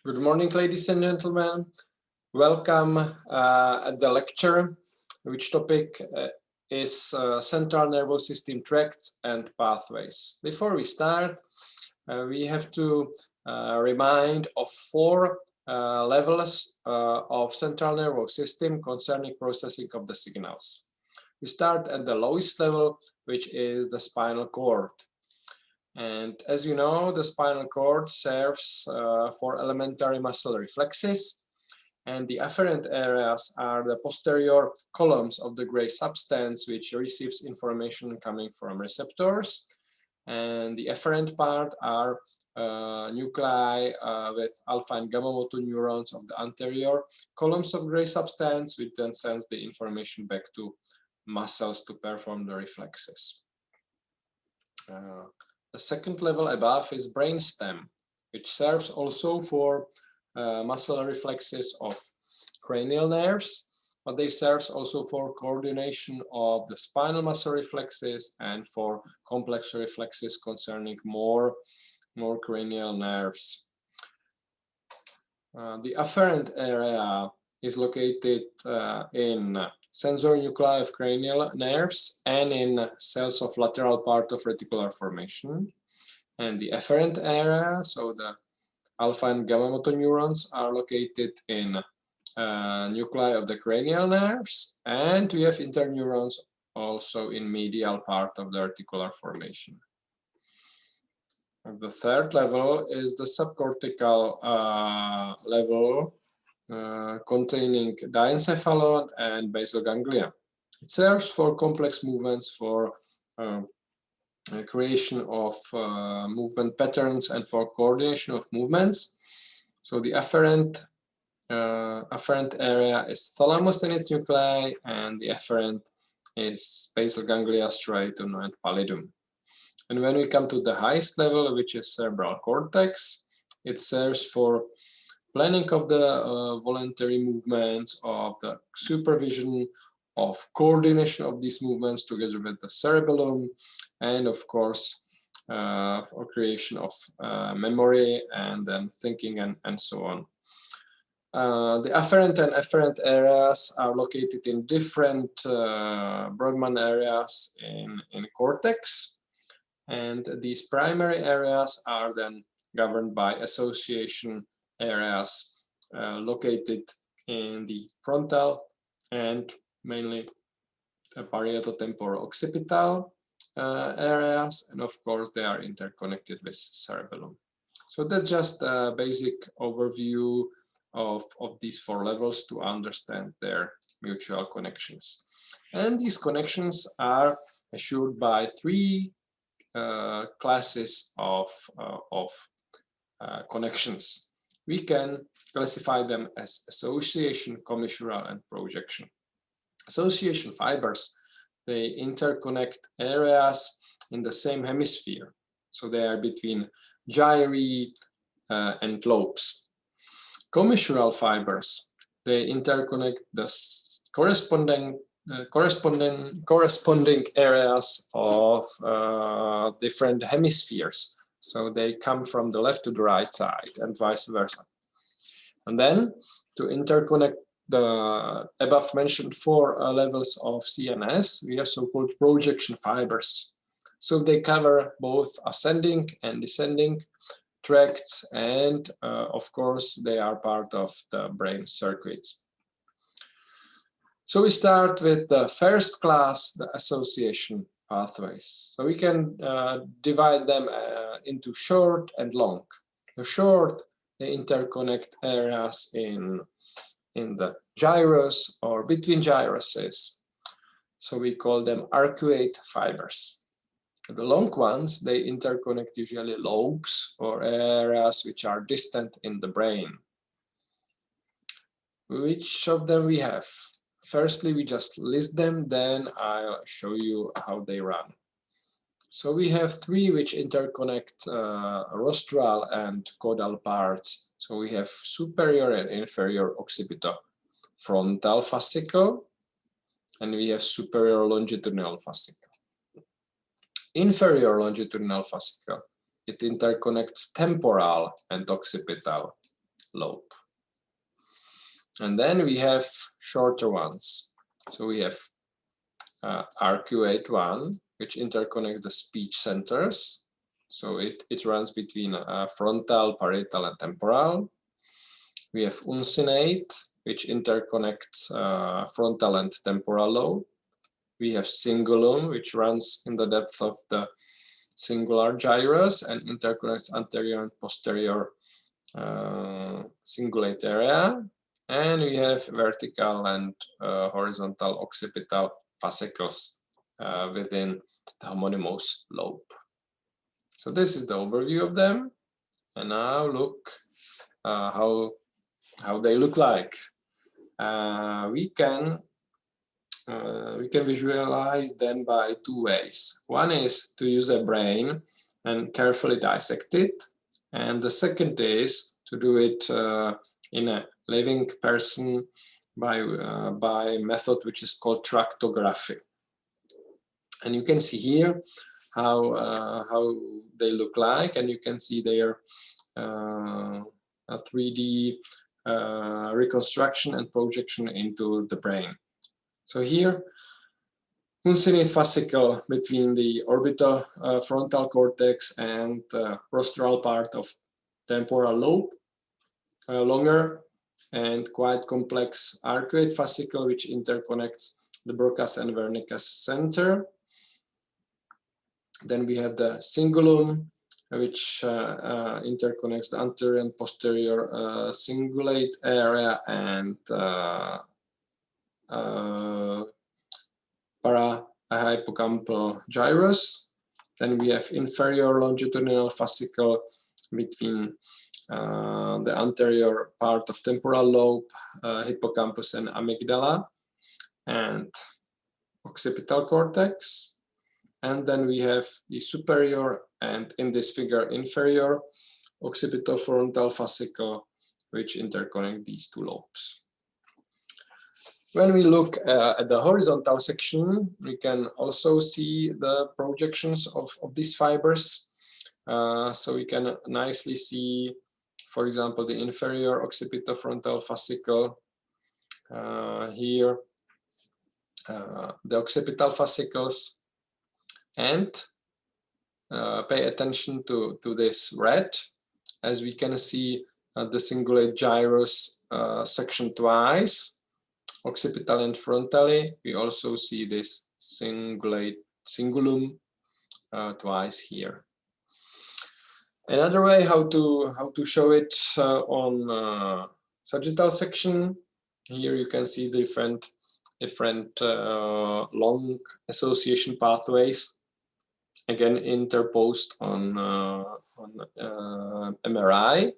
Good morning, ladies and gentlemen. Welcome at the lecture, which topic is central nervous system tracts and pathways. Before we start, we have to remind of four levels of central nervous system concerning processing of the signals. We start at the lowest level, which is the spinal cord. And as you know, the spinal cord serves for elementary muscle reflexes, and the afferent areas are the posterior columns of the gray substance which receives information coming from receptors, and the efferent part are nuclei with alpha and gamma motor neurons of the anterior columns of gray substance, which then sends the information back to muscles to perform the reflexes. The second level above is brainstem, which serves also for muscle reflexes of cranial nerves, but they serve also for coordination of the spinal muscle reflexes and for complex reflexes concerning more cranial nerves. The afferent area is located in sensory nuclei of cranial nerves and in cells of lateral part of reticular formation. And the efferent area, so the alpha and gamma motor neurons, are located in nuclei of the cranial nerves, and we have interneurons also in medial part of the reticular formation. The third level is the subcortical level, containing diencephalon and basal ganglia. It serves for complex movements, for creation of movement patterns and for coordination of movements. So the afferent area is thalamus and its nuclei, and the efferent is basal ganglia, striatum, and pallidum. And when we come to the highest level, which is cerebral cortex, it serves for planning of the voluntary movements, of the supervision, of coordination of these movements together with the cerebellum, and of course for creation of memory and then thinking and so on. The afferent and efferent areas are located in different Brodmann areas in cortex, and these primary areas are then governed by association areas located in the frontal and mainly the parieto-temporal occipital areas, and of course they are interconnected with cerebellum. So that's just a basic overview of these four levels to understand their mutual connections. And these connections are assured by three classes of connections. We can classify them as association, commissural, and projection. Association fibers, they interconnect areas in the same hemisphere. So they are between gyri and lobes. Commissural fibers, they interconnect the corresponding areas of different hemispheres. So they come from the left to the right side and vice versa. And then to interconnect the above mentioned four levels of CNS, we have so-called projection fibers. So they cover both ascending and descending tracts, and of course they are part of the brain circuits. So we start with the first class, the association pathways. So we can divide them into short and long. The short, they interconnect areas in the gyrus or between gyruses. So we call them arcuate fibers. The long ones, they interconnect usually lobes or areas which are distant in the brain. Which of them we have? Firstly, we just list them, then I'll show you how they run. So we have three which interconnect rostral and caudal parts. So we have superior and inferior occipitofrontal fascicle, and we have superior longitudinal fascicle. Inferior longitudinal fascicle, it interconnects temporal and occipital lobe. And then we have shorter ones. So we have arcuate one, which interconnects the speech centers. So it runs between frontal, parietal, and temporal. We have uncinate, which interconnects frontal and temporal lobe. We have cingulum, which runs in the depth of the cingular gyrus and interconnects anterior and posterior cingulate area. And we have vertical and horizontal occipital fascicles within the homonymous lobe. So this is the overview of them. And now look how they look like. We can visualize them by two ways. One is to use a brain and carefully dissect it, and the second is to do it in a living person by method which is called tractography. And you can see here how they look like, and you can see their 3D reconstruction and projection into the brain. So here, uncinate fascicle between the orbitofrontal cortex and the rostral part of temporal lobe, longer and quite complex arcuate fascicle which interconnects the Broca's and Wernicke's center. Then we have the cingulum, which interconnects the anterior and posterior cingulate area and parahippocampal gyrus. Then we have inferior longitudinal fascicle between the anterior part of temporal lobe, hippocampus and amygdala, and occipital cortex. And then we have the superior and, in this figure, inferior occipitofrontal fascicle, which interconnect these two lobes. When we look at the horizontal section, we can also see the projections of these fibers. So we can nicely see, for example, the inferior occipitofrontal fascicle here, the occipital fascicles, and pay attention to this red, as we can see the cingulate gyrus section twice, occipital and frontally. We also see this cingulum twice here. Another way how to show it on sagittal section. Here you can see different long association pathways, again interposed on MRI.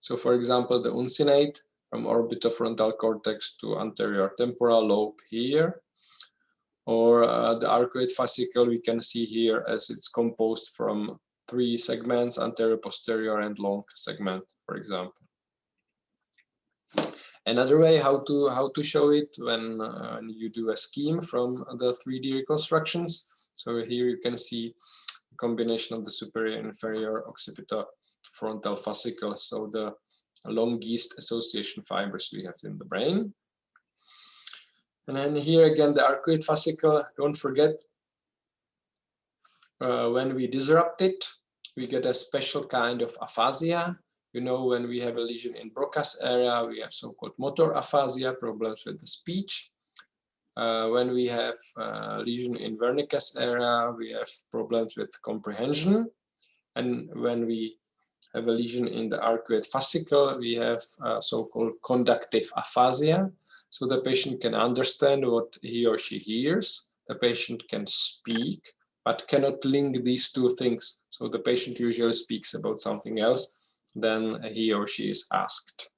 So, for example, the uncinate from orbitofrontal cortex to anterior temporal lobe here, or the arcuate fascicle we can see here as it's composed from 3 segments, anterior, posterior, and long segment, for example. Another way how to show it when you do a scheme from the 3D reconstructions. So here you can see a combination of the superior and inferior occipitofrontal fascicle, so the longest association fibers we have in the brain. And then here again the arcuate fascicle. Don't forget, when we disrupt it, we get a special kind of aphasia. You know, when we have a lesion in Broca's area, we have so-called motor aphasia, problems with the speech. When we have a lesion in Wernicke's area, we have problems with comprehension. And when we have a lesion in the arcuate fascicle, we have so-called conductive aphasia. So the patient can understand what he or she hears. The patient can speak, but cannot link these two things. So the patient usually speaks about something else than he or she is asked.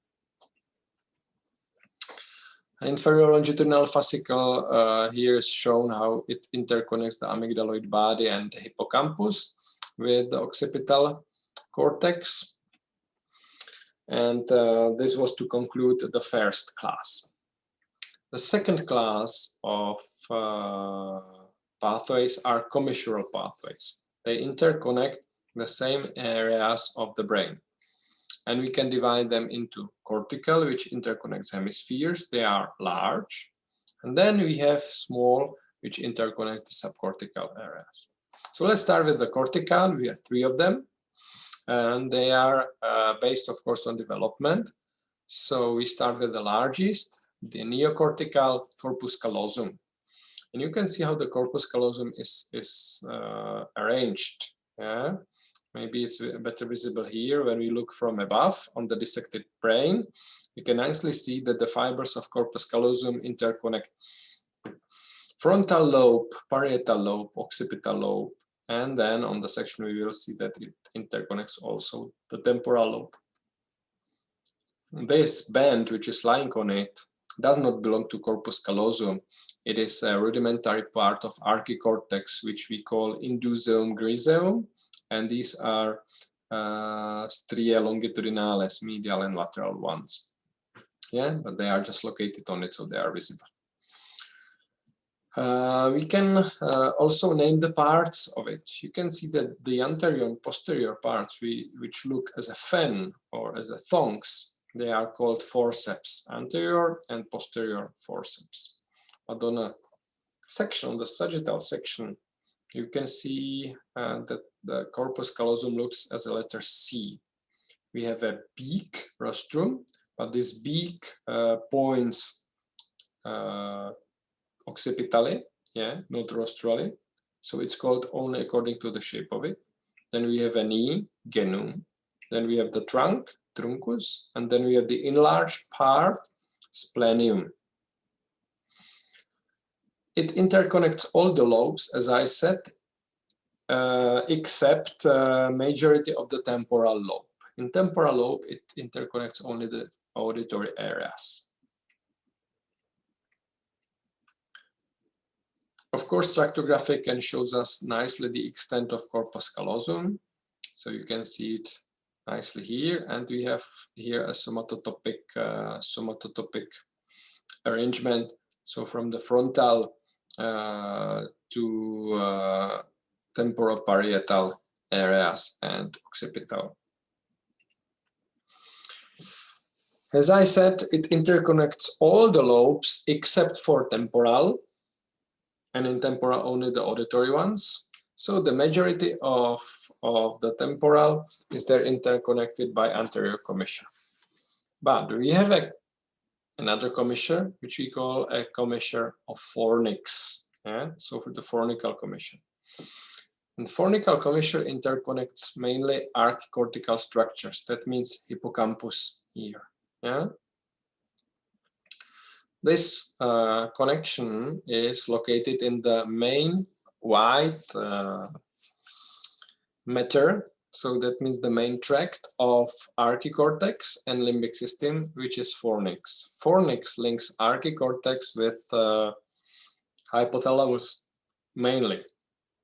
Inferior longitudinal fascicle, here is shown how it interconnects the amygdaloid body and the hippocampus with the occipital cortex. And this was to conclude the first class. The second class of pathways are commissural pathways. They interconnect the same areas of the brain. And we can divide them into cortical, which interconnects hemispheres. They are large. And then we have small, which interconnects the subcortical areas. So let's start with the cortical. We have 3 of them. And they are based, of course, on development. So we start with the largest, the neocortical corpus callosum. And you can see how the corpus callosum is arranged. Yeah? Maybe it's better visible here when we look from above on the dissected brain. You can nicely see that the fibers of corpus callosum interconnect frontal lobe, parietal lobe, occipital lobe, and then on the section we will see that it interconnects also the temporal lobe. This band, which is lying on it, does not belong to corpus callosum. It is a rudimentary part of archicortex, which we call induseum griseum, and these are striae longitudinales, medial and lateral ones. Yeah, but they are just located on it, so they are visible. We can also name the parts of it. You can see that the anterior and posterior parts, which look as a fan or as a thongs, they are called forceps, anterior and posterior forceps. But on a section, on the sagittal section, you can see that the corpus callosum looks as a letter C. We have a beak rostrum, but this beak points occipitally, yeah, not rostrally. So it's called only according to the shape of it. Then we have a knee, genum. Then we have the trunk, truncus, and then we have the enlarged part, splenium. It interconnects all the lobes, as I said, except majority of the temporal lobe. In temporal lobe, it interconnects only the auditory areas. Of course, tractography can shows us nicely the extent of corpus callosum. So you can see it nicely here, and we have here a somatotopic arrangement. So from the frontal to temporal parietal areas and occipital. As I said, it interconnects all the lobes except for temporal, and in temporal only the auditory ones. So the majority of the temporal is there interconnected by anterior commissure. But we have another commissure, which we call a commissure of fornix. Yeah? So for the fornical commissure. And fornical commissure interconnects mainly archicortical structures. That means hippocampus here. Yeah? This connection is located in the main white matter. So that means the main tract of archicortex and limbic system, which is fornix. Fornix links archicortex with hypothalamus mainly.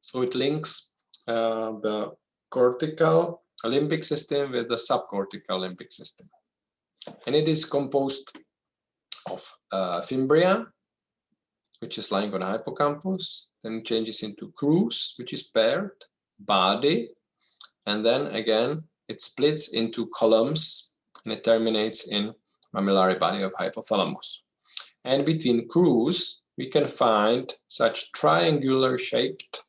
So it links the cortical limbic system with the subcortical limbic system. And it is composed of fimbria, which is lying on a hippocampus, then it changes into crus, which is paired, body, and then again it splits into columns and it terminates in mammillary body of hypothalamus. And between crus, we can find such triangular shaped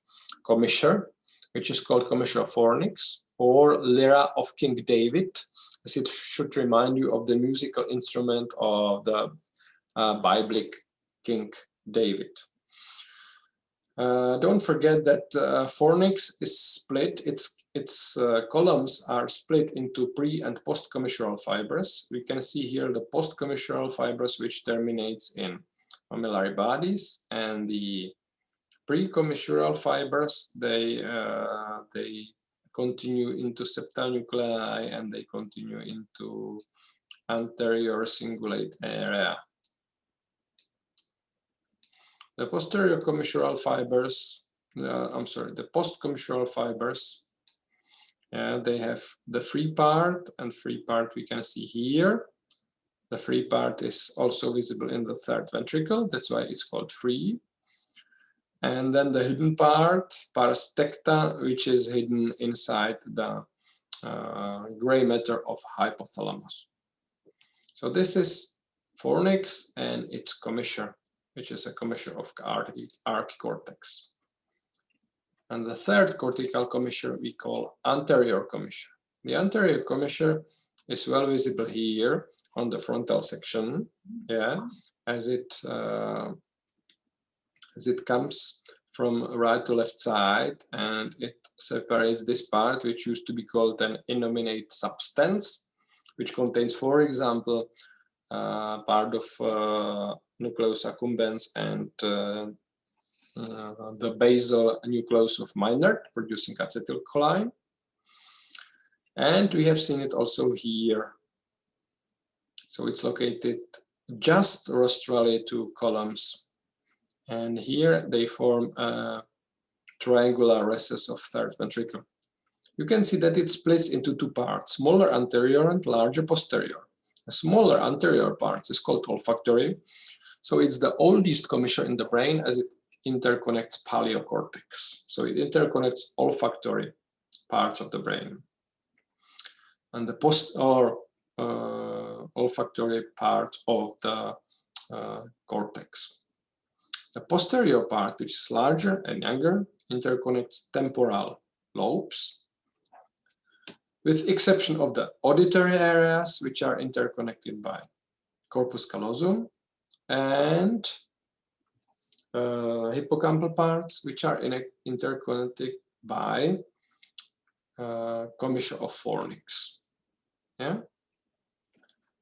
commissure, which is called commissure of fornix, or lyra of King David, as it should remind you of the musical instrument of the biblic King David. Don't forget that fornix is split, its columns are split into pre- and post-commissural fibers. We can see here the post-commissural fibers, which terminates in mammillary bodies, and the pre-commissural fibers, they continue into septal nuclei and they continue into anterior cingulate area. The posterior commissural fibers, the post-commissural fibers, they have the free part, and free part we can see here. The free part is also visible in the third ventricle, that's why it's called free. And then the hidden part, pars tecta, which is hidden inside the gray matter of hypothalamus. So this is fornix and its commissure, which is a commissure of arc cortex. And the third cortical commissure we call anterior commissure. The anterior commissure is well visible here on the frontal section, as it comes from right to left side, and it separates this part, which used to be called an innominate substance, which contains, for example, part of nucleus accumbens and the basal nucleus of Maynard, producing acetylcholine. And we have seen it also here. So it's located just rostrally to columns. And here they form a triangular recess of third ventricle. You can see that it splits into two parts, smaller anterior and larger posterior. The smaller anterior part is called olfactory. So it's the oldest commissure in the brain, as it interconnects paleocortex. So it interconnects olfactory parts of the brain. And the olfactory part of the cortex. The posterior part, which is larger and younger, interconnects temporal lobes, with exception of the auditory areas, which are interconnected by corpus callosum, and hippocampal parts, which are interconnected by commissure of fornix. Yeah.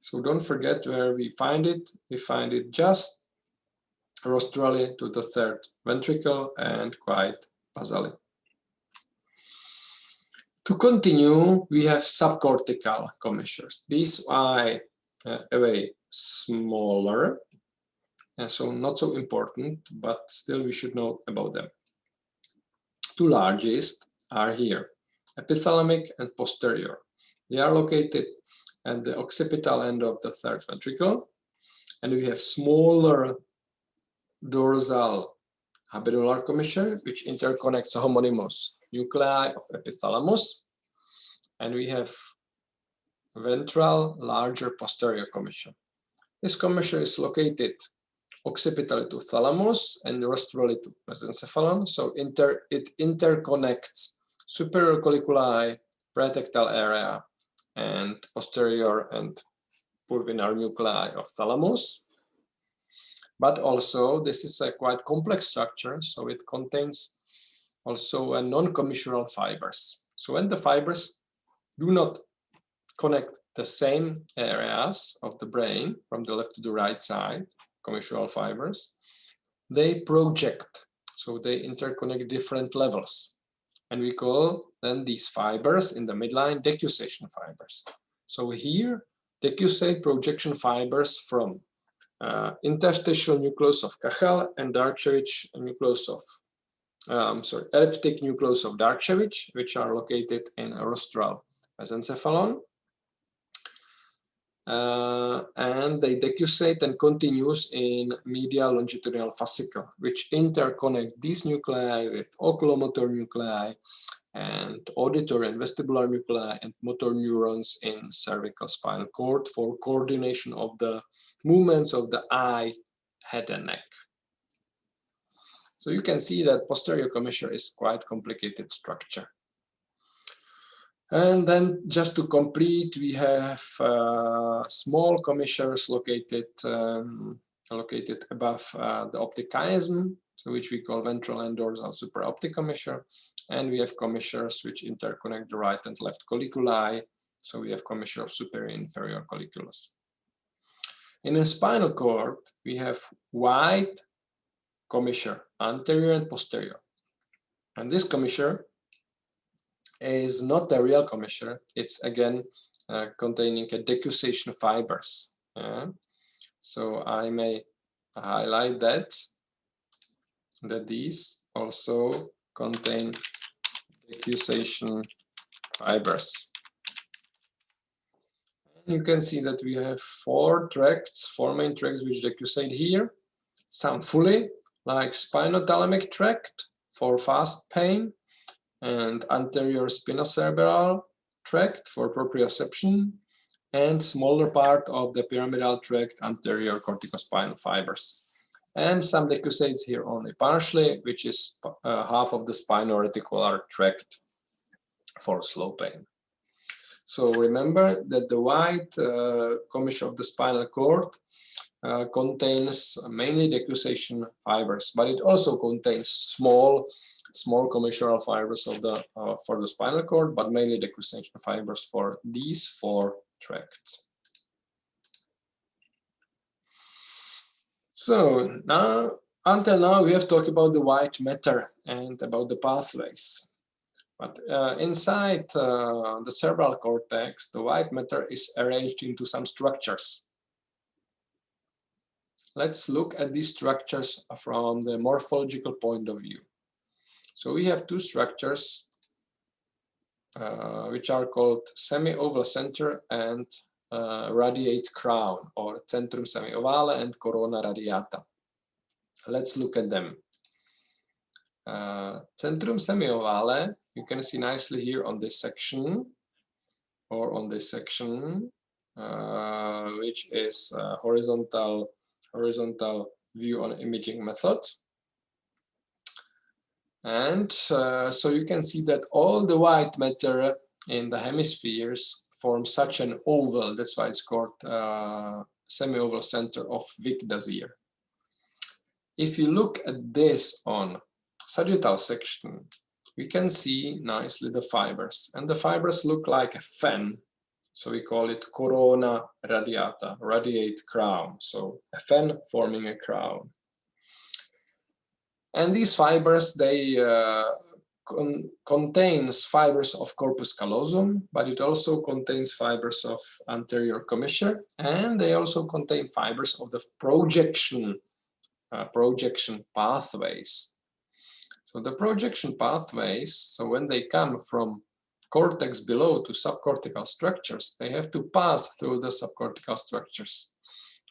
So don't forget where we find it. We find it just rostrally to the third ventricle and quite basally. To continue, we have subcortical commissures. These are way smaller, and so not so important, but still we should know about them. Two largest are here, epithalamic and posterior. They are located at the occipital end of the third ventricle, and we have smaller dorsal habenular commissure, which interconnects homonymous nuclei of epithalamus, and we have ventral larger posterior commissure. This commissure is located occipitally to thalamus and rostrally to mesencephalon, so it interconnects superior colliculi, pretectal area, and posterior and pulvinar nuclei of thalamus. But also, this is a quite complex structure, so it contains also a non-commissural fibers. So when the fibers do not connect the same areas of the brain from the left to the right side, commissural fibers, they project. So they interconnect different levels. And we call then these fibers in the midline decussation fibers. So here, decussate projection fibers from interstitial nucleus of Kachl and Darkshevich nucleus of, elliptic nucleus of Darkshevich, which are located in rostral mesencephalon. And they decussate and continues in medial longitudinal fascicle, which interconnects these nuclei with oculomotor nuclei and auditory and vestibular nuclei and motor neurons in cervical spinal cord for coordination of the movements of the eye, head, and neck. So you can see that posterior commissure is quite complicated structure. And then just to complete, we have small commissures located above the optic chiasm, so which we call ventral and dorsal supraoptic commissure. And we have commissures which interconnect the right and left colliculi. So we have commissure of superior and inferior colliculus. In a spinal cord, we have wide commissure, anterior and posterior. And this commissure is not the real commissure. It's again containing a decussation fibers. So I may highlight that these also contain decussation fibers. You can see that we have four main tracts which decussate here. Some fully, like Spinothalamic Tract for fast pain, and anterior spinocerebellar tract for proprioception, and smaller part of the pyramidal tract, anterior corticospinal fibers. And some decussates here only partially, which is half of the spino-reticular tract for slow pain. So remember that the white commissure of the spinal cord contains mainly decussation fibers, but it also contains small commissural fibers of the for the spinal cord, but mainly decussation fibers for these 4 tracts. So now, until now, we have talked about the white matter and about the pathways. But inside the cerebral cortex, the white matter is arranged into some structures. Let's look at these structures from the morphological point of view. So we have 2 structures which are called semi-oval center and radiate crown, or centrum semi-ovale and corona radiata. Let's look at them. Centrum semi-ovale, you can see nicely here on this section, or on this section, which is horizontal view on imaging method. And so you can see that all the white matter in the hemispheres form such an oval. That's why it's called semi-oval center of Vic-Dazier. If you look at this on sagittal section, we can see nicely the fibers, and the fibers look like a fan. So we call it corona radiata, radiate crown. So a fan forming a crown. And these fibers, they contains fibers of corpus callosum, but it also contains fibers of anterior commissure, and they also contain fibers of the projection pathways. So the projection pathways, so when they come from cortex below to subcortical structures, they have to pass through the subcortical structures.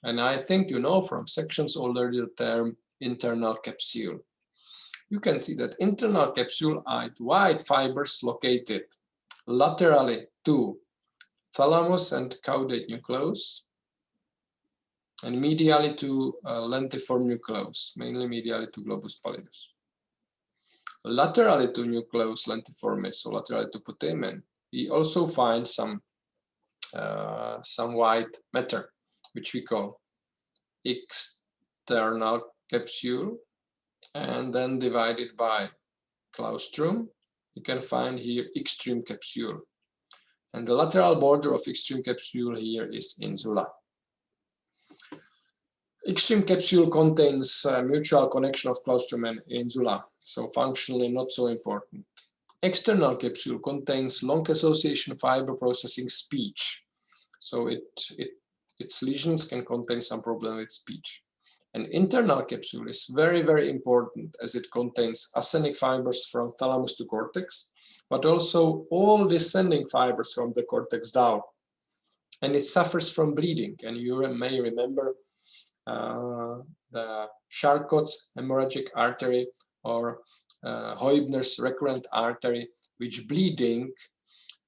And I think you know from sections already the term internal capsule. You can see that internal capsule are white fibers located laterally to thalamus and caudate nucleus, and medially to lentiform nucleus, mainly medially to globus pallidus. Laterally to nucleus lentiformis, so laterally to putamen, we also find some white matter, which we call external capsule, and then divided by claustrum, you can find here extreme capsule. And the lateral border of extreme capsule here is insula. Extreme capsule contains mutual connection of claustrum and insula, so functionally not so important. External capsule contains long association fiber processing speech, so its lesions can contain some problem with speech. And internal capsule is very, very important as it contains ascending fibers from thalamus to cortex, but also all descending fibers from the cortex down. And it suffers from bleeding. And you may remember the Charcot's hemorrhagic artery or Heubner's recurrent artery, which bleeding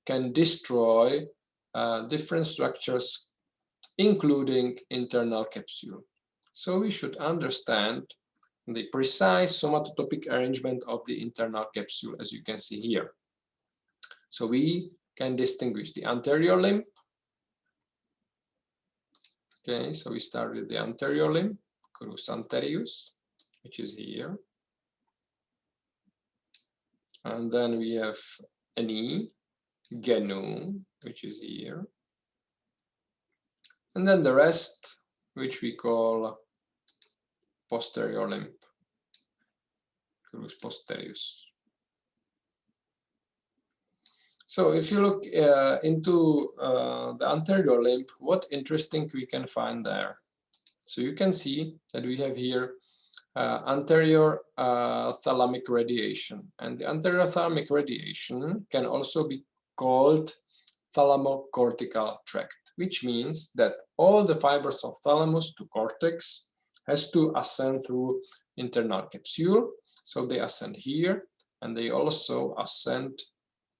can destroy different structures, including internal capsule. So we should understand the precise somatotopic arrangement of the internal capsule, as you can see here. So we can distinguish the anterior limb. Okay, so we start with the anterior limb, crus anterius, which is here. And then we have a knee, genu, which is here. And then the rest, which we call posterior limb, crus posterius. So if you look into the anterior limb, what interesting we can find there? So you can see that we have here anterior thalamic radiation, and the anterior thalamic radiation can also be called thalamocortical tract, which means that all the fibers of thalamus to cortex has to ascend through internal capsule. So they ascend here, and they also ascend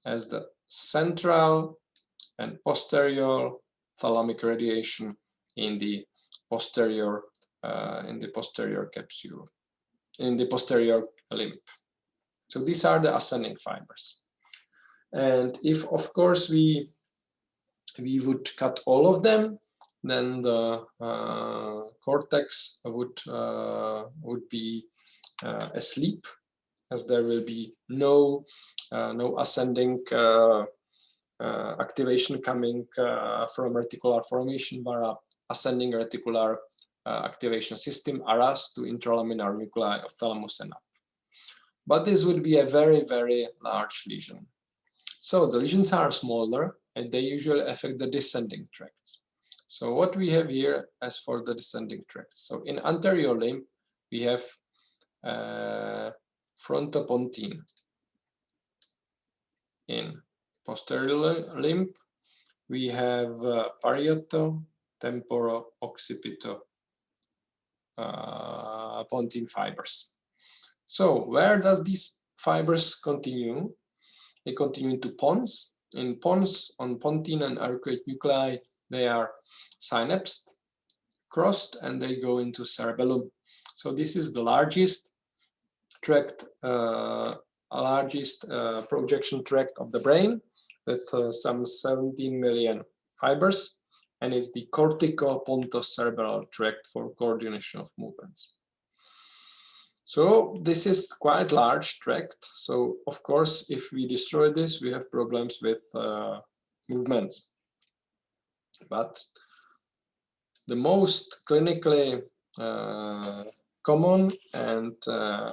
as the central and posterior thalamic radiation in the posterior capsule, in the posterior limb. So these are the ascending fibers. And if, of course, we would cut all of them, then the cortex would be asleep, as there will be no ascending activation coming from reticular formation via ascending reticular activation system, ARAS, to intralaminar nuclei of thalamus and up. But this would be a very, very large lesion. So the lesions are smaller and they usually affect the descending tracts. So what we have here as for the descending tracts. So in anterior limb, we have frontopontine. In posterior limb, we have parieto, temporo, occipito pontine fibers. So where does these fibers continue? They continue to pons. In pons, on pontine and arcuate nuclei, they are synapsed, crossed, and they go into cerebellum. So this is the largest tract, projection tract of the brain, with some 17 million fibers, and it's the cortico-pontocerebellar tract for coordination of movements. So this is quite large tract. So of course, if we destroy this, we have problems with movements. But the most clinically common and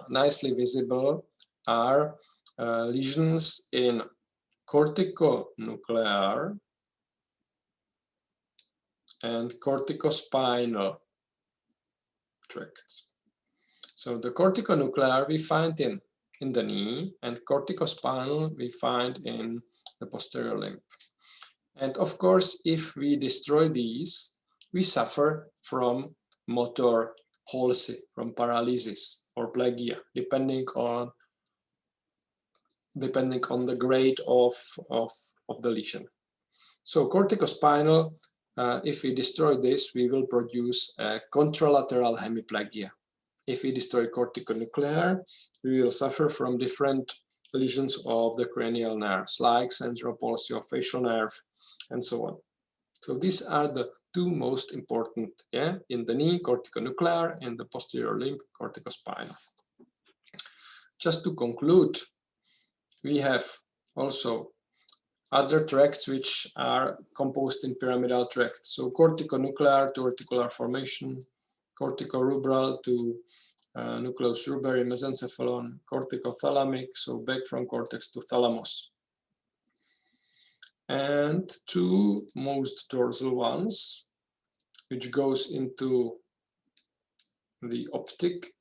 nicely visible are lesions in corticonuclear and corticospinal tracts. So the corticonuclear we find in the knee, and corticospinal we find in the posterior limb. And of course, if we destroy these, we suffer from motor palsy, from paralysis or plagia, depending on the grade of the lesion. So corticospinal, if we destroy this, we will produce a contralateral hemiplegia. If we destroy corticonuclear, we will suffer from different lesions of the cranial nerves, like central palsy of facial nerve, and so on. So these are the two most important, in the knee, corticonuclear, and the posterior limb, corticospinal. Just to conclude, we have also other tracts which are composed in pyramidal tract. So corticonuclear to reticular formation, corticorubral to nucleus ruberi mesencephalon, corticothalamic, so back from cortex to thalamus. And two most dorsal ones, which goes into the optic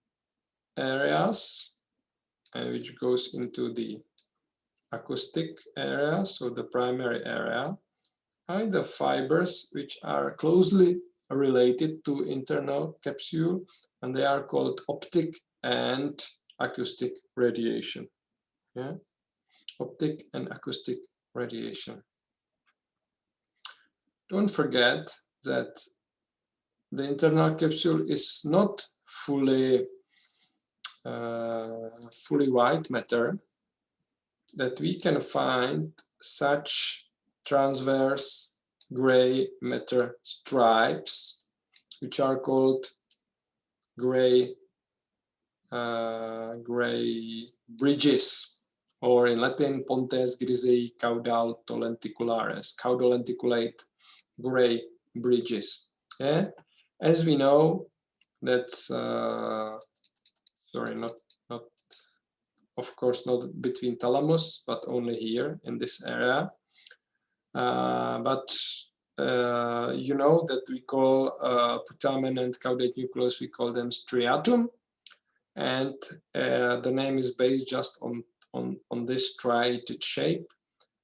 areas and which goes into the acoustic area, so the primary area, are the fibers which are closely related to internal capsule, and they are called optic and acoustic radiation. Optic and acoustic radiation. Don't forget that the internal capsule is not fully white matter, that we can find such transverse gray matter stripes, which are called gray bridges, or in Latin, pontes grisei caudal-lenticulares, caudal-lenticulate gray bridges. As we know, that's sorry, not of course not between thalamus, but only here in this area. But you know that we call putamen and caudate nucleus, we call them striatum, and the name is based just on this striated shape,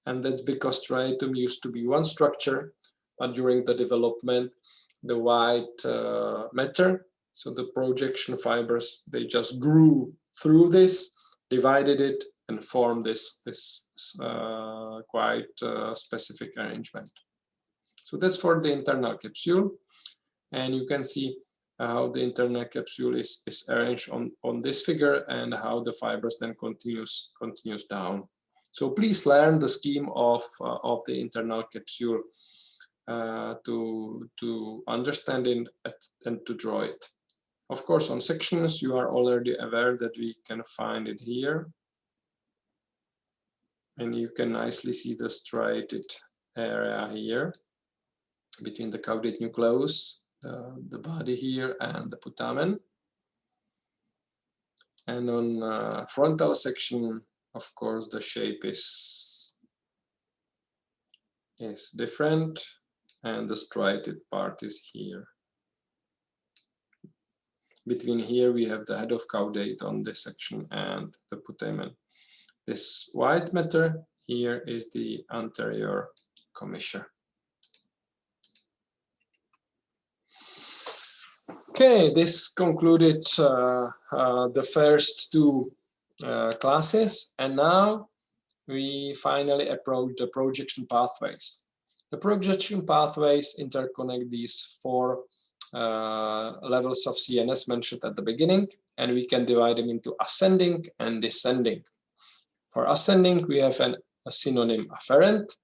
and that's because striatum used to be one structure, but during the development, the white matter, so the projection fibers, they just grew through this, divided it, and form this quite specific arrangement. So that's for the internal capsule, and you can see how the internal capsule is arranged on this figure and how the fibers then continues down. So please learn the scheme of the internal capsule to understand it and to draw it. Of course, on sections, you are already aware that we can find it here. And you can nicely see the striated area here between the caudate nucleus, the body here, and the putamen. And on frontal section, of course, the shape is different, and the striated part is here. Between here, we have the head of caudate on this section and the putamen. This white matter here is the anterior commissure. Okay, this concluded the first two classes, and now we finally approach the projection pathways. The projection pathways interconnect these four levels of CNS mentioned at the beginning, and we can divide them into ascending and descending. For ascending, we have a synonym afferent,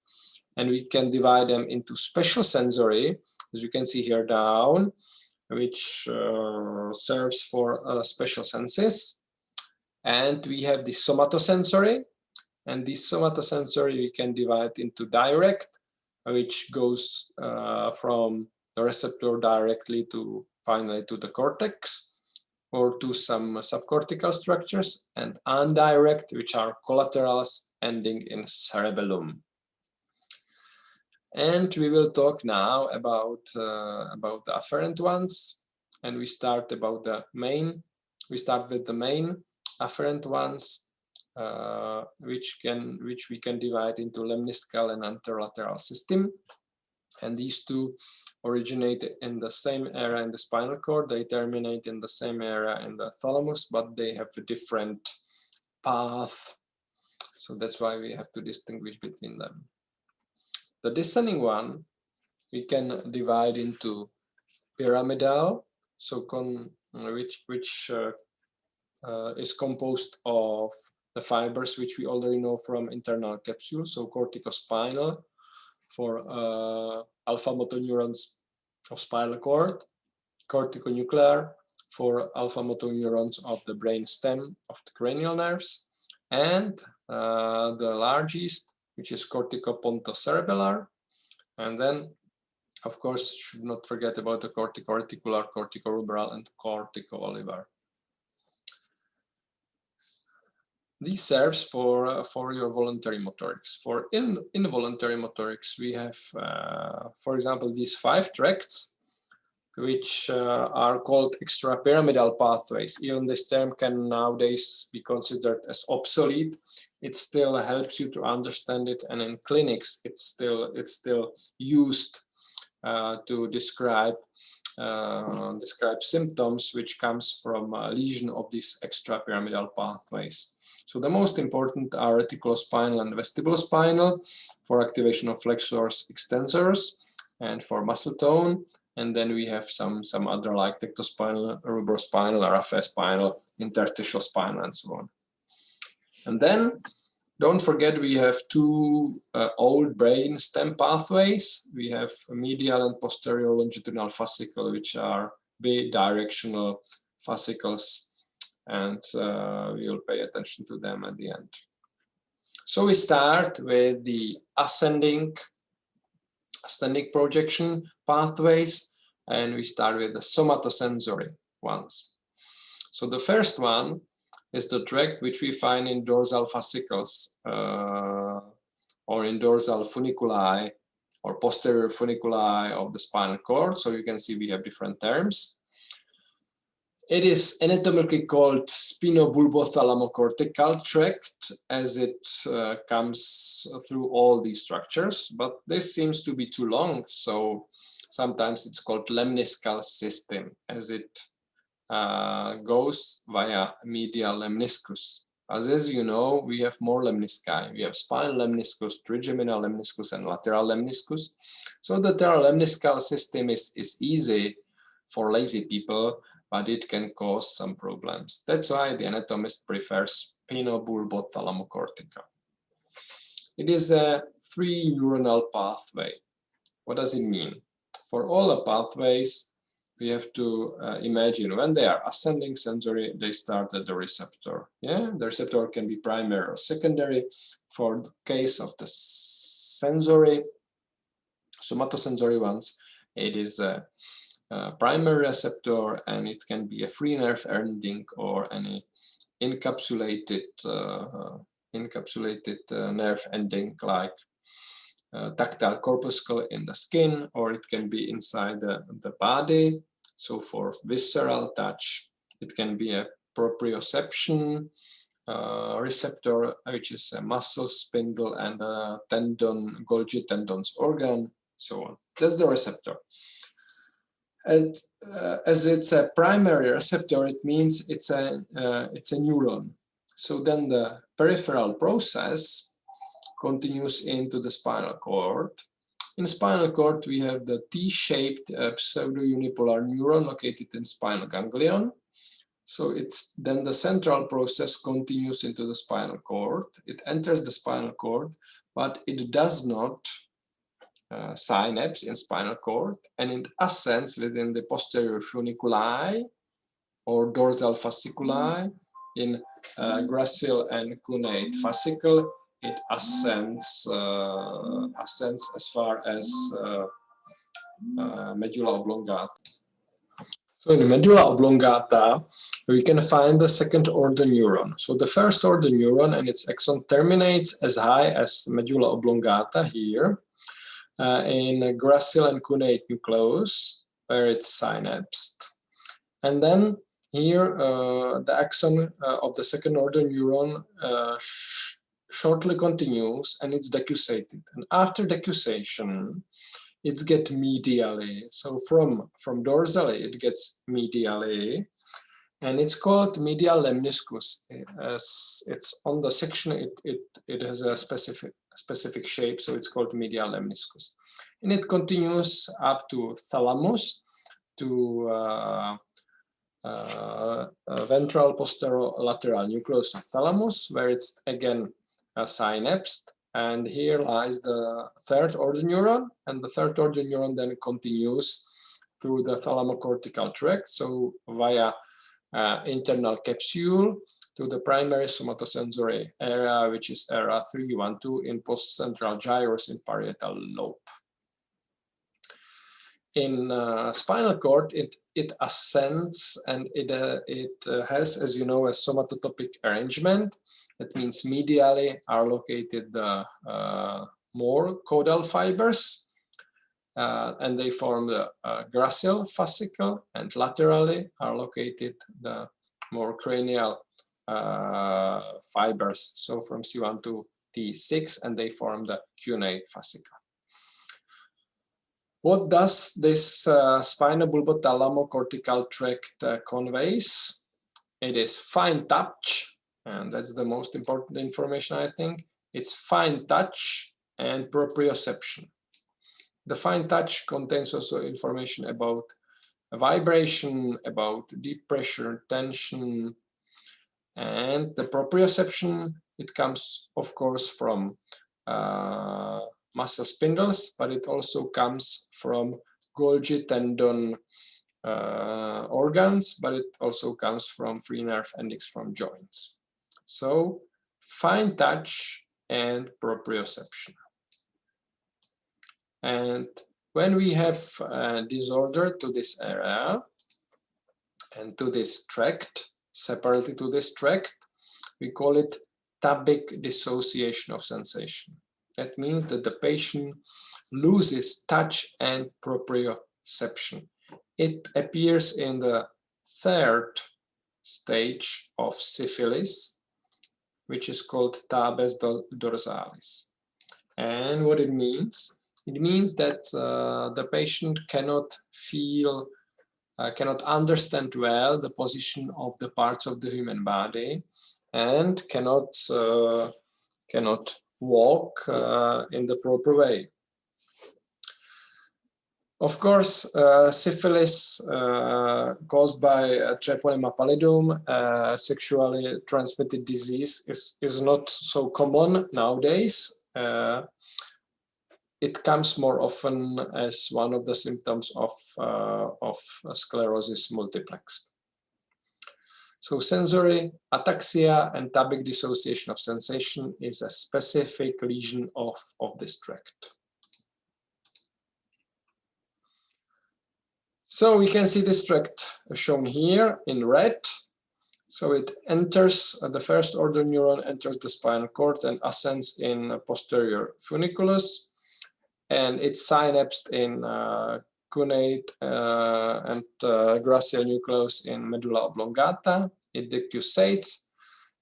and we can divide them into special sensory, as you can see here down, which serves for special senses. And we have the somatosensory, and this somatosensory we can divide into direct, which goes from the receptor directly to finally to the cortex, or to some subcortical structures, and indirect, which are collaterals ending in cerebellum. And we will talk now about the afferent ones, and we start with the main afferent ones, which we can divide into lemniscal and anterolateral system, and these two originate in the same area in the spinal cord. They terminate in the same area in the thalamus, but they have a different path. So that's why we have to distinguish between them. The descending one, we can divide into pyramidal, so which is composed of the fibers which we already know from internal capsule, so corticospinal for alpha motor neurons of spinal cord, corticonuclear for alpha motor neurons of the brain stem of the cranial nerves, and the largest, which is corticopontocerebellar, and then, of course, should not forget about the corticorticular, corticoruberal, and cortico-olivar. This serves for your voluntary motorics. For involuntary motorics, we have, for example, these 5 tracts, which are called extrapyramidal pathways. Even this term can nowadays be considered as obsolete. It still helps you to understand it, and in clinics, it's still used to describe symptoms which comes from a lesion of these extrapyramidal pathways. So the most important are reticulospinal and vestibulospinal for activation of flexors, extensors, and for muscle tone. And then we have some other like tectospinal, rubrospinal, raphe-spinal, interstitial spinal, and so on. And then don't forget we have 2 old brain stem pathways. We have medial and posterior longitudinal fascicle, which are bidirectional fascicles, and we will pay attention to them at the end. So we start with the ascending projection pathways, and we start with the somatosensory ones. So the first one is the tract which we find in dorsal fascicles or in dorsal funiculi or posterior funiculi of the spinal cord. So you can see we have different terms. It is anatomically called spinobulbothalamocortical tract, as it comes through all these structures, but this seems to be too long, so sometimes it's called lemniscal system, as it goes via medial lemniscus. As you know, we have more lemnisci. We have spinal lemniscus, trigeminal lemniscus, and lateral lemniscus. So the lateral lemniscal system is easy for lazy people, but it can cause some problems. That's why the anatomist prefers spinobulbothalamocortical. It is a 3-neuronal pathway. What does it mean? For all the pathways, we have to imagine when they are ascending sensory, they start at the receptor. Yeah, the receptor can be primary or secondary. For the case of the sensory, somatosensory ones, it is a primary receptor, and it can be a free nerve ending or any encapsulated nerve ending, like tactile corpuscle in the skin, or it can be inside the body. So for visceral touch, it can be a proprioception receptor, which is a muscle spindle and a tendon, Golgi tendons organ, so on. That's the receptor. And as it's a primary receptor, it means it's a neuron. So then the peripheral process continues into the spinal cord. In spinal cord, we have the T-shaped pseudo-unipolar neuron located in spinal ganglion. So it's then the central process continues into the spinal cord. It enters the spinal cord, but it does not synapse in spinal cord, and it ascends within the posterior funiculi or dorsal fasciculi in gracile and cuneate fascicle. It ascends as far as medulla oblongata. So in medulla oblongata, we can find the second order neuron. So the first order neuron and its axon terminates as high as medulla oblongata here in gracile and cuneate nucleus, where it's synapsed. And then here the axon of the second order neuron shortly continues, and it's decussated. And after decussation, it gets medially. So from dorsally, it gets medially, and it's called medial lemniscus. As it's on the section, it has a specific shape, so it's called medial lemniscus. And it continues up to thalamus, to ventral posterolateral nucleus of thalamus, where it's again synapsed, and here lies the third order neuron, and the third order neuron then continues through the thalamocortical tract, so via internal capsule to the primary somatosensory area, which is area 312 in postcentral gyrus in parietal lobe. In spinal cord, it ascends, and it has, as you know, a somatotopic arrangement. That means medially are located the more caudal fibers, and they form the gracile fascicle, and laterally are located the more cranial fibers, so from C1 to T6, and they form the cuneate fascicle. What does this spinobulbothalamocortical tract conveys? It is fine touch, and that's the most important information, I think. It's fine touch and proprioception. The fine touch contains also information about vibration, about deep pressure, tension, and the proprioception, it comes, of course, from muscle spindles, but it also comes from Golgi tendon organs, but it also comes from free nerve endings from joints. So fine touch and proprioception. And when we have a disorder to this area and to this tract, separately to this tract, we call it tabic dissociation of sensation. That means that the patient loses touch and proprioception. It appears in the third stage of syphilis, which is called tabes dorsalis. And what it means that the patient cannot feel, cannot understand well the position of the parts of the human body, and cannot walk in the proper way. Of course, syphilis caused by Treponema pallidum, sexually transmitted disease, is not so common nowadays. It comes more often as one of the symptoms of sclerosis multiplex. So sensory ataxia and tabic dissociation of sensation is a specific lesion of this tract. So we can see this tract shown here in red. So it enters, the first order neuron enters the spinal cord and ascends in posterior funiculus, and it's synapsed in cuneate and gracial nucleus in medulla oblongata. It decussates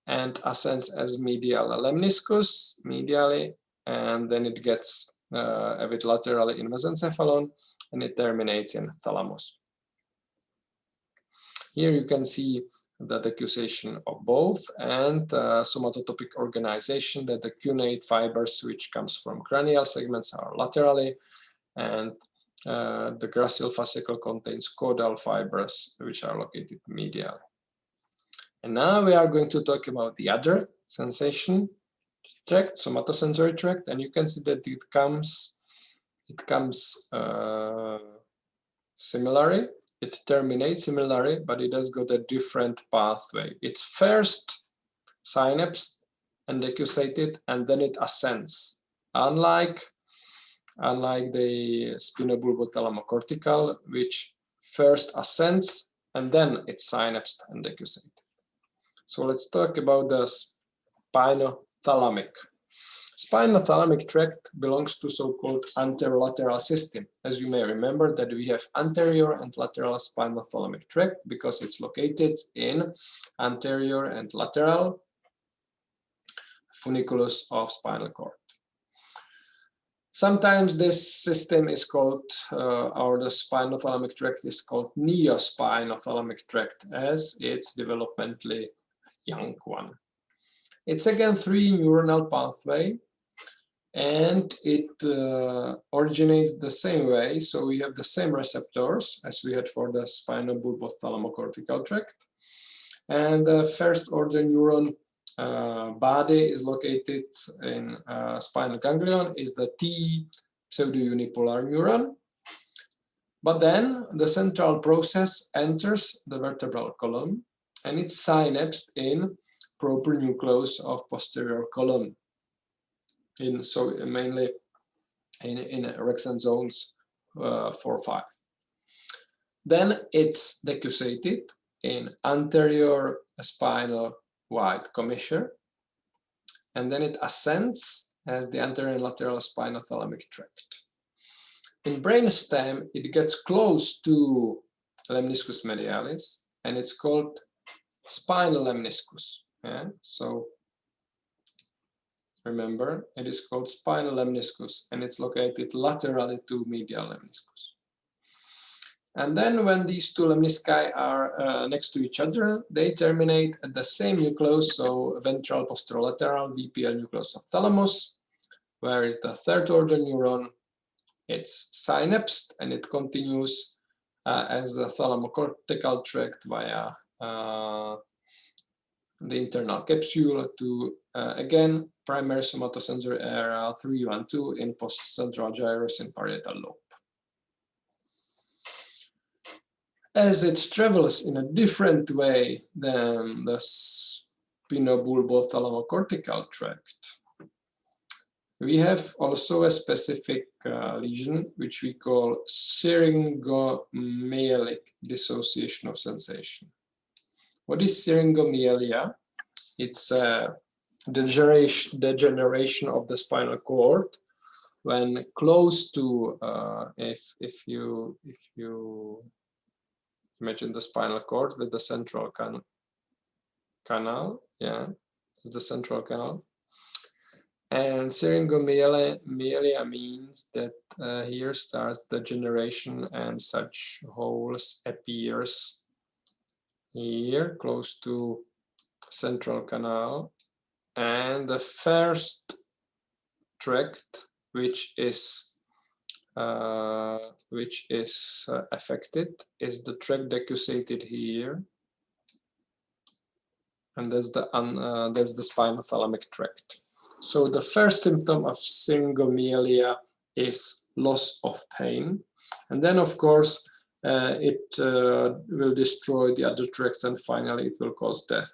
and ascends as medial lemniscus medially, and then it gets a bit laterally in mesencephalon, and it terminates in thalamus. Here you can see the decussation of both and somatotopic organization, that the cuneate fibers which comes from cranial segments are laterally, and the gracial fascicle contains caudal fibers which are located medially. And now we are going to talk about the other sensation tract, somatosensory tract, and you can see that it comes similarly. It terminates similarly, but it has got a different pathway. It's first synapsed and decussated, and then it ascends. Unlike the spinobulbothalamocortical, which first ascends and then it's synapsed and decussated. So let's talk about the spinothalamic. Spinothalamic tract belongs to so-called anterolateral system. As you may remember that we have anterior and lateral spinothalamic tract because it's located in anterior and lateral funiculus of spinal cord. Sometimes this system is called, or the spinothalamic tract is called neospinothalamic tract, as it's developmentally young one. It's again 3 neuronal pathway, and it originates the same way. So we have the same receptors as we had for the spinobulbothalamocortical tract. And the first order neuron body is located in spinal ganglion, is the T pseudounipolar neuron. But then the central process enters the vertebral column, and it's synapsed in proper nucleus of posterior column, so mainly in Rexon zones 4-5. Then it's decussated in anterior spinal wide commissure, and then it ascends as the anterior and lateral spinothalamic tract. In brainstem, it gets close to lemniscus medialis, and it's called spinal lemniscus. Yeah? So remember, it is called spinal lemniscus, and it's located laterally to medial lemniscus. And then when these two lemnisci are next to each other, they terminate at the same nucleus, so ventral posterolateral VPL nucleus of thalamus, where is the third order neuron. It's synapsed, and it continues as the thalamocortical tract via the internal capsule to, again, primary somatosensory area 3-1-2 in postcentral gyrus in parietal lobe. As it travels in a different way than the spinobulbothalamocortical tract, we have also a specific lesion which we call syringomyelic dissociation of sensation. What is syringomyelia? It's a degeneration of the spinal cord when close to, if you imagine the spinal cord with the central canal, yeah, it's the central canal. And syringomyelia means that here starts the degeneration, and such holes appears here close to central canal, and the first tract which is affected is the tract decussated here, and that's the spinothalamic tract. So the first symptom of syringomyelia is loss of pain, and then of course it will destroy the other tracts, and finally it will cause death.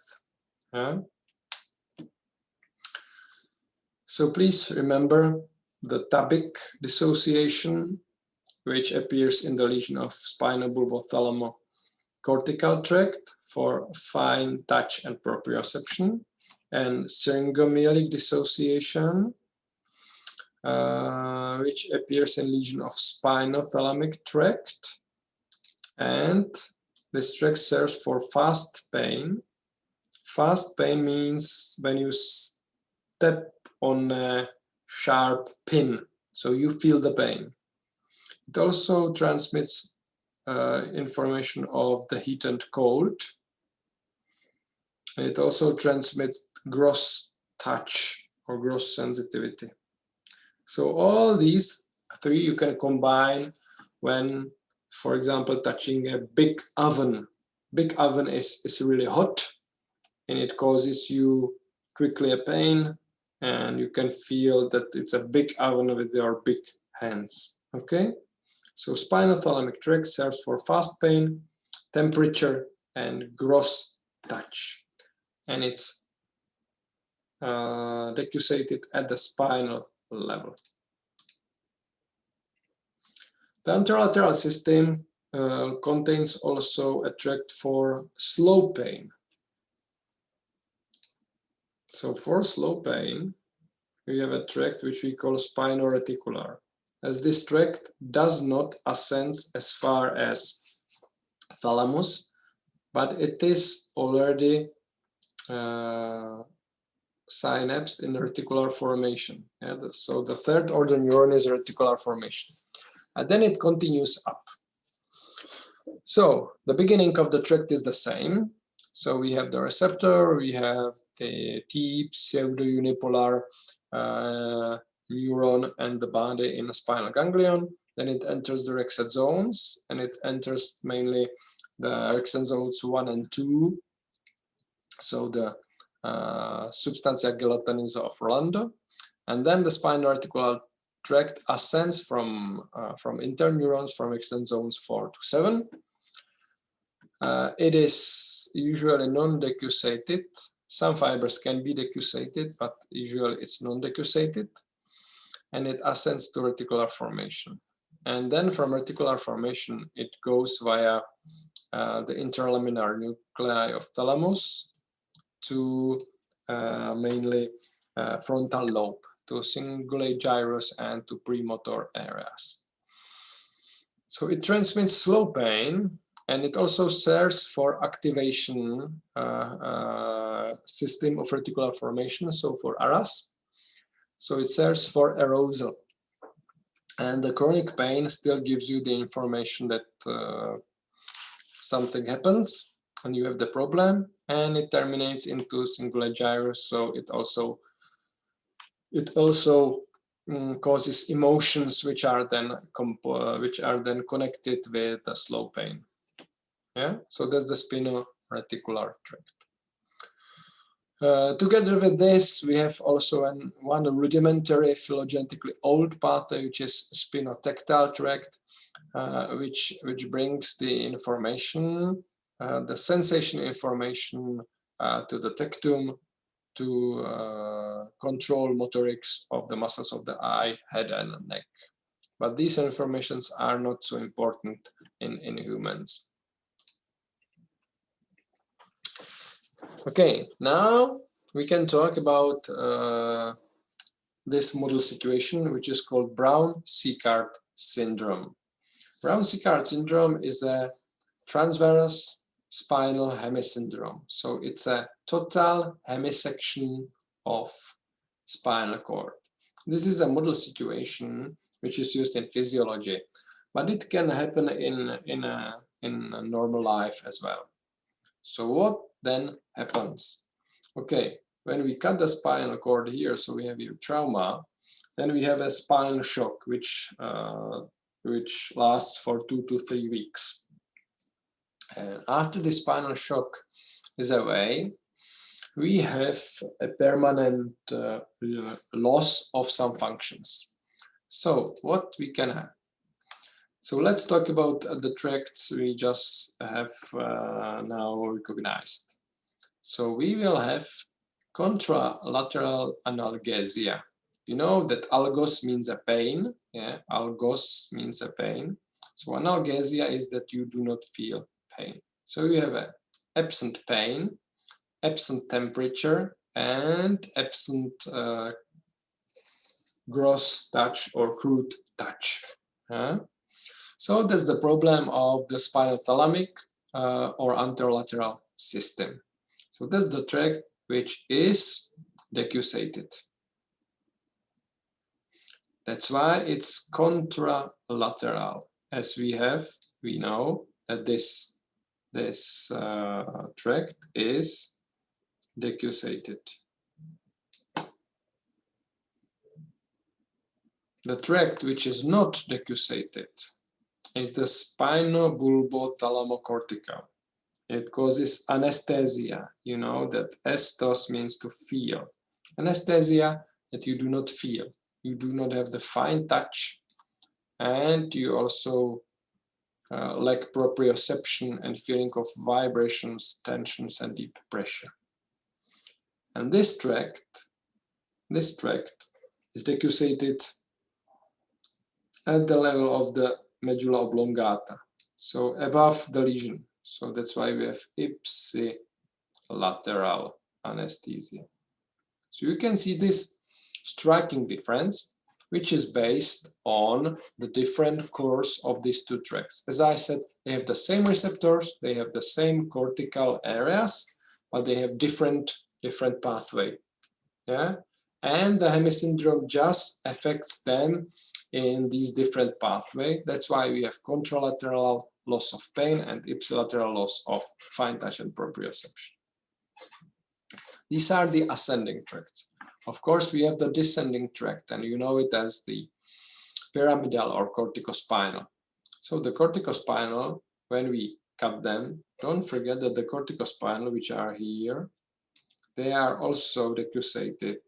So please remember the tabic dissociation, which appears in the lesion of spinobulbothalamo-cortical tract for fine touch and proprioception, and syringomyelic dissociation, which appears in lesion of spinothalamic tract, and this tract serves for fast pain. Fast pain means when you step on a sharp pin, so you feel the pain. It also transmits information of the heat and cold. And it also transmits gross touch or gross sensitivity. So all these three you can combine when, for example, touching a big oven. Big oven is really hot, and it causes you quickly a pain, and you can feel that it's a big oven with your big hands. Okay, so spinothalamic tract serves for fast pain, temperature, and gross touch, and it's decussated at the spinal level. The anterolateral system contains also a tract for slow pain. So for slow pain, we have a tract which we call spinoreticular, as this tract does not ascend as far as thalamus, but it is already synapsed in reticular formation. Yeah, so the third order neuron is reticular formation. And then it continues up. So the beginning of the tract is the same. So we have the receptor, we have the deep pseudo-unipolar neuron and the body in a spinal ganglion. Then it enters the Rexed zones, and it enters mainly the Rexed zones 1 and 2. So the substantia gelatinis of Rolando. And then the spinal-reticular tract ascends from interneurons from Rexed zones 4 to 7. It is usually non-decussated. Some fibers can be decussated, but usually it's non-decussated. And it ascends to reticular formation. And then from reticular formation, it goes via the interlaminar nuclei of thalamus to mainly frontal lobe, to cingulate gyrus and to premotor areas. So it transmits slow pain, and it also serves for activation system of reticular formation, so for ARAS. So it serves for arousal. And the chronic pain still gives you the information that something happens and you have the problem, and it terminates into cingulate gyrus, so it also causes emotions which are then connected with the slow pain. Yeah, so that's the spinoreticular tract. Together with this, we have also one rudimentary phylogenetically old pathway, which is spinotectile tract, which brings the information, the sensation information to the tectum to control motorics of the muscles of the eye, head, and neck. But these informations are not so important in humans. Okay, now we can talk about this model situation, which is called Brown C-Carp syndrome. Brown C-Carp syndrome is a transverse spinal hemisyndrome. So it's a total hemisection of spinal cord. This is a model situation which is used in physiology, but it can happen in a normal life as well. So what then happens? Okay, when we cut the spinal cord here, so we have here trauma, then we have a spinal shock, which lasts for 2 to 3 weeks. And after the spinal shock is away, we have a permanent loss of some functions. So what we can have? So let's talk about the tracts we just have now recognized. So we will have contralateral analgesia. You know that algos means a pain. Yeah, algos means a pain. So analgesia is that you do not feel pain. So you have a absent pain, absent temperature, and absent gross touch or crude touch. So that's the problem of the spinothalamic or anterolateral system. So that's the tract which is decussated. That's why it's contralateral, as we know that this tract is decussated. The tract which is not decussated is the spinobulbothalamocortical. It causes anesthesia. You know that estos means to feel. Anesthesia that you do not feel. You do not have the fine touch, and you also lack proprioception and feeling of vibrations, tensions, and deep pressure. And this tract is decussated at the level of the medulla oblongata, so above the lesion. So that's why we have ipsilateral anesthesia. So you can see this striking difference, which is based on the different course of these two tracts. As I said, they have the same receptors, they have the same cortical areas, but they have different pathway. Yeah, and the hemisyndrome just affects them in these different pathways. That's why we have contralateral loss of pain and ipsilateral loss of fine touch and proprioception. These are the ascending tracts. Of course, we have the descending tract, and you know it as the pyramidal or corticospinal. So the corticospinal, when we cut them, don't forget that the corticospinal, which are here, they are also decussated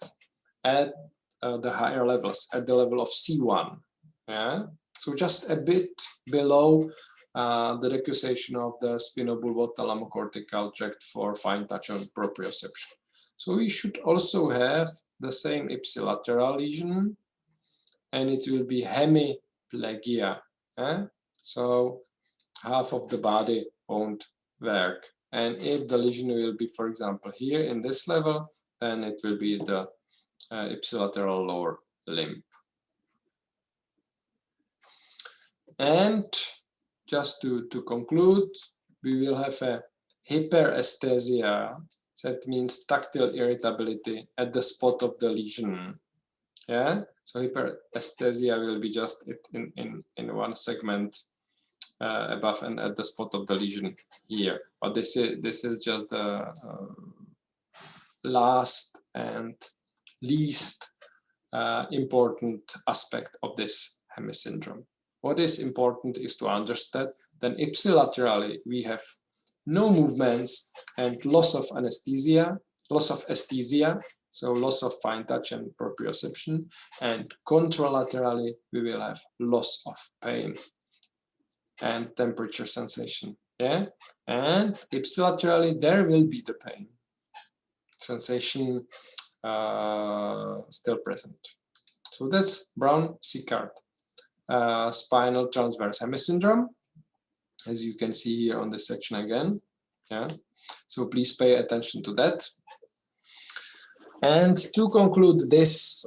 at the higher levels, at the level of C1. Yeah? So just a bit below the decussation of the spinobulbothalamocortical tract for fine touch and proprioception. So we should also have the same ipsilateral lesion, and it will be hemiplegia. So half of the body won't work. And if the lesion will be, for example, here in this level, then it will be the ipsilateral lower limb. And just to conclude, we will have a hyperesthesia. That means tactile irritability at the spot of the lesion. Yeah, so hyperesthesia will be just in one segment above and at the spot of the lesion here. But this is just the last and least important aspect of this hemisyndrome. What is important is to understand that ipsilaterally we have no movements and loss of anesthesia, loss of esthesia, so loss of fine touch and proprioception, and contralaterally we will have loss of pain and temperature sensation. Yeah, and ipsilaterally there will be the pain sensation still present. So that's Brown C-Carp spinal transverse hemisyndrome, as you can see here on this section again. Yeah, so please pay attention to that. And to conclude this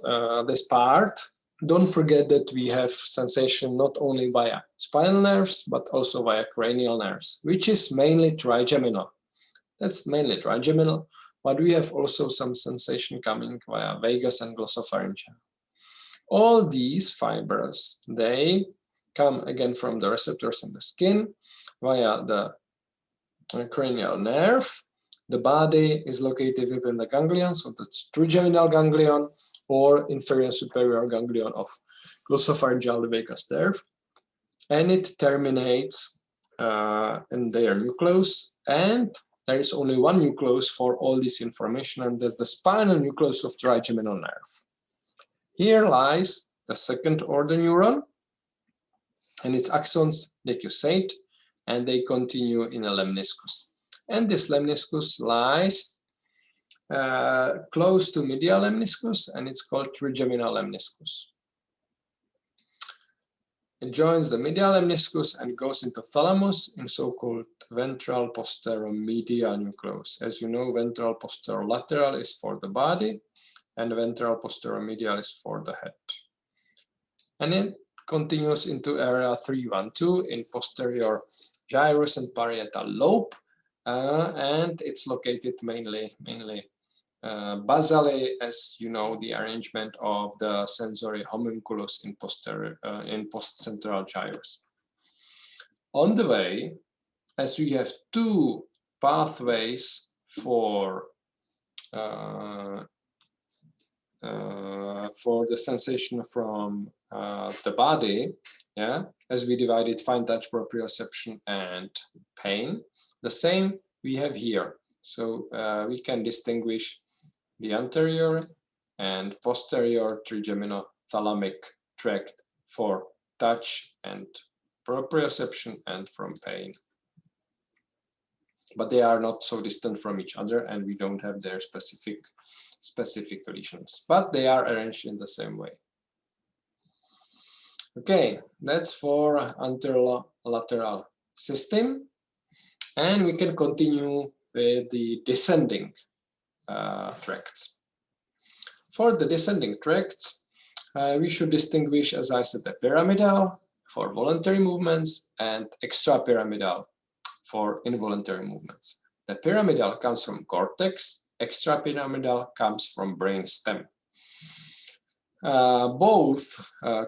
part, don't forget that we have sensation not only via spinal nerves but also via cranial nerves, which is mainly trigeminal. That's mainly trigeminal, but we have also some sensation coming via vagus and glossopharyngeal. All these fibers, they come again from the receptors in the skin via the cranial nerve, The body is located within the ganglion, so that's trigeminal ganglion or inferior superior ganglion of glossopharyngeal vagus nerve, and it terminates in their nucleus, and there is only one nucleus for all this information, and that's the spinal nucleus of trigeminal nerve. Here lies the second order neuron, and its axons decussate, and they continue in a lemniscus. And this lemniscus lies close to medial lemniscus, and it's called trigeminal lemniscus. It joins the medial lemniscus and goes into thalamus in so-called ventral posteromedial nucleus. As you know, ventral posterolateral is for the body, and ventral posteromedial is for the head. And it continues into area 312 in posterior gyrus and parietal lobe, and it's located mainly basally, as you know, the arrangement of the sensory homunculus in postcentral gyrus. On the way, as we have two pathways for the sensation from the body, yeah, as we divided fine touch, proprioception, and pain, the same we have here. So we can distinguish the anterior and posterior trigeminothalamic tract for touch and proprioception and from pain. But they are not so distant from each other, and we don't have their specific lesions, but they are arranged in the same way. Okay, that's for anterolateral system, and we can continue with the descending tracts. For the descending tracts, we should distinguish, as I said, the pyramidal for voluntary movements and extrapyramidal for involuntary movements. The pyramidal comes from cortex, extrapyramidal comes from brainstem. Both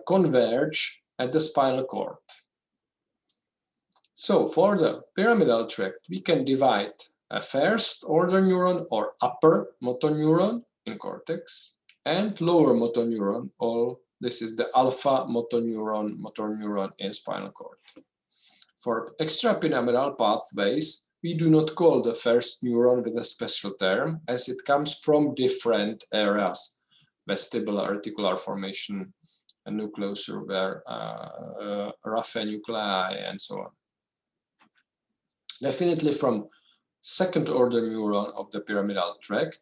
converge at the spinal cord. So for the pyramidal tract, we can divide a first order neuron or upper motor neuron in cortex and lower motor neuron, or this is the alpha motor neuron in spinal cord. For extrapyramidal pathways, we do not call the first neuron with a special term, as it comes from different areas: vestibular articular formation, a nucleus where raphe nuclei, and so on. Definitely from second order neuron of the pyramidal tract,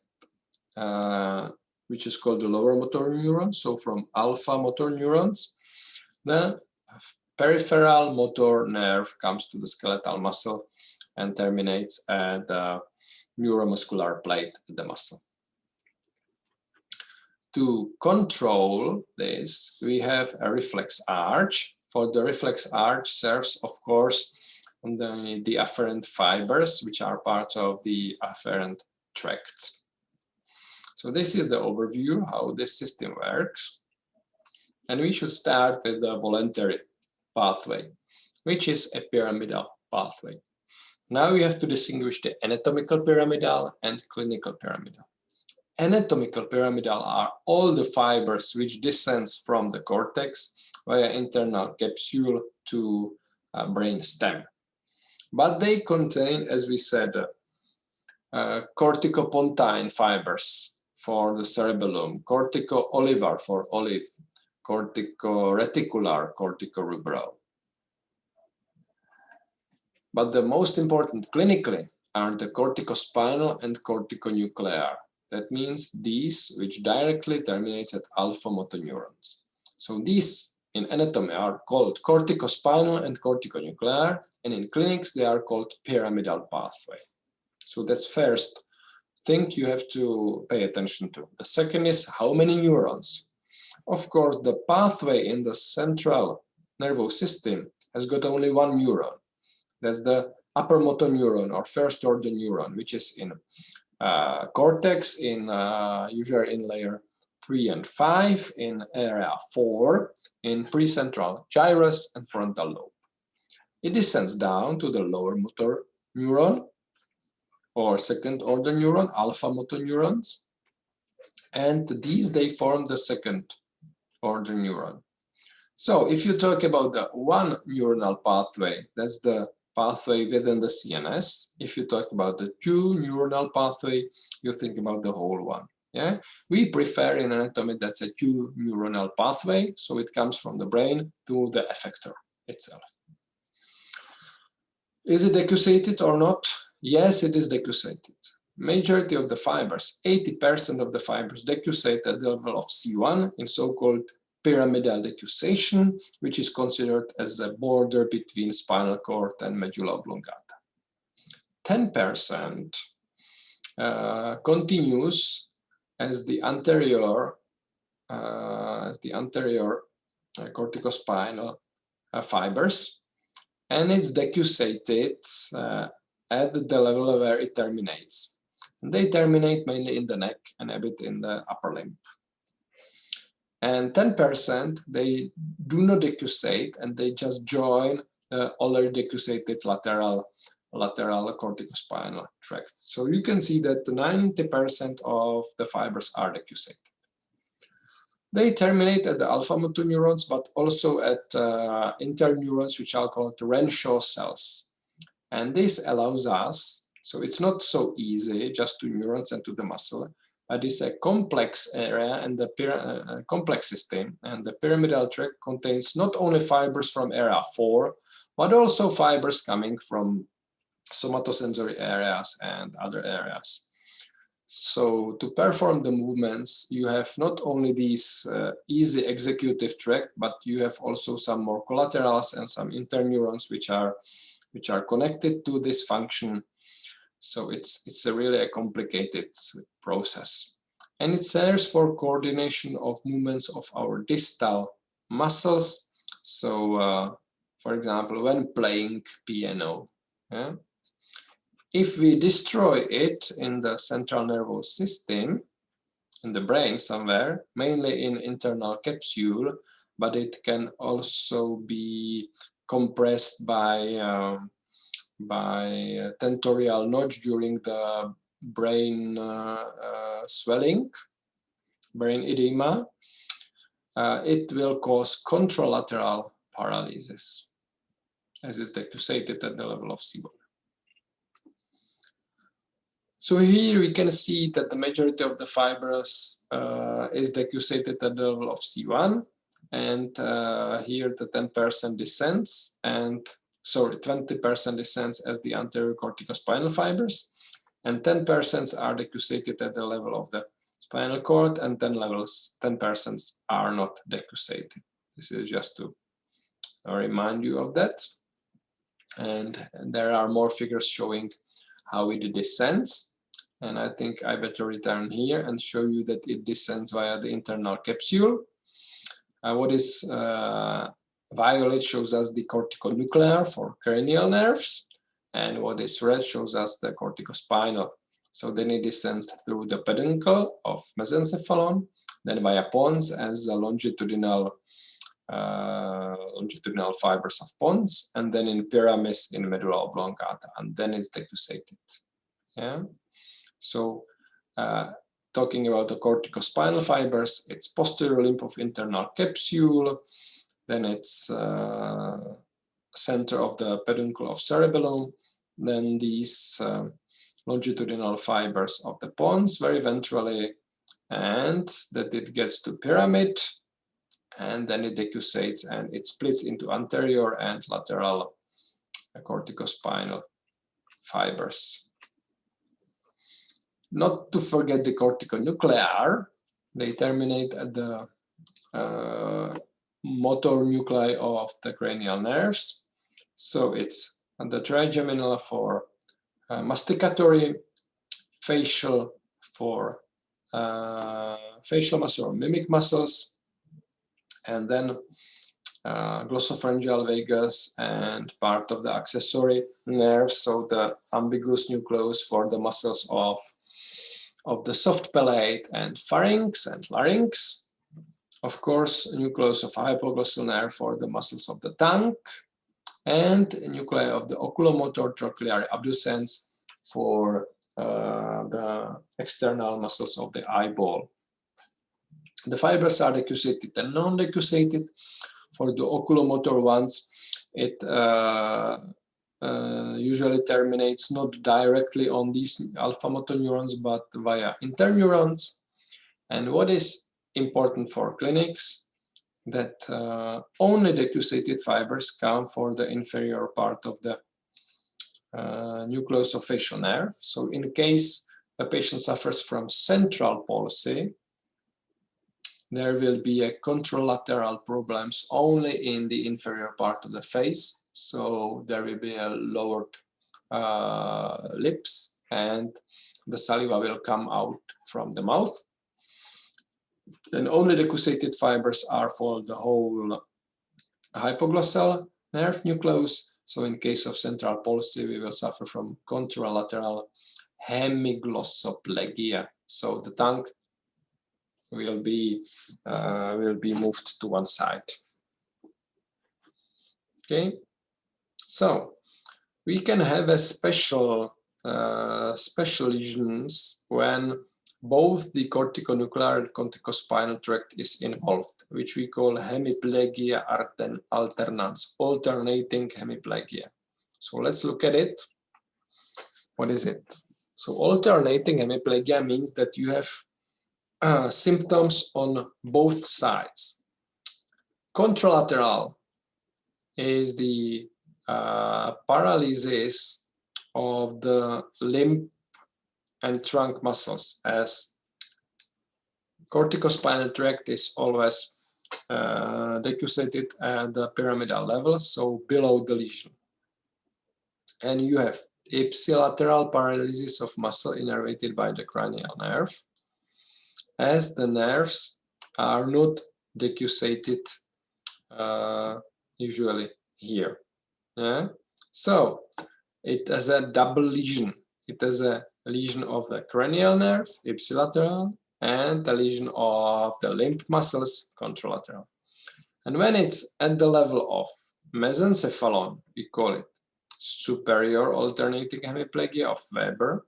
which is called the lower motor neuron, so from alpha motor neurons, the peripheral motor nerve comes to the skeletal muscle and terminates at the neuromuscular plate of the muscle. To control this, we have a reflex arch. For the reflex arch serves, of course, the afferent fibers, which are part of the afferent tracts. So this is the overview how this system works. And we should start with the voluntary pathway, which is a pyramidal pathway. Now we have to distinguish the anatomical pyramidal and clinical pyramidal. Anatomical pyramidal are all the fibers which descends from the cortex via internal capsule to brainstem. But they contain, as we said, corticopontine fibers for the cerebellum, cortico-olivar for olive, cortico-reticular, cortico-rubral. But the most important clinically are the corticospinal and corticonuclear. That means these which directly terminates at alpha motor neurons. So these in anatomy are called corticospinal and corticonuclear, and in clinics they are called pyramidal pathway. So that's first thing you have to pay attention to. The second is how many neurons. Of course, the pathway in the central nervous system has got only one neuron. That's the upper motor neuron or first order neuron, which is in cortex, in usually in layer 3 and 5, in area 4, in precentral gyrus and frontal lobe. It descends down to the lower motor neuron, or second order neuron, alpha motor neurons. And these, they form the second order neuron. So if you talk about the one neuronal pathway, that's the pathway within the CNS. If you talk about the two neuronal pathway, you think about the whole one. Yeah, we prefer in anatomy that's a two neuronal pathway, so it comes from the brain to the effector itself. Is it decussated or not? Yes, it is decussated. Majority of the fibers, 80% of the fibers, decussate at the level of C1 in so-called pyramidal decussation, which is considered as the border between spinal cord and medulla oblongata. 10% continues as the anterior corticospinal fibers, and it's decussated at the level where it terminates. And they terminate mainly in the neck and a bit in the upper limb. And 10%, they do not decussate, and they just join the already decussated lateral corticospinal tract. So you can see that 90% of the fibers are decussated. They terminate at the alpha motor neurons, but also at interneurons, which are called Renshaw cells. And this allows us, so it's not so easy just to neurons and to the muscle, but it's a complex area and the complex system. And the pyramidal tract contains not only fibers from area 4, but also fibers coming from somatosensory areas and other areas. So to perform the movements, you have not only these easy executive tract, but you have also some more collaterals and some interneurons which are connected to this function. So it's really a complicated process. And it serves for coordination of movements of our distal muscles. So for example, when playing piano, yeah? If we destroy it in the central nervous system, in the brain somewhere, mainly in internal capsule, but it can also be compressed by tentorial notch during the brain swelling, brain edema, it will cause contralateral paralysis, as it's decussated at the level of C1. So here we can see that the majority of the fibers is decussated at the level of C1, and here the 10% descends, and sorry, 20% descends as the anterior corticospinal fibers, and 10% are decussated at the level of the spinal cord, and 10% are not decussated. This is just to remind you of that. And there are more figures showing how it descends. And I think I better return here and show you that it descends via the internal capsule. What is violet shows us the corticonuclear for cranial nerves, and what is red shows us the corticospinal. So then it descends through the peduncle of mesencephalon, then via pons as the longitudinal fibers of pons, and then in pyramis in medulla oblongata, and then it's decussated. Yeah. So talking about the corticospinal fibers, it's posterior limb of internal capsule, then it's center of the peduncle of cerebellum, then these longitudinal fibers of the pons very ventrally, and that it gets to pyramid, and then it decussates and it splits into anterior and lateral corticospinal fibers. Not to forget the corticonuclear, they terminate at the motor nuclei of the cranial nerves. So it's the trigeminal for masticatory, facial for facial muscle or mimic muscles, and then glossopharyngeal vagus and part of the accessory nerves, so the ambiguous nucleus for the muscles of the soft palate and pharynx and larynx. Of course, nucleus of hypoglossal nerve for the muscles of the tongue, and nuclei of the oculomotor trochlear abducens for the external muscles of the eyeball. The fibers are decussated and non-decussated. For the oculomotor ones, it usually terminates not directly on these alpha motor neurons, but via interneurons. And what is important for clinics, that only decussated fibers come for the inferior part of the nucleus of facial nerve. So in case the patient suffers from central palsy, there will be a contralateral problems only in the inferior part of the face. So there will be a lowered lips and the saliva will come out from the mouth. Then only the decussated fibers are for the whole hypoglossal nerve nucleus. So in case of central palsy, we will suffer from contralateral hemiglossoplegia. So the tongue will be moved to one side. Okay, so we can have a special lesions when both the corticonuclear and corticospinal tract is involved, which we call hemiplegia alternans, alternating hemiplegia. So let's look at it. What is it? So alternating hemiplegia means that you have symptoms on both sides. Contralateral is the paralysis of the limb and trunk muscles, as corticospinal tract is always decussated at the pyramidal level, so below the lesion. And you have ipsilateral paralysis of muscle innervated by the cranial nerve, as the nerves are not decussated usually here. Yeah? So it has a double lesion. It has a lesion of the cranial nerve, ipsilateral, and a lesion of the limb muscles, contralateral. And when it's at the level of mesencephalon, we call it superior alternating hemiplegia of Weber.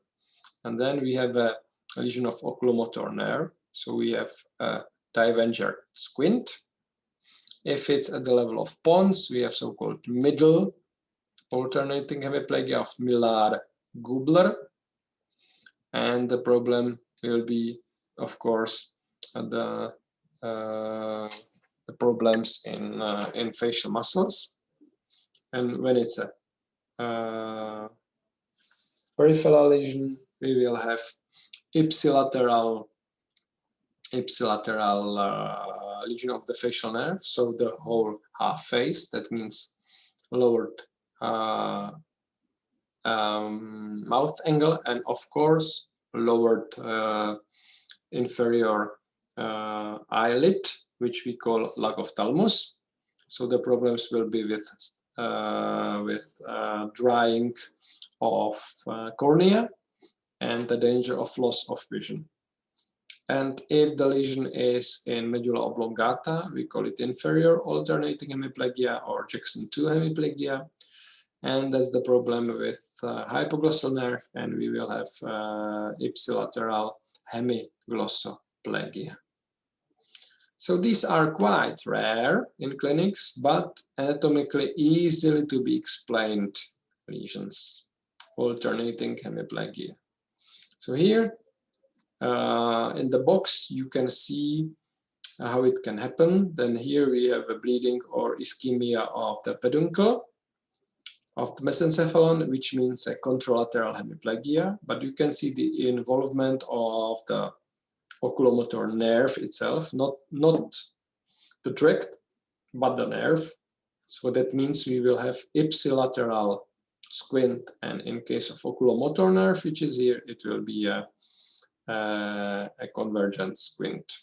And then we have a lesion of oculomotor nerve. So we have a divergent squint. If it's at the level of pons, we have so-called middle alternating hemiplegia of Millar-Gubler. And the problem will be, of course, the problems in facial muscles. And when it's a peripheral lesion, we will have ipsilateral lesion of the facial nerve, so the whole half face. That means lowered mouth angle, and of course lowered inferior eyelid, which we call lagophthalmus. So the problems will be with drying of cornea and the danger of loss of vision. And if the lesion is in medulla oblongata, we call it inferior alternating hemiplegia or Jackson 2 hemiplegia. And that's the problem with hypoglossal nerve, and we will have ipsilateral hemiglossoplegia. So these are quite rare in clinics, but anatomically easily to be explained lesions, alternating hemiplegia. So here in the box you can see how it can happen. Then here we have a bleeding or ischemia of the peduncle of the mesencephalon, which means a contralateral hemiplegia, but you can see the involvement of the oculomotor nerve itself, not the tract, but the nerve. So that means we will have ipsilateral squint, and in case of oculomotor nerve, which is here, it will be a convergent squint.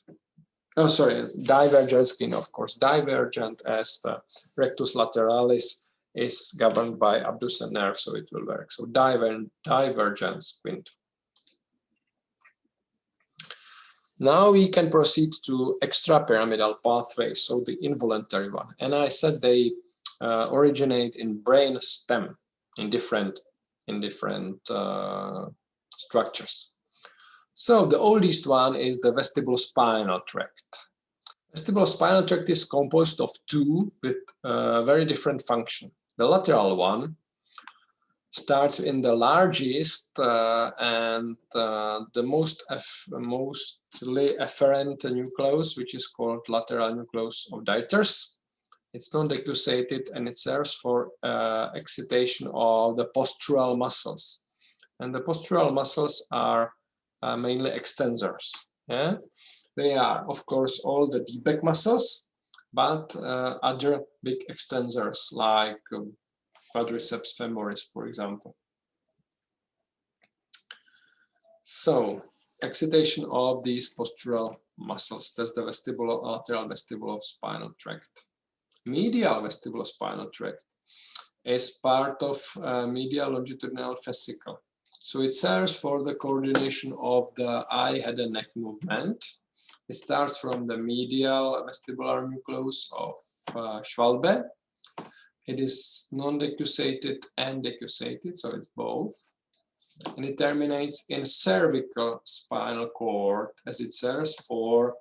Oh, sorry, divergent squint, of course. Divergent, as the rectus lateralis is governed by abducent nerve, so it will work. So divergent squint. Now we can proceed to extrapyramidal pathways, so the involuntary one. And I said they originate in brain stem in different structures. So the oldest one is the vestibulospinal tract. Vestibulospinal tract is composed of two with very different function. The lateral one starts in the largest and the mostly afferent nucleus, which is called lateral nucleus of Dieters. It's non-decussated and it serves for excitation of the postural muscles. And the postural muscles are mainly extensors. Yeah? They are, of course, all the deep back muscles, but other big extensors like quadriceps femoris, for example. So, excitation of these postural muscles, that's the lateral vestibulospinal tract. Medial vestibulospinal tract is part of medial longitudinal fascicle. So it serves for the coordination of the eye, head, and neck movement. It starts from the medial vestibular nucleus of Schwalbe. It is non-decussated and decussated, so it's both. And it terminates in cervical spinal cord as it serves for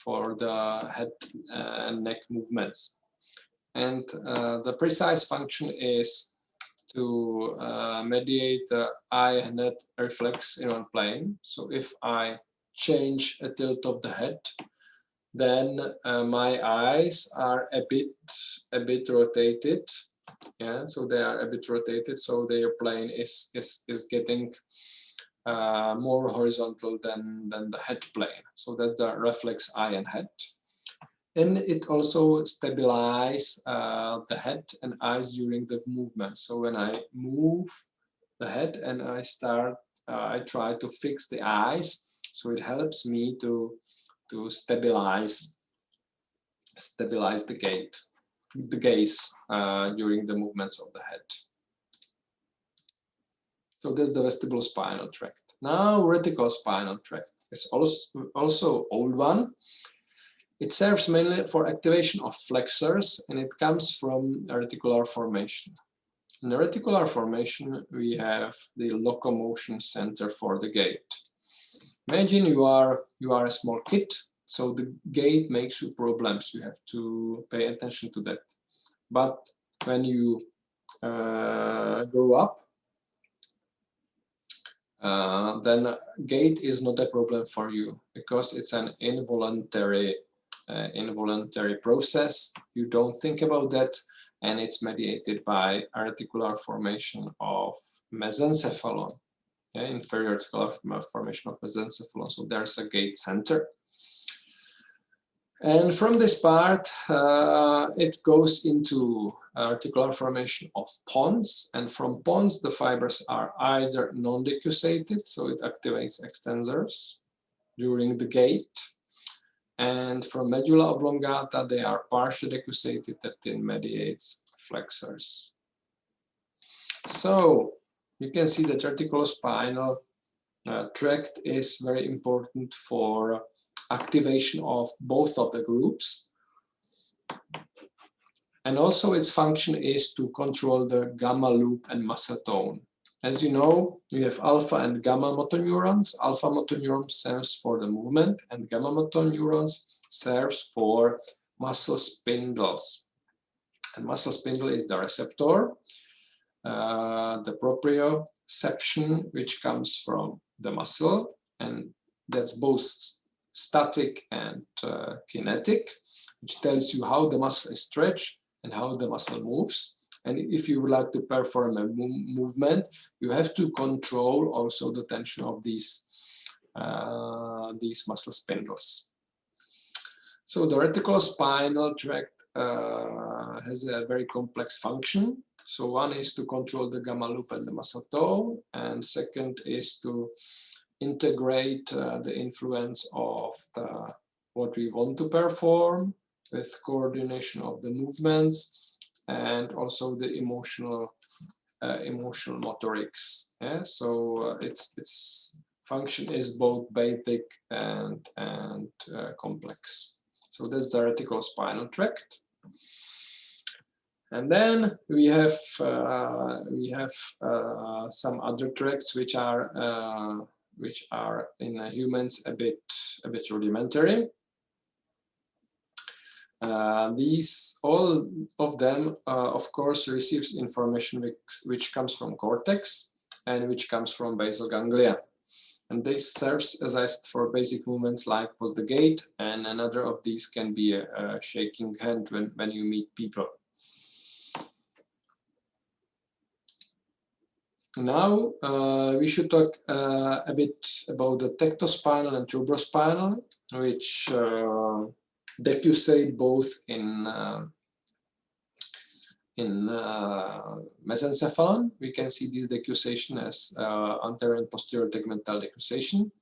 the head and neck movements. And the precise function is to mediate the eye and head reflex in one plane. So if I change a tilt of the head, then my eyes are a bit rotated. Yeah, so they are a bit rotated, so their plane is getting more horizontal than the head plane. So that's the reflex eye and head. And it also stabilizes the head and eyes during the movement. So when I move the head and I try to fix the eyes, so it helps me to stabilize the gaze during the movements of the head. So there's the vestibulospinal tract. Now reticulospinal tract is also old one. It serves mainly for activation of flexors, and it comes from a reticular formation. In the reticular formation, we have the locomotion center for the gait. Imagine you are a small kid, so the gait makes you problems. You have to pay attention to that. But when you grow up, then gait is not a problem for you because it's an involuntary process. You don't think about that, and it's mediated by a reticular formation of mesencephalon, yeah, inferior reticular formation of mesencephalon. So there's a gait center. And from this part, it goes into reticular formation of pons, and from pons, the fibers are either non-decussated, so it activates extensors during the gait, and from medulla oblongata, they are partially decussated, that then mediates flexors. So you can see that reticulospinal tract is very important for activation of both of the groups. And also its function is to control the gamma loop and muscle tone. As you know, you have alpha and gamma motor neurons. Alpha motor neuron serves for the movement, and gamma motor neurons serves for muscle spindles. And muscle spindle is the receptor, the proprioception, which comes from the muscle, and that's both static and kinetic, which tells you how the muscle is stretched and how the muscle moves. And if you would like to perform a movement, you have to control also the tension of these muscle spindles. So the reticulospinal tract has a very complex function. So one is to control the gamma loop and the muscle tone, and second is to integrate the influence of what we want to perform with coordination of the movements, and also the emotional motorics. Yeah? So its function is both basic and complex. So that's the reticulospinal tract. And then we have some other tracts which are in humans a bit rudimentary. These all of them, of course, receives information which comes from cortex and which comes from basal ganglia. And this serves, as I said, for basic movements like pose the gait, and another of these can be a shaking hand when you meet people. Now we should talk a bit about the tectospinal and tuberospinal, which decussate both in mesencephalon. We can see this decussation as anterior and posterior tegmental decussation,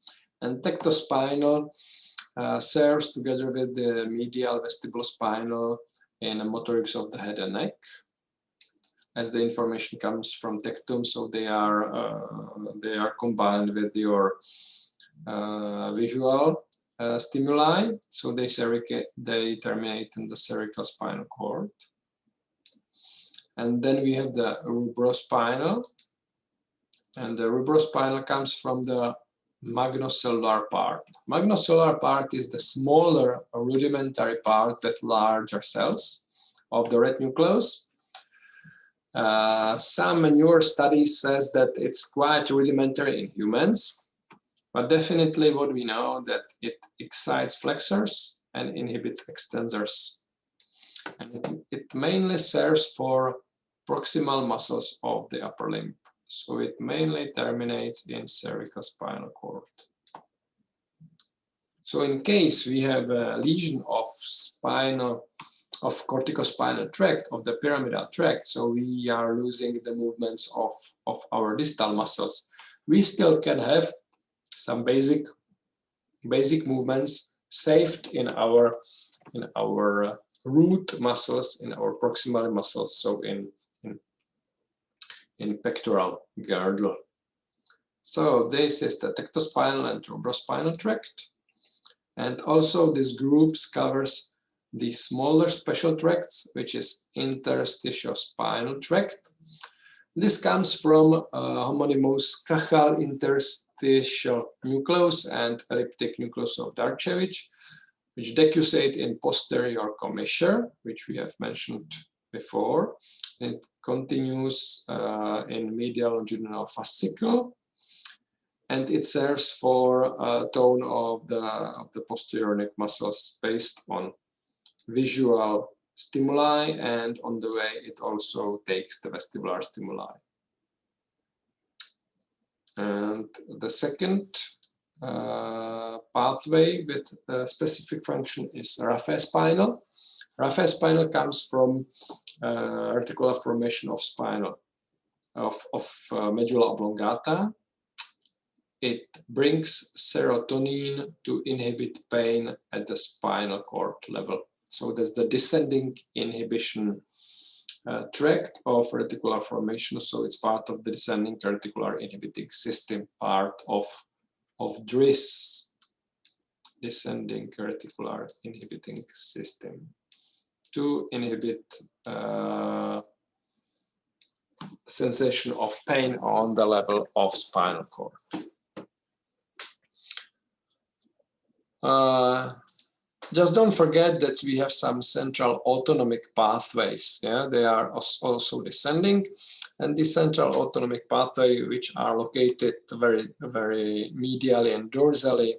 and tectospinal serves together with the medial vestibulospinal in the motorics of the head and neck, as the information comes from tectum, so they are combined with your visual stimuli, so they terminate in the cervical spinal cord. And then we have the rubrospinal, and the rubrospinal comes from the magnocellular part. Magnocellular part is the smaller rudimentary part with larger cells of the red nucleus. Some newer studies says that it's quite rudimentary in humans, but definitely what we know that it excites flexors and inhibits extensors. And it mainly serves for proximal muscles of the upper limb. So it mainly terminates in cervical spinal cord. So in case we have a lesion of corticospinal tract, of the pyramidal tract, so we are losing the movements of our distal muscles, we still can have some basic movements saved in our root muscles, in our proximal muscles, so in pectoral girdle. So this is the tectospinal and tuberospinal tract, and also this group covers the smaller special tracts, which is interstitial spinal tract. This comes from homonymous Kachal interstitial nucleus and elliptic nucleus of Darchevich, which decussate in posterior commissure, which we have mentioned before. It continues in medial longitudinal fascicle, and it serves for tone of the posterior neck muscles based on visual stimuli, and on the way it also takes the vestibular stimuli. And the second pathway with a specific function is raphe spinal. Raphe spinal comes from reticular formation of medulla oblongata. It brings serotonin to inhibit pain at the spinal cord level. So there's the descending inhibition tract of reticular formation. So it's part of the descending reticular inhibiting system, part of DRIS, descending reticular inhibiting system, to inhibit sensation of pain on the level of spinal cord. Just don't forget that we have some central autonomic pathways. Yeah, they are also descending, and the central autonomic pathway, which are located very, very medially and dorsally,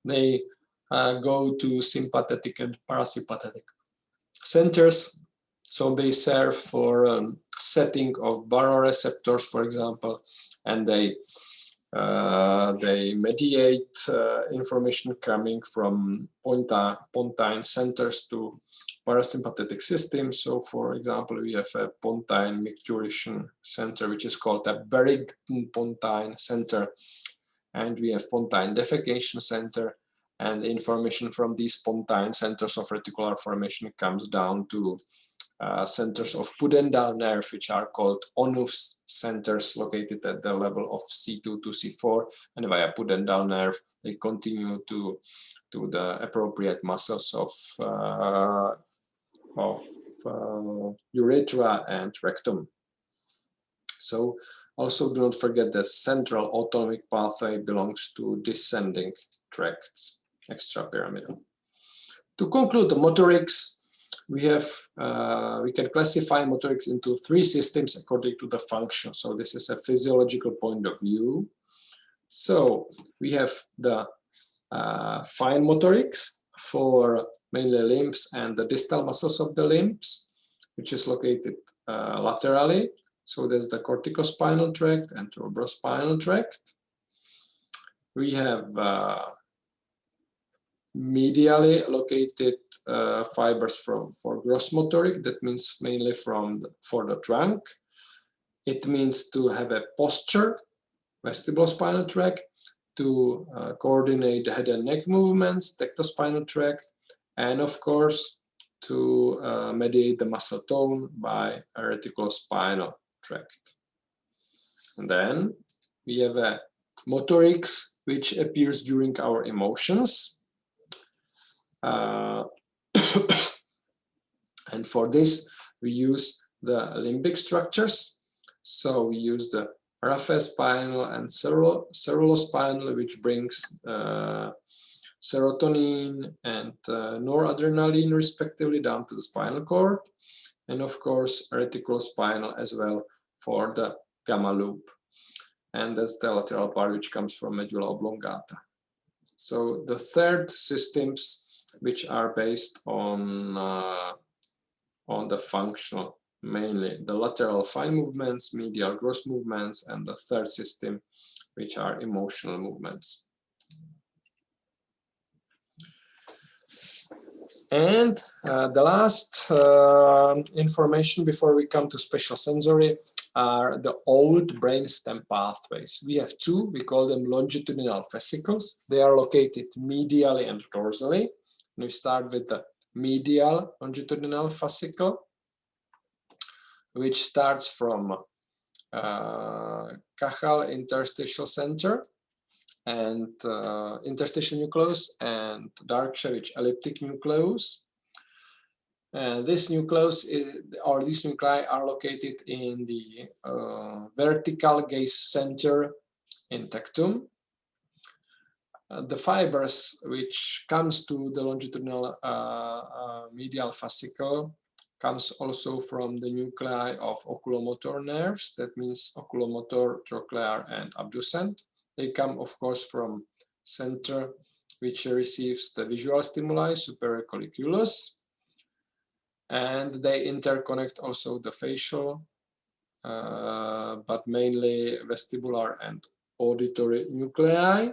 they go to sympathetic and parasympathetic centers. So they serve for setting of baroreceptors, for example, and they mediate information coming from pontine centers to parasympathetic systems. So, for example, we have a pontine micturition center, which is called a Barrington-Pontine center, and we have pontine defecation center, and the information from these pontine centers of reticular formation comes down to centers of pudendal nerve, which are called onus centers, located at the level of C2 to C4, and via pudendal nerve they continue to the appropriate muscles of urethra and rectum. So also do not forget the central autonomic pathway belongs to descending tracts, extrapyramidal. To conclude the motorics, we can classify motorics into 3 systems according to the function. So this is a physiological point of view. So we have the fine motorics for mainly limbs and the distal muscles of the limbs, which is located laterally. So there's the corticospinal tract and cerebrospinal tract. We have medially located fibers for gross motoric. That means mainly for the trunk. It means to have a posture, vestibulospinal tract, to coordinate the head and neck movements, tectospinal tract, and of course to mediate the muscle tone by a reticulospinal tract. And then we have a motorics which appears during our emotions. And for this we use the limbic structures. So we use the raphe-spinal and cerebellospinal, which brings serotonin and noradrenaline respectively down to the spinal cord, and of course reticulospinal as well for the gamma loop. And that's the lateral part which comes from medulla oblongata. So the third systems which are based on the functional, mainly the lateral fine movements, medial gross movements, and the third system which are emotional movements. And the last information before we come to special sensory are the old brainstem pathways. We have 2, we call them longitudinal fascicles. They are located medially and dorsally. And we start with the medial longitudinal fascicle, which starts from Kachl interstitial center and interstitial nucleus and Darkshevich elliptic nucleus. This nucleus or these nuclei are located in the vertical gaze center in tectum. The fibers which comes to the longitudinal medial fascicle comes also from the nuclei of oculomotor nerves. That means oculomotor, trochlear, and abducent. They come, of course, from center which receives the visual stimuli, superior colliculus, and they interconnect also the facial, but mainly vestibular and auditory nuclei,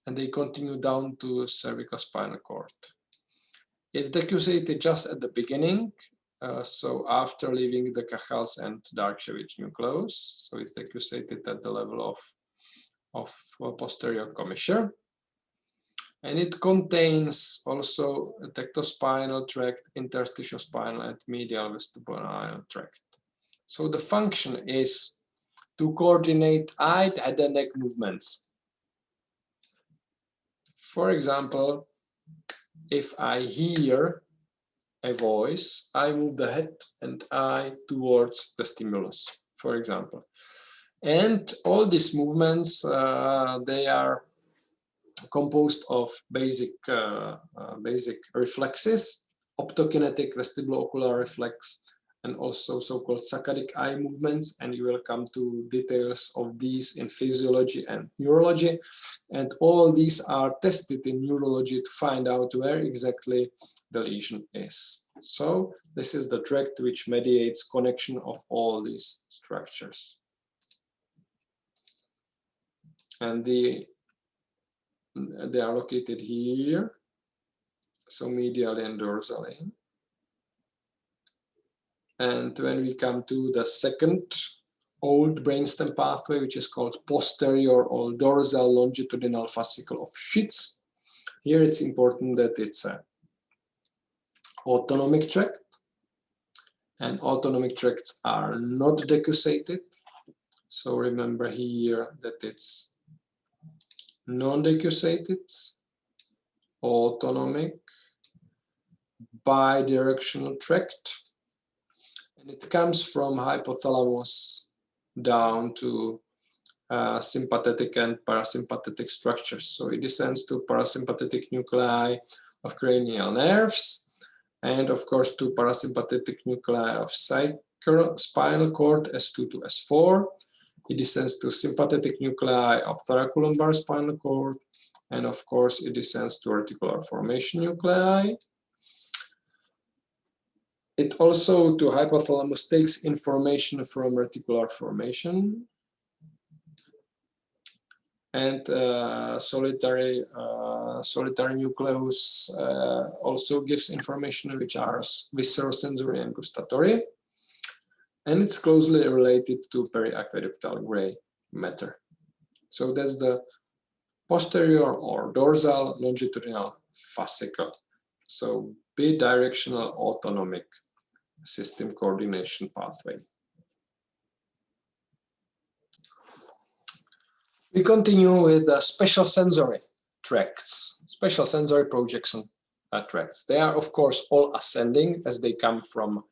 and they continue down to cervicospinal cord. It's decussated just at the beginning, so after leaving the Kachals and Darkshevich nucleus, so it's decussated at the level of posterior commissure. And it contains also a tectospinal tract, interstitial spinal, and medial vestibular tract. So the function is to coordinate eye, head, and neck movements. For example, if I hear a voice, I move the head and eye towards the stimulus, for example. And all these movements, they are composed of basic reflexes, optokinetic vestibulo-ocular reflex, and also so-called saccadic eye movements. And you will come to details of these in physiology and neurology. And all these are tested in neurology to find out where exactly the lesion is. So this is the tract which mediates connection of all these structures. And they are located here, so medially and dorsally. And when we come to the second old brainstem pathway, which is called posterior or dorsal longitudinal fascicle of Schütz, here it's important that it's an autonomic tract, and autonomic tracts are not decussated. So remember here that it's non-decussated, autonomic, bidirectional tract. And it comes from hypothalamus down to sympathetic and parasympathetic structures. So it descends to parasympathetic nuclei of cranial nerves, and of course to parasympathetic nuclei of spinal cord S2 to S4. It descends to sympathetic nuclei of thoracolumbar spinal cord, and of course it descends to reticular formation nuclei. It also, to hypothalamus, takes information from reticular formation, and solitary nucleus also gives information, which are viscerosensory and gustatory, and it's closely related to periaqueductal gray matter. So that's the posterior or dorsal longitudinal fascicle. So bidirectional autonomic system coordination pathway. We continue with the special sensory tracts, special sensory projection tracts. They are, of course, all ascending as they come from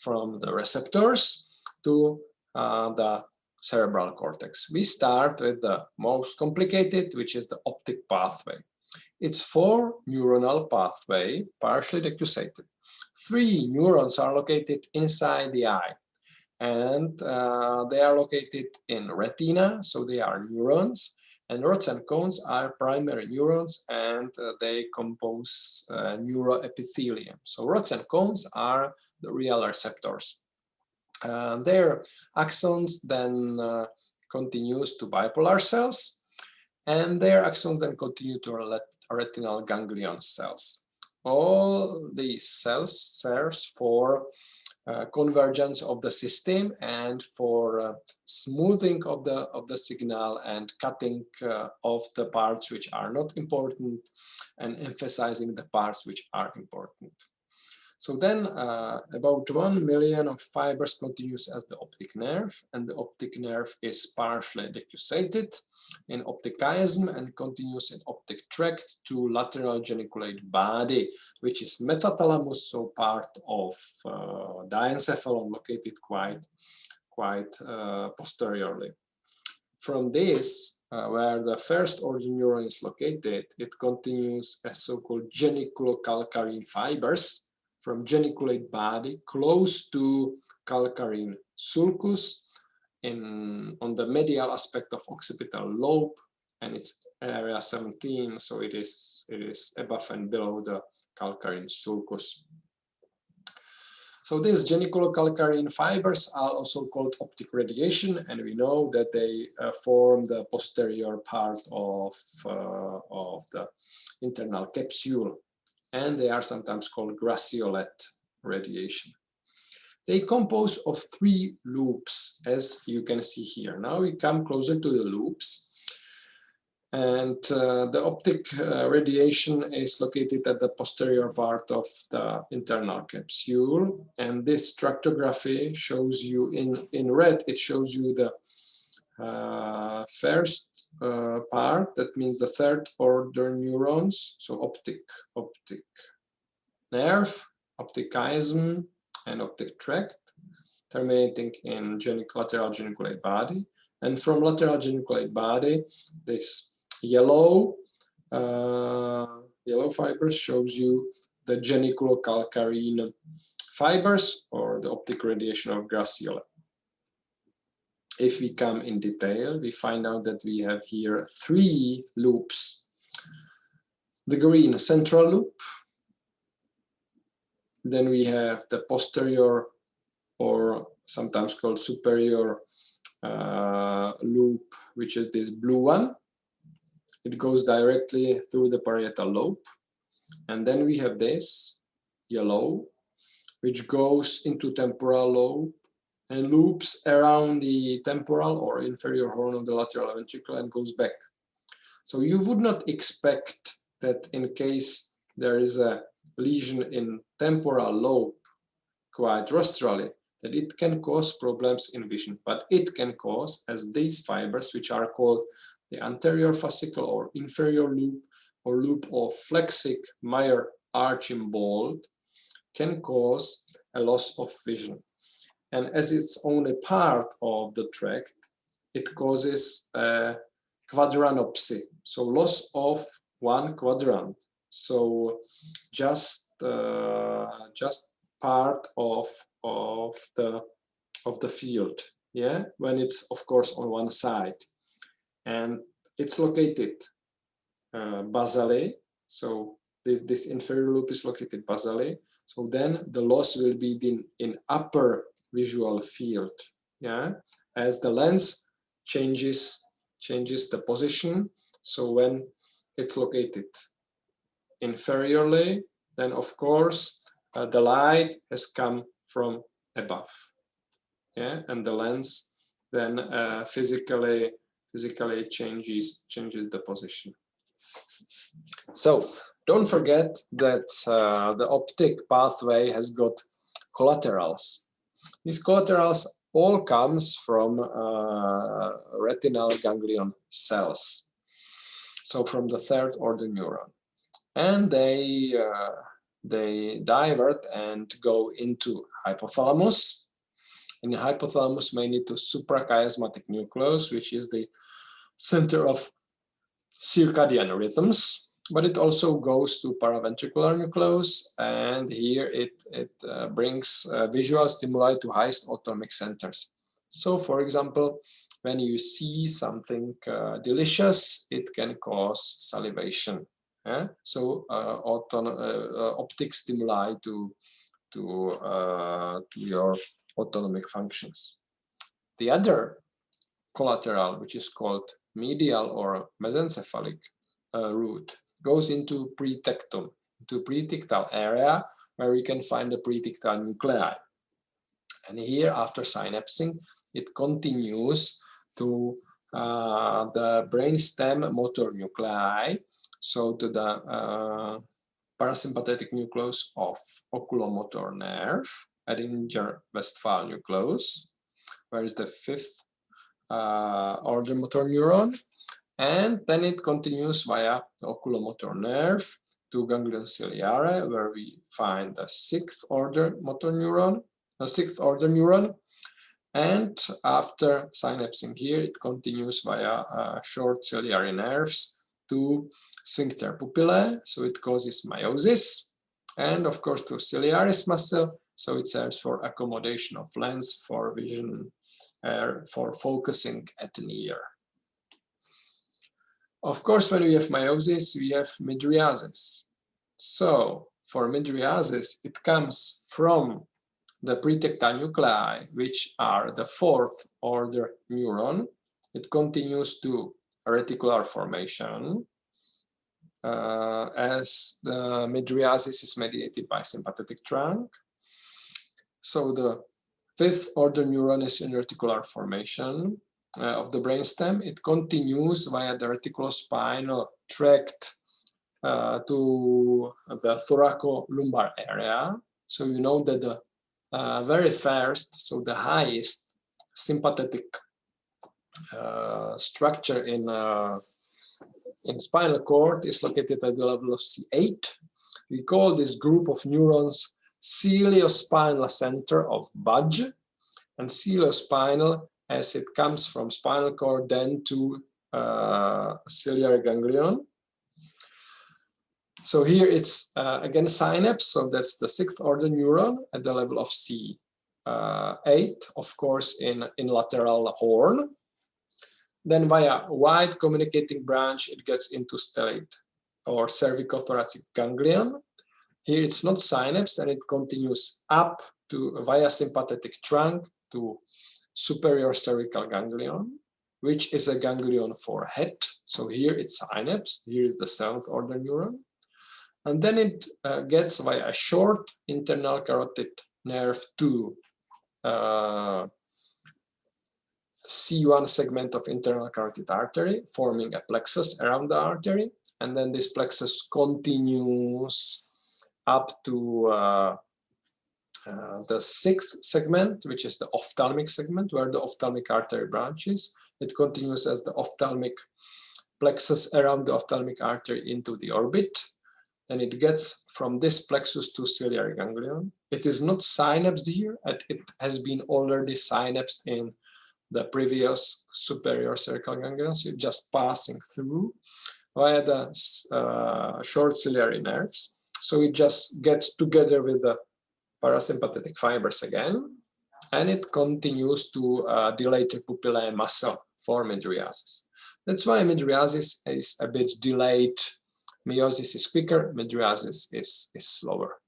the receptors to the cerebral cortex. We start with the most complicated, which is the optic pathway. It's 4 neuronal pathway, partially decussated. 3 neurons are located inside the eye, and they are located in retina, so they are neurons, and rods and cones are primary neurons, and they compose neuroepithelium. So rods and cones are the real receptors. Their axons then continues to bipolar cells, and their axons then continue to retinal ganglion cells. All these cells serves for convergence of the system and for smoothing of the signal and cutting of the parts which are not important and emphasizing the parts which are important. So then about 1 million of fibers continues as the optic nerve, and the optic nerve is partially decussated in optic chiasm and continues in optic tract to lateral geniculate body, which is metathalamus, so part of diencephalon located quite posteriorly. From this, where the first order neuron is located, it continues as so-called geniculocalcarine fibers from geniculate body close to calcarine sulcus on the medial aspect of occipital lobe, and it's area 17, so it is above and below the calcarine sulcus. So these geniculocalcarine fibers are also called optic radiation, and we know that they form the posterior part of the internal capsule, and they are sometimes called graciolate radiation. They compose of 3 loops, as you can see here. Now we come closer to the loops, and the optic radiation is located at the posterior part of the internal capsule, and this tractography shows you in red, it shows you the first part, that means the 3rd order neurons, so optic nerve, optic chiasm, and optic tract, terminating in lateral geniculate body. And from lateral geniculate body, this yellow fibers shows you the geniculocalcarine fibers, or the optic radiation of graciolate. If we come in detail, we find out that we have here 3 loops. The green central loop, then we have the posterior, or sometimes called superior loop, which is this blue one. It goes directly through the parietal lobe. And then we have this yellow, which goes into temporal lobe and loops around the temporal or inferior horn of the lateral ventricle and goes back. So you would not expect that in case there is a lesion in temporal lobe quite rostrally, that it can cause problems in vision, but it can cause, as these fibers, which are called the anterior fascicle or inferior loop or loop of Flexick Meyer Archimbold, can cause a loss of vision. And as it's only part of the tract, it causes quadranopsy, so loss of one quadrant. So just part of the field, yeah, when it's of course on one side, and it's located basally. So this inferior loop is located basally. So then the loss will be in upper visual field, yeah, as the lens changes the position. So when it's located inferiorly, then of course the light has come from above, yeah, and the lens then physically changes the position. So don't forget that the optic pathway has got collaterals. These collaterals all comes from retinal ganglion cells, so from the third order neuron, and they divert and go into hypothalamus. In the hypothalamus, mainly to suprachiasmatic nucleus, which is the center of circadian rhythms, but it also goes to paraventricular nucleus, and here it brings visual stimuli to highest autonomic centers. So, for example, when you see something delicious, it can cause salivation. Yeah? So, optic stimuli to your autonomic functions. The other collateral, which is called medial or mesencephalic root, goes into pretectum, into pretectal area, where we can find the pretectal nuclei. And here, after synapsing, it continues to the brainstem motor nuclei, so to the parasympathetic nucleus of oculomotor nerve, Edinger-Westphal nucleus, where is the fifth order motor neuron, and then it continues via the oculomotor nerve to ganglion ciliare, where we find the sixth order motor neuron, and after synapsing here, it continues via short ciliary nerves to sphincter pupillae, so it causes meiosis, and of course to ciliaris muscle, so it serves for accommodation of lens, for vision, for focusing at near. Of course, when we have meiosis, we have mydriasis. So for mydriasis, it comes from the pretectal nuclei, which are the fourth order neuron. It continues to reticular formation, as the mydriasis is mediated by sympathetic trunk. So the fifth order neuron is in reticular formation of the brainstem. It continues via the reticulospinal tract to the thoracolumbar area. So you know that the very first, so the highest sympathetic structure in spinal cord is located at the level of C8. We call this group of neurons ciliospinal center of Budge, and ciliospinal, as it comes from spinal cord then to ciliary ganglion. So here it's again synapse, so that's the sixth order neuron at the level of C8, of course, in lateral horn. Then via wide communicating branch, it gets into stellate or cervicothoracic ganglion. Here it's not synapse, and it continues up to via sympathetic trunk to superior cervical ganglion, which is a ganglion for head. So here it's synapse, here is the seventh order neuron. And then it gets via a short internal carotid nerve to C1 segment of internal carotid artery, forming a plexus around the artery. And then this plexus continues up to the sixth segment, which is the ophthalmic segment, where the ophthalmic artery branches. It continues as the ophthalmic plexus around the ophthalmic artery into the orbit. then it gets from this plexus to ciliary ganglion. It is not synapsed here, it has been already synapsed in the previous superior cervical ganglion, so it's just passing through via the short ciliary nerves. So it just gets together with the parasympathetic fibers again, and it continues to dilate the pupillae muscle for mydriasis. That's why mydriasis is a bit delayed. Meiosis is quicker, mydriasis is slower.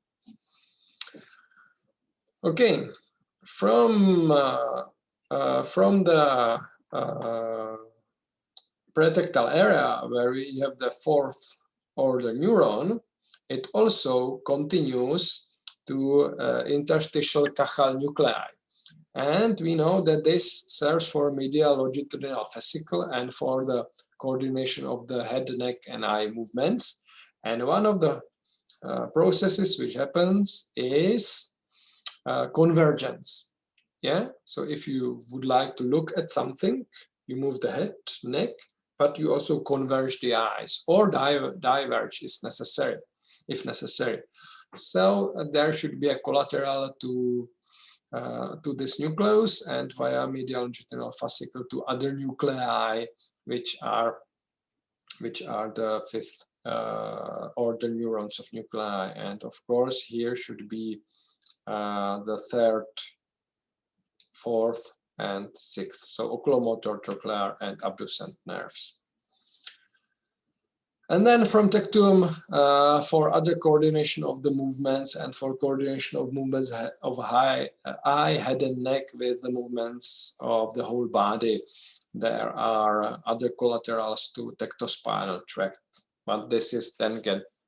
Okay, from the pretectal area where we have the fourth order neuron, it also continues to interstitial Kachl nuclei. And we know that this serves for medial longitudinal fascicle and for the coordination of the head, neck, and eye movements. And one of the processes which happens is convergence. Yeah, so if you would like to look at something, you move the head, neck, but you also converge the eyes, or diverge is necessary, if necessary. So there should be a collateral to this nucleus, and via medial longitudinal fascicle to other nuclei, which are the fifth order neurons of nuclei. And of course, here should be the third, fourth, and sixth. So oculomotor, trochlear, and abducent nerves. And then from tectum, for other coordination of the movements and for coordination of movements of eye, head, and neck with the movements of the whole body, there are other collaterals to tectospinal tract, but this is then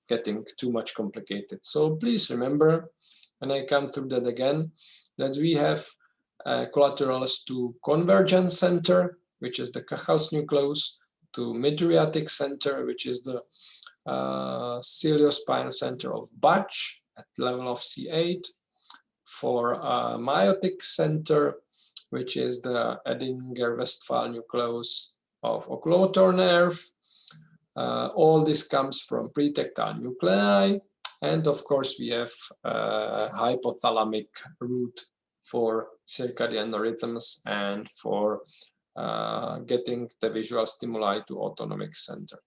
getting too much complicated. So please remember, when I come through that again, that we have collaterals to convergence center, which is the Kachl's nucleus, to midriatic center, which is the ciliospinal center of Bach at level of C8, for meiotic center, which is the Edinger-Westphal nucleus of oculomotor nerve. All this comes from pretectal nuclei, and of course we have hypothalamic root for circadian rhythms and for getting the visual stimuli to autonomic center.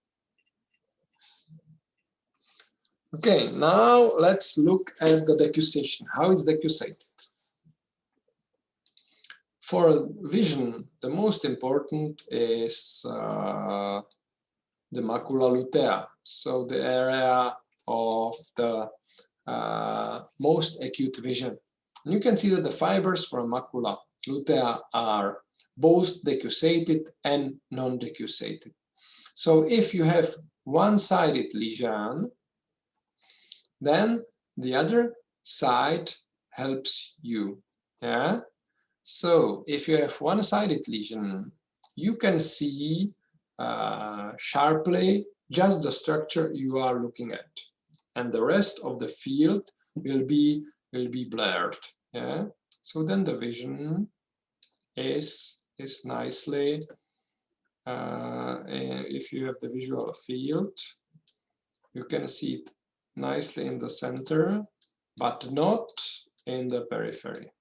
Okay, now let's look at the decussation. How is decussated? For vision, the most important is the macula lutea, so the area of the most acute vision. And you can see that the fibers from macula lutea are both decussated and non-decussated. So if you have one-sided lesion, then the other side helps you. Yeah. So if you have one-sided lesion, you can see sharply just the structure you are looking at, and the rest of the field will be blurred. Yeah. So then the vision is nicely, if you have the visual field, you can see it nicely in the center, but not in the periphery.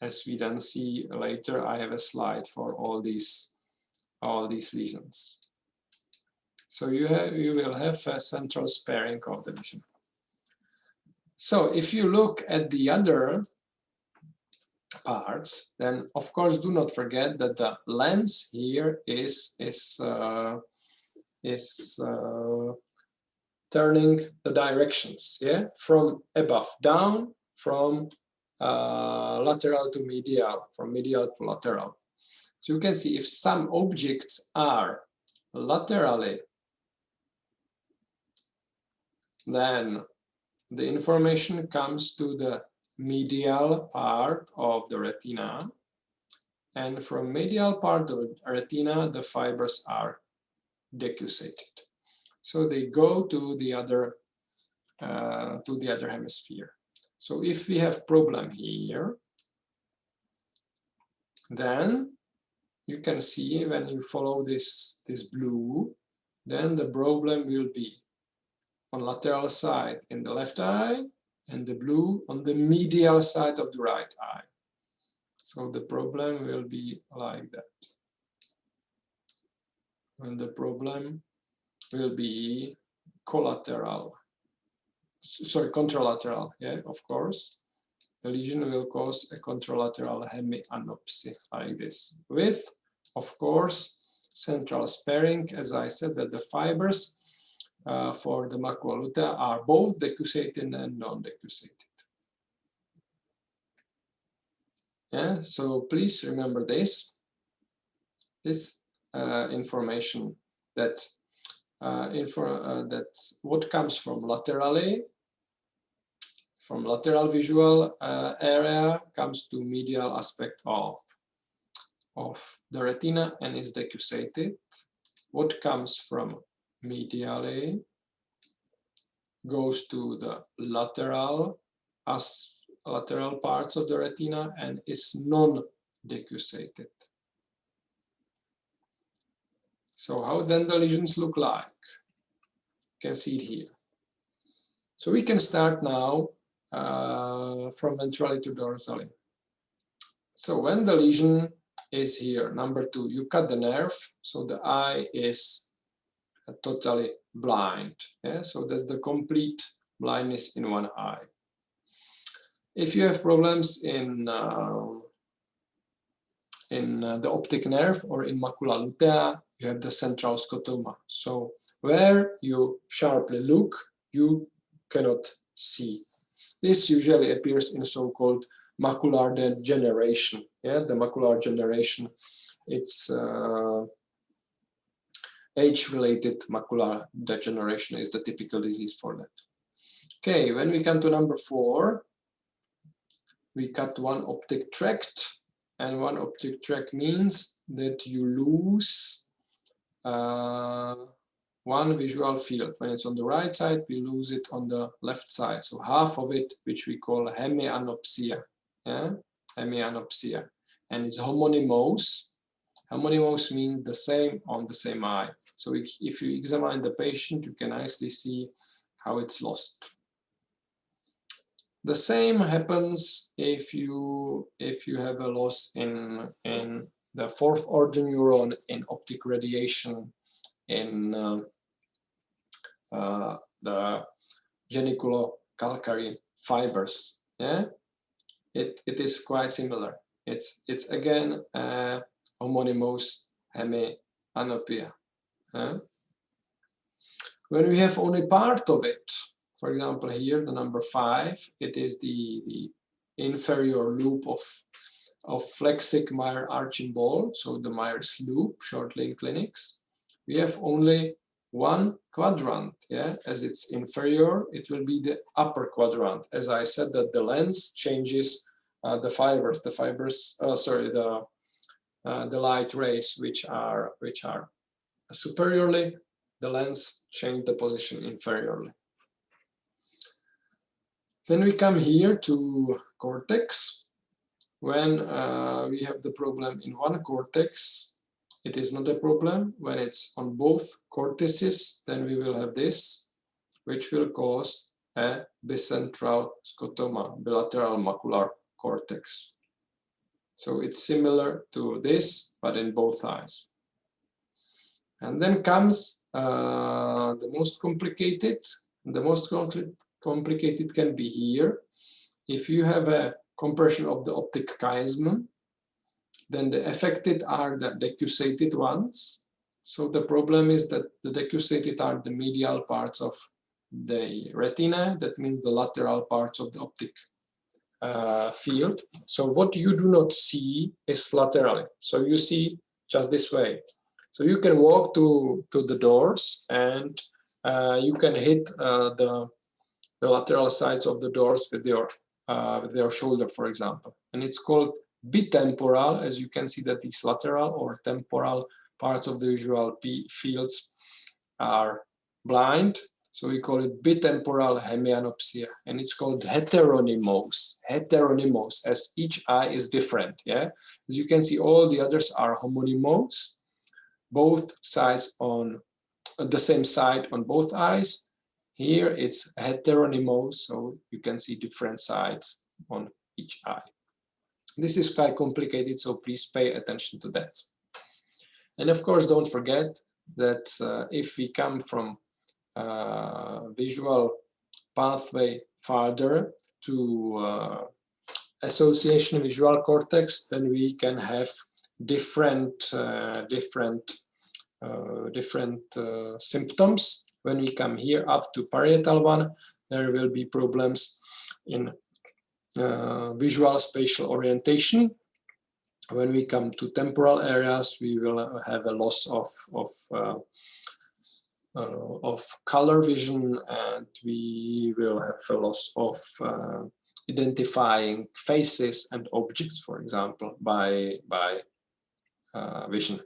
As we then see later, I have a slide for all these lesions. So you will have a central sparing of the vision. So if you look at the other parts, then of course do not forget that the lens here is turning the directions, yeah, from above down, from lateral to medial, from medial to lateral. So you can see if some objects are laterally, then the information comes to the medial part of the retina, and from medial part of the retina, the fibers are decussated. So they go to the other hemisphere. So if we have problem here, then you can see when you follow this blue, then the problem will be on lateral side in the left eye, and the blue on the medial side of the right eye. So the problem will be like that. And the problem will be contralateral, yeah, of course. The lesion will cause a contralateral hemianopsy like this, with, of course, central sparing, as I said, that the fibers for the macula lutea are both decussated and non-decussated. Yeah, so please remember this information, that that what comes from laterally, from lateral visual area, comes to medial aspect of the retina and is decussated. What comes from medially goes to the lateral parts of the retina and is non-decussated. So how then the lesions look like? You can see it here. So we can start now from ventrally to dorsally. So when the lesion is here, number 2, you cut the nerve, so the eye is totally blind. Yeah? So that's the complete blindness in one eye. If you have problems in the optic nerve or in macula lutea, you have the central scotoma. So where you sharply look, you cannot see. This usually appears in so-called macular degeneration. Yeah, the macular degeneration, it's age-related macular degeneration is the typical disease for that. Okay, when we come to number 4, we cut one optic tract, and one optic tract means that you lose one visual field. When it's on the right side, we lose it on the left side. So half of it, which we call hemianopsia. Yeah? Hemianopsia. And it's homonymous. Homonymous means the same on the same eye. So if you examine the patient, you can nicely see how it's lost. The same happens if you have a loss in the 4th order neuron in optic radiation in the geniculocalcary fibers. Yeah, it is quite similar. It's again homonymous hemianopia. Yeah? When we have only part of it, for example, here the number 5, it is the inferior loop of flexic Meyer arching ball, so the Meyer's loop, shortly in clinics. We have only one quadrant, yeah, as it's inferior, it will be the upper quadrant. As I said, that the lens changes the light rays which are superiorly, the lens change the position inferiorly. Then we come here to cortex. When we have the problem in one cortex, it is not a problem. When it's on both cortices, then we will have this, which will cause a bicentral scotoma, bilateral macular cortex. So it's similar to this, but in both eyes. And then comes the most complicated. The most complicated can be here. If you have a compression of the optic chiasm, then the affected are the decussated ones. So the problem is that the decussated are the medial parts of the retina. That means the lateral parts of the optic field. So what you do not see is laterally. So you see just this way. So you can walk to the doors and you can hit the lateral sides of the doors with your shoulder, for example. And it's called bitemporal, as you can see that these lateral or temporal parts of the visual fields are blind. So we call it bitemporal hemianopsia, and it's called heteronymous, as each eye is different. Yeah, as you can see, all the others are homonymous, both sides on the same side on both eyes. Here it's heteronymous, so you can see different sides on each eye. This is quite complicated, so please pay attention to that. And of course, don't forget that if we come from visual pathway farther to association visual cortex, then we can have different symptoms. When we come here up to parietal one, there will be problems in visual spatial orientation. When we come to temporal areas, we will have a loss of color vision, and we will have a loss of identifying faces and objects, for example, by vision.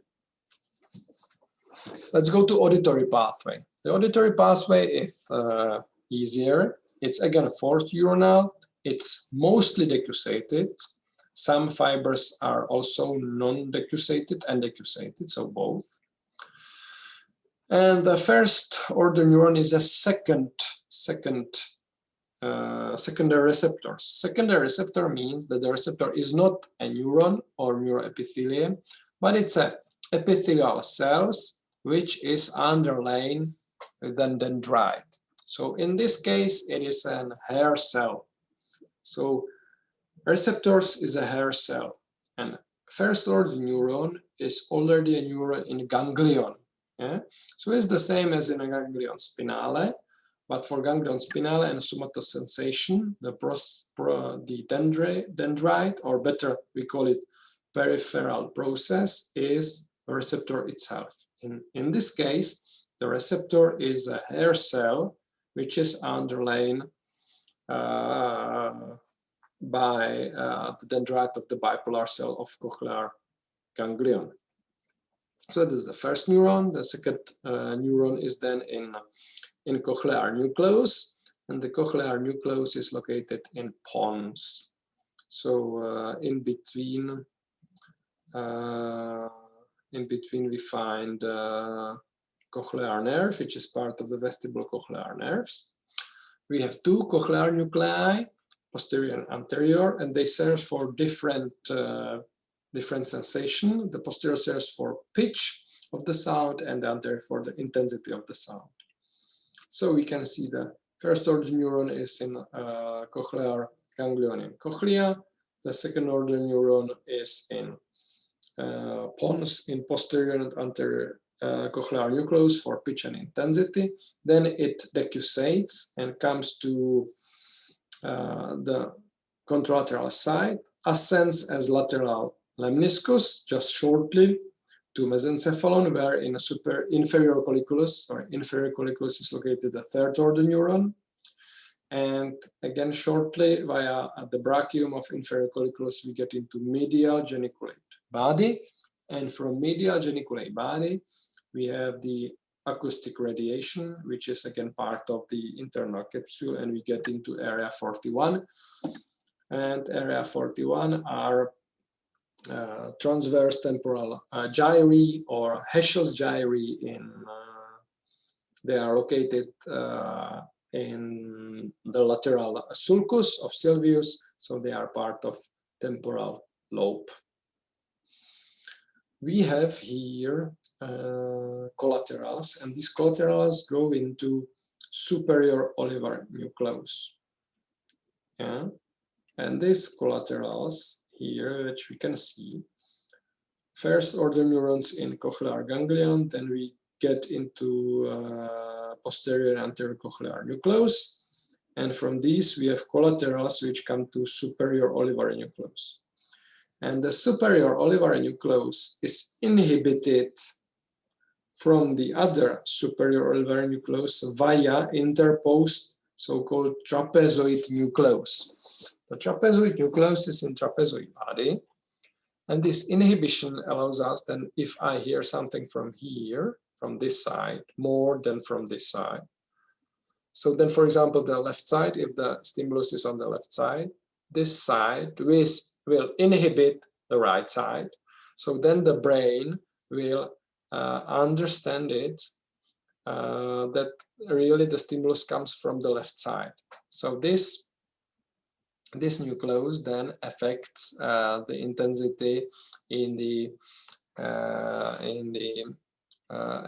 Let's go to auditory pathway. The auditory pathway is easier. It's again fourth neuronal. It's mostly decussated. Some fibers are also non-decussated and decussated, so both. And the first order neuron is a secondary receptor. Secondary receptor means that the receptor is not a neuron or neuroepithelium, but it's a epithelial cells which is underlain with a dendrite. So in this case, it is an hair cell. So receptors is a hair cell, and first order neuron is already a neuron in ganglion. Yeah? So it's the same as in a ganglion spinale, but for ganglion spinale and somatosensation, the dendrite, or better, we call it peripheral process, is the receptor itself. In this case, the receptor is a hair cell which is underlain by the dendrite of the bipolar cell of cochlear ganglion. So this is the first neuron. The second neuron is then in cochlear nucleus, and the cochlear nucleus is located in pons. So in between we find cochlear nerve, which is part of the vestibular cochlear nerves. We have two cochlear nuclei, posterior and anterior, and they serve for different sensation. The posterior serves for pitch of the sound, and the anterior for the intensity of the sound. So we can see the first order neuron is in cochlear ganglion in cochlea. The second order neuron is in pons in posterior and anterior cochlear nucleus for pitch and intensity. Then it decussates and comes to the contralateral side, ascends as lateral lemniscus just shortly to mesencephalon, where in a inferior colliculus is located the third order neuron. And again, shortly via the brachium of inferior colliculus, we get into medial geniculate body. And from medial geniculate body, we have the acoustic radiation, which is again part of the internal capsule, and we get into area 41. And area 41 are transverse temporal gyri or Heschel's gyri. They are located in the lateral sulcus of Sylvius, so they are part of temporal lobe. We have here collaterals, and these collaterals go into superior olivar nucleus. Yeah? And these collaterals here, which we can see, first order neurons in cochlear ganglion, then we get into posterior and anterior cochlear nucleus, and from these we have collaterals which come to superior olivary nucleus. And the superior olivary nucleus is inhibited from the other superior olivary nucleus via interposed so-called trapezoid nucleus. The trapezoid nucleus is in trapezoid body, and this inhibition allows us then, if I hear something from here, from this side, more than from this side. So then, for example, the left side, if the stimulus is on the left side, this side will inhibit the right side. So then the brain will understand it that really the stimulus comes from the left side. So this nucleus then affects the intensity in the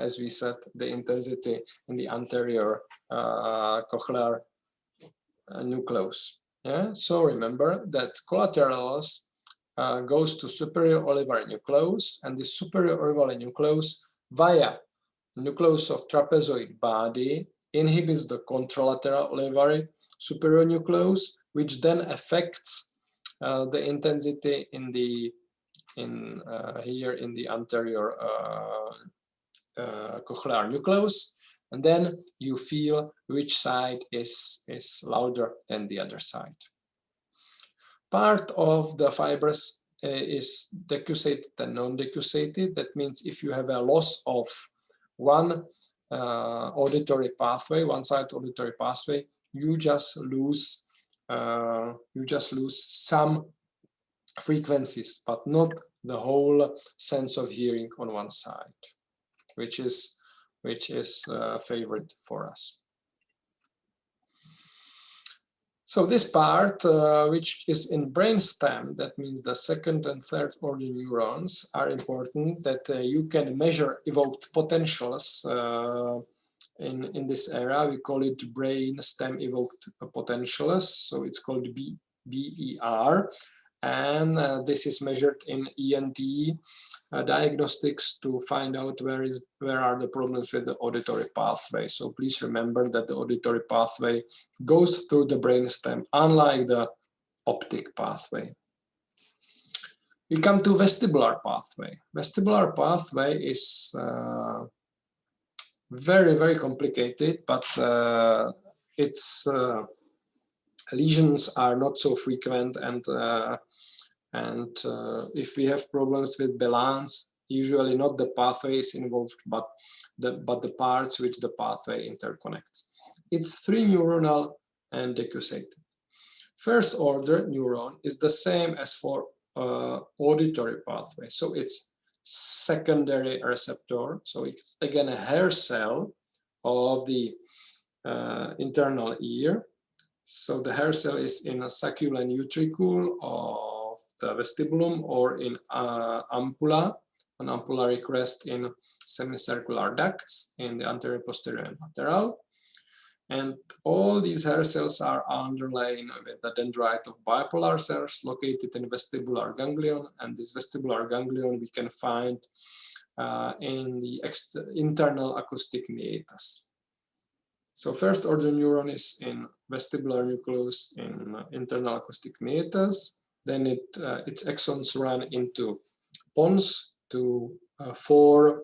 as we said, the intensity in the anterior cochlear nucleus. Yeah, so remember that collaterals goes to superior olivary nucleus, and the superior olivary nucleus via nucleus of trapezoid body inhibits the contralateral olivary superior nucleus, which then affects the intensity in the here in the anterior cochlear nucleus, and then you feel which side is louder than the other side. Part of the fibers is decussated and non-decussated. That means if you have a loss of one auditory pathway, one side auditory pathway, you just lose some frequencies, but not the whole sense of hearing on one side, which is favorite for us. So this part, which is in brainstem, that means the second and third order neurons, are important, that you can measure evoked potentials in this area. We call it brainstem evoked potentials, so it's called BER, and this is measured in ENT diagnostics to find out where are the problems with the auditory pathway. So please remember that the auditory pathway goes through the brainstem, unlike the optic pathway. We come to vestibular pathway. Vestibular pathway is very, very complicated, but its lesions are not so frequent, and if we have problems with balance, usually not the pathway is involved, but the parts which the pathway interconnects. It's 3 neuronal and decussated. First order neuron is the same as for auditory pathway, so it's secondary receptor. So it's again a hair cell of the internal ear. So the hair cell is in a saccule and utricule of the vestibulum, or in ampulla, an ampullary crest in semicircular ducts in the anterior, posterior, and lateral. And all these hair cells are underlain with the dendrite of bipolar cells located in vestibular ganglion, and this vestibular ganglion we can find in the internal acoustic meatus. So first order neuron is in vestibular nucleus in internal acoustic meatus. Then its axons run into pons to 4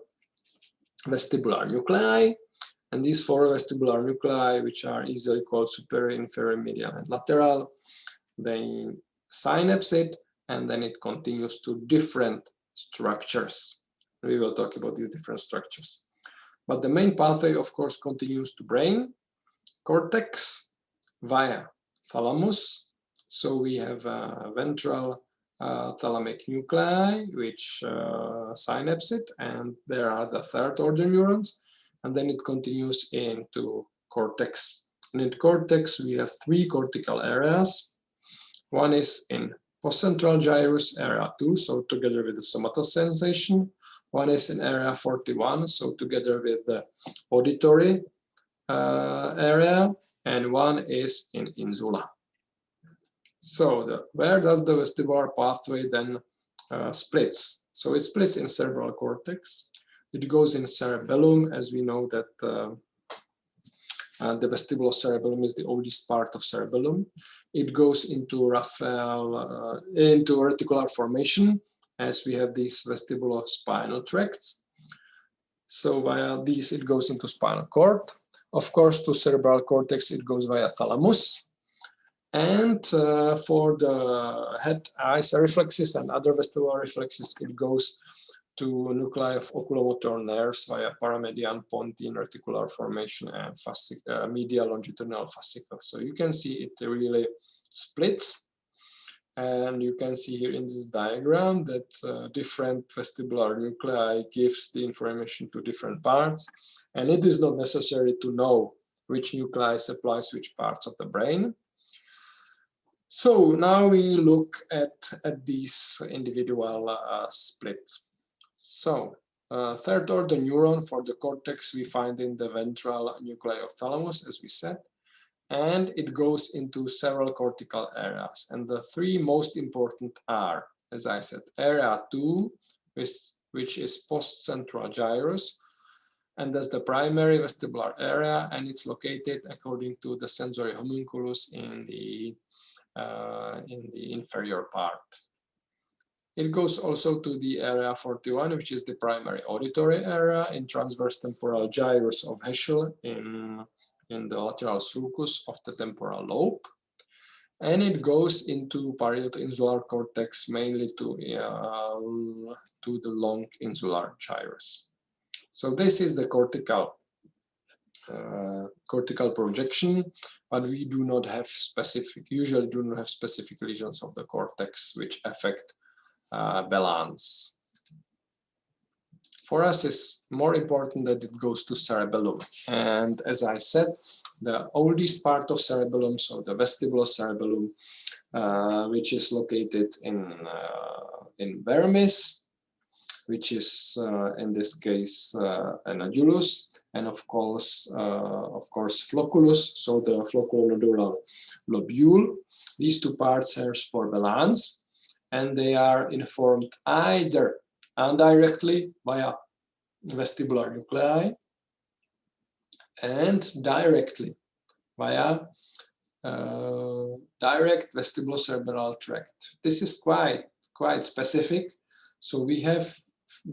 vestibular nuclei. And these 4 vestibular nuclei, which are easily called superior, inferior, medial, and lateral, they synapse it, and then it continues to different structures. We will talk about these different structures. But the main pathway, of course, continues to brain, cortex, via thalamus. So we have ventral thalamic nuclei, which synapse it, and there are the third order neurons, and then it continues into cortex. And in cortex, we have 3 cortical areas. One is in postcentral gyrus, area 2, so together with the somatosensation. One is in area 41, so together with the auditory area, and one is in insula. So where does the vestibular pathway then splits? So it splits in cerebral cortex. It goes in cerebellum, as we know that the vestibulocerebellum is the oldest part of cerebellum. It goes into reticular formation, as we have these vestibulospinal tracts. So via these it goes into spinal cord. Of course, to cerebral cortex it goes via thalamus. And for the head, eyes reflexes and other vestibular reflexes, it goes to nuclei of oculomotor nerves via paramedian, pontine, reticular formation, and medial longitudinal fascicle. So you can see it really splits. And you can see here in this diagram that different vestibular nuclei gives the information to different parts. And it is not necessary to know which nuclei supplies which parts of the brain. So now we look at these individual splits. So third order neuron for the cortex we find in the ventral nuclei of thalamus, as we said, and it goes into several cortical areas. And the three most important are, as I said, area 2, which is postcentral gyrus, and that's the primary vestibular area, and it's located according to the sensory homunculus in the inferior part. It goes also to the area 41, which is the primary auditory area in transverse temporal gyrus of Heschel in the lateral sulcus of the temporal lobe. And it goes into parieto-insular cortex, mainly to the long insular gyrus. So this is the cortical projection, but we do not have usually do not have specific lesions of the cortex which affect balance. For us, it's more important that it goes to cerebellum. And as I said, the oldest part of cerebellum, so the vestibular cerebellum, which is located in vermis, which is in this case an annulus, and of course flocculus, so the flocculonodular lobule. These two parts serve for balance, and they are informed either indirectly via vestibular nuclei and directly via direct vestibulocerebellar tract. This is quite specific. So we have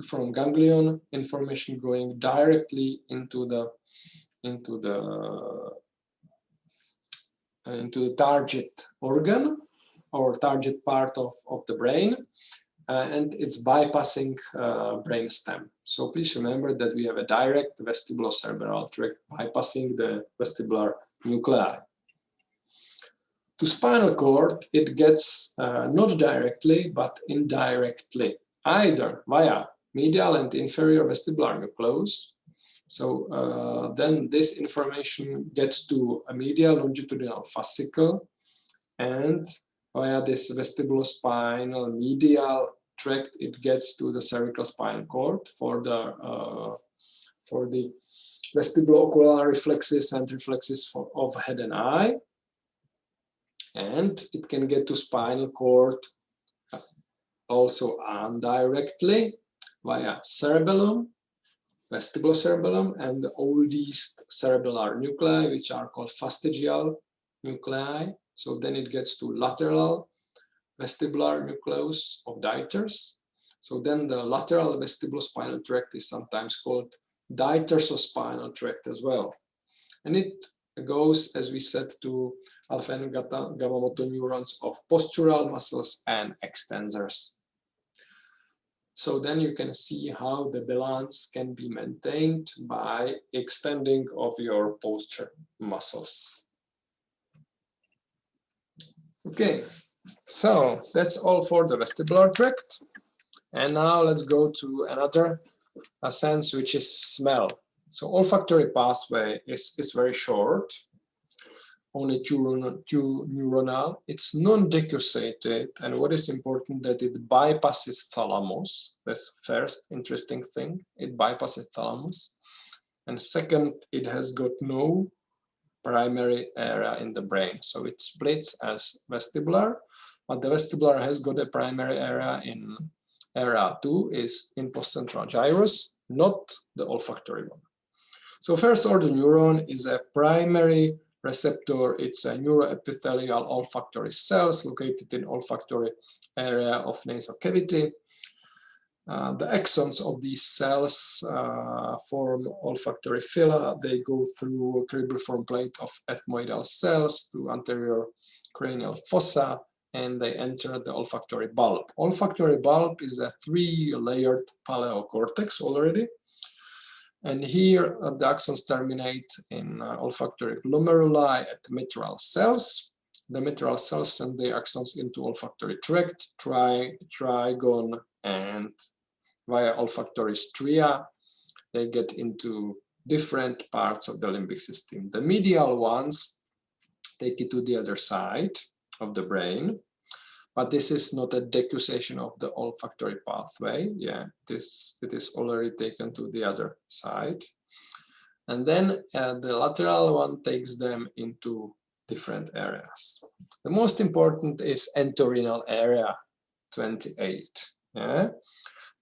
from ganglion information going directly into the target organ or target part of the brain, and it's bypassing brainstem. So please remember that we have a direct vestibulocerebellar tract bypassing the vestibular nuclei. To spinal cord, it gets not directly but indirectly, either via medial and inferior vestibular nucleus. So then this information gets to a medial longitudinal fascicle, and via this vestibulospinal medial tract, it gets to the cervicospinal cord for the vestibulo-ocular reflexes and reflexes of head and eye. And it can get to spinal cord also indirectly via cerebellum, vestibulocerebellum, and the oldest cerebellar nuclei, which are called fastigial nuclei. So then it gets to lateral vestibular nucleus of Dieters. So then the lateral vestibulospinal tract is sometimes called ditersospinal tract as well. And it goes, as we said, to alpha and gamma motor neurons of postural muscles and extensors. So then you can see how the balance can be maintained by extending of your posture muscles. Okay, so that's all for the vestibular tract. And now let's go to another sense, which is smell. So olfactory pathway is very short, only two neuronal. It's non-decussated, and what is important that it bypasses thalamus. That's first interesting thing. It bypasses thalamus. And second, it has got no primary area in the brain. So it splits as vestibular, but the vestibular has got a primary area in area 2 is in postcentral gyrus, not the olfactory one. So first order neuron is a primary receptor. It's a neuroepithelial olfactory cells located in olfactory area of nasal cavity. The axons of these cells form olfactory phyla. They go through a cribriform plate of ethmoidal cells to anterior cranial fossa, and they enter the olfactory bulb. Olfactory bulb is a 3-layered paleocortex already. And here the axons terminate in olfactory glomeruli at mitral cells. The mitral cells send the axons into olfactory tract, trigone, and via olfactory stria, they get into different parts of the limbic system. The medial ones take it to the other side of the brain, but this is not a decussation of the olfactory pathway. Yeah, it is already taken to the other side. And then the lateral one takes them into different areas. The most important is entorhinal area 28. Yeah?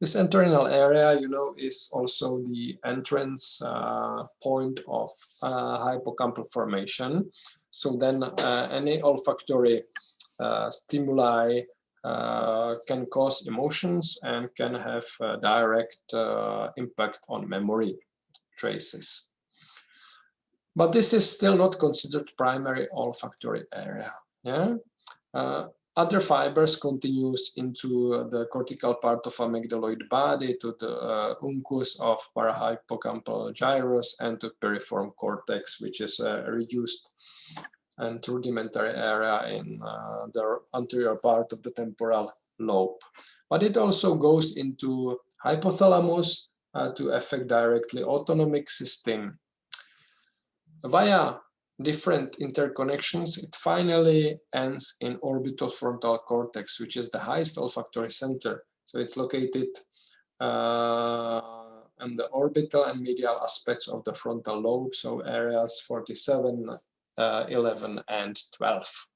This entorhinal area, you know, is also the entrance point of hippocampal formation. So then any olfactory stimuli can cause emotions and can have a direct impact on memory traces. But this is still not considered primary olfactory area. Yeah? Other fibers continues into the cortical part of amygdaloid body, to the uncus of parahippocampal gyrus, and to piriform cortex, which is a reduced and rudimentary area in the anterior part of the temporal lobe. But it also goes into hypothalamus to affect directly autonomic system. Via different interconnections, it finally ends in orbitofrontal cortex, which is the highest olfactory center. So it's located in the orbital and medial aspects of the frontal lobe, so areas 47, 11, and 12.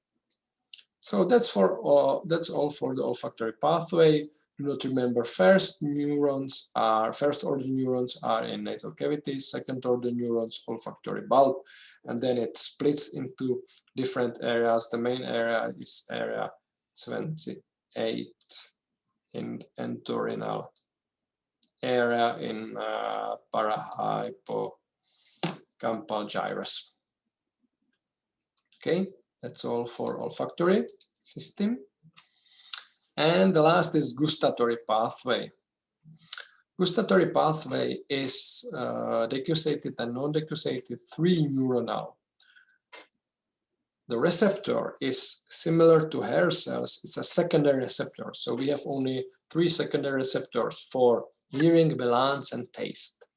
So that's all for the olfactory pathway. Do not remember, first order neurons are in nasal cavities, second order neurons olfactory bulb, and then it splits into different areas. The main area is area 28 in entorhinal area in parahippocampal gyrus. Okay, that's all for olfactory system. And the last is gustatory pathway. Gustatory pathway is decussated and non-decussated 3 neuronal. The receptor is similar to hair cells. It's a secondary receptor. So we have only 3 secondary receptors for hearing, balance, and taste.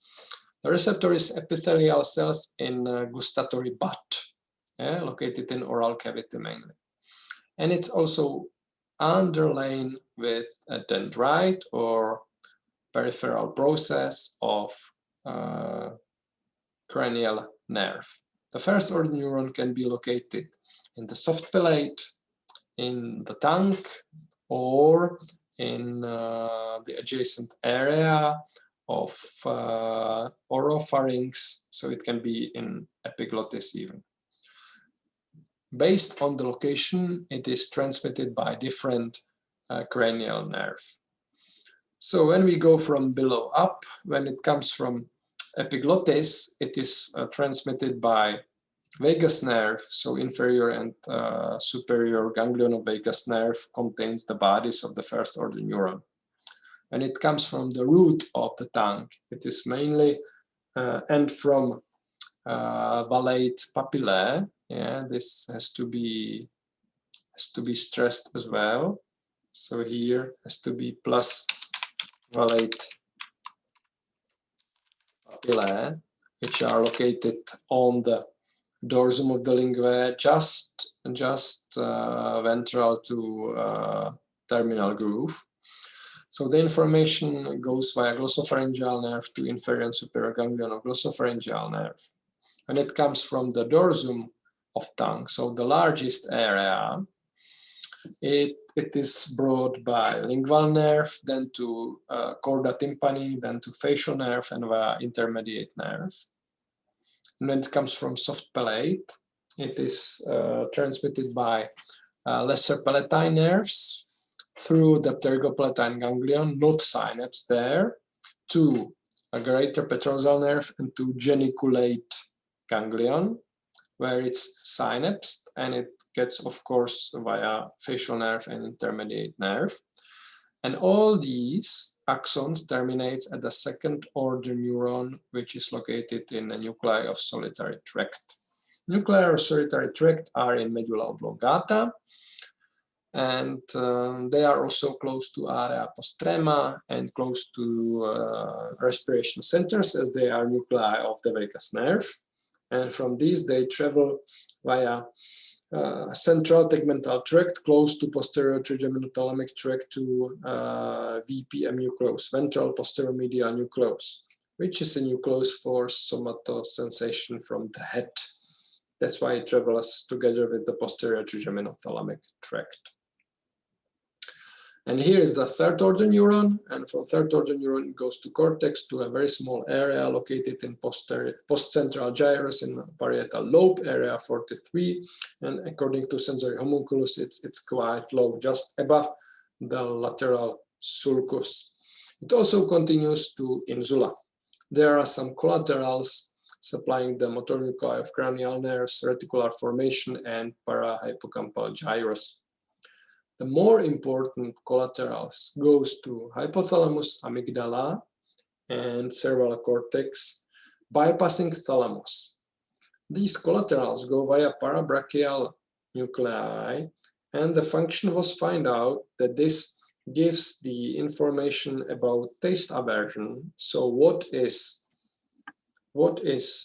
The receptor is epithelial cells in gustatory bud, located in oral cavity mainly. And it's also underlain with a dendrite or peripheral process of cranial nerve. The first order neuron can be located in the soft palate, in the tongue, or in the adjacent area of oropharynx, so it can be in epiglottis even. Based on the location, it is transmitted by different cranial nerve. So when we go from below up, when it comes from epiglottis, it is transmitted by vagus nerve. So inferior and superior ganglion of vagus nerve contains the bodies of the first order neuron. When it comes from the root of the tongue, it is mainly and from valate papillae. Yeah, this has to be stressed as well. So here has to be plus valate papillae, which are located on the dorsum of the linguae, just ventral to terminal groove. So the information goes via glossopharyngeal nerve to inferior and superior ganglion of glossopharyngeal nerve. When it comes from the dorsum of tongue, so the largest area, it is brought by lingual nerve, then to chorda tympani, then to facial nerve, and via intermediate nerve. And when it comes from soft palate, it is transmitted by lesser palatine nerves through the pterygopalatine ganglion, not synapse there, to a greater petrosal nerve and to geniculate ganglion, where it's synapsed, and it gets, of course, via facial nerve and intermediate nerve. And all these axons terminates at the second order neuron, which is located in the nuclei of solitary tract. nuclear solitary tract are in medulla oblongata, and they are also close to area postrema and close to respiration centers, as they are nuclei of the vagus nerve. And from these they travel via central tegmental tract close to posterior trigeminothalamic tract to VPM nucleus, ventral posterior medial nucleus, which is a nucleus for somatosensation from the head. That's why it travels together with the posterior trigeminothalamic tract. And here is the third order neuron, and from third order neuron it goes to cortex, to a very small area located in postcentral gyrus in parietal lobe, area 43, and according to sensory homunculus it's quite low, just above the lateral sulcus. It also continues to insula. There are some collaterals supplying the motor nuclei of cranial nerves, reticular formation, and parahippocampal gyrus. The more important collaterals goes to hypothalamus, amygdala, and cerebral cortex, bypassing thalamus. These collaterals go via parabrachial nuclei, and the function was found out that this gives the information about taste aversion. So what is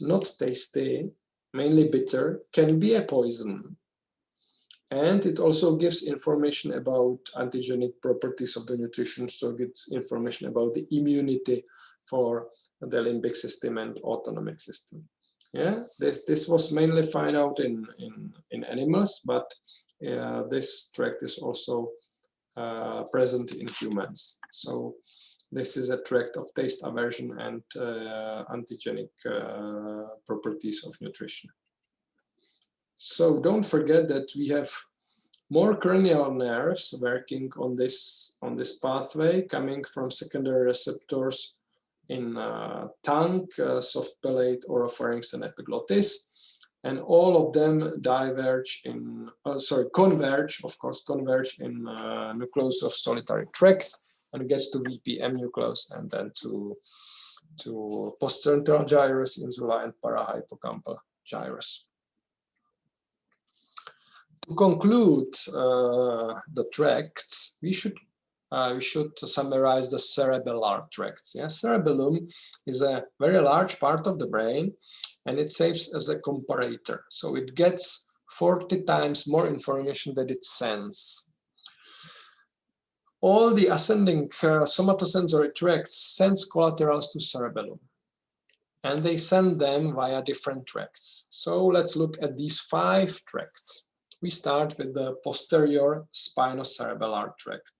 not tasty, mainly bitter, can be a poison. And it also gives information about antigenic properties of the nutrition, so it gives information about the immunity for the limbic system and autonomic system. Yeah, this was mainly found out in animals, but this tract is also present in humans. So this is a tract of taste aversion and antigenic properties of nutrition. So don't forget that we have more cranial nerves working on this pathway, coming from secondary receptors in tongue, soft palate, oropharynx, and epiglottis, and all of them converge in nucleus of solitary tract, and gets to VPM nucleus, and then to postcentral gyrus, insula, and parahippocampal gyrus. To conclude the tracts, we should summarize the cerebellar tracts. Yeah? Cerebellum is a very large part of the brain, and it serves as a comparator. So it gets 40 times more information than it sends. All the ascending somatosensory tracts sends collaterals to cerebellum, and they send them via different tracts. So let's look at these 5 tracts. We start with the posterior spinocerebellar tract.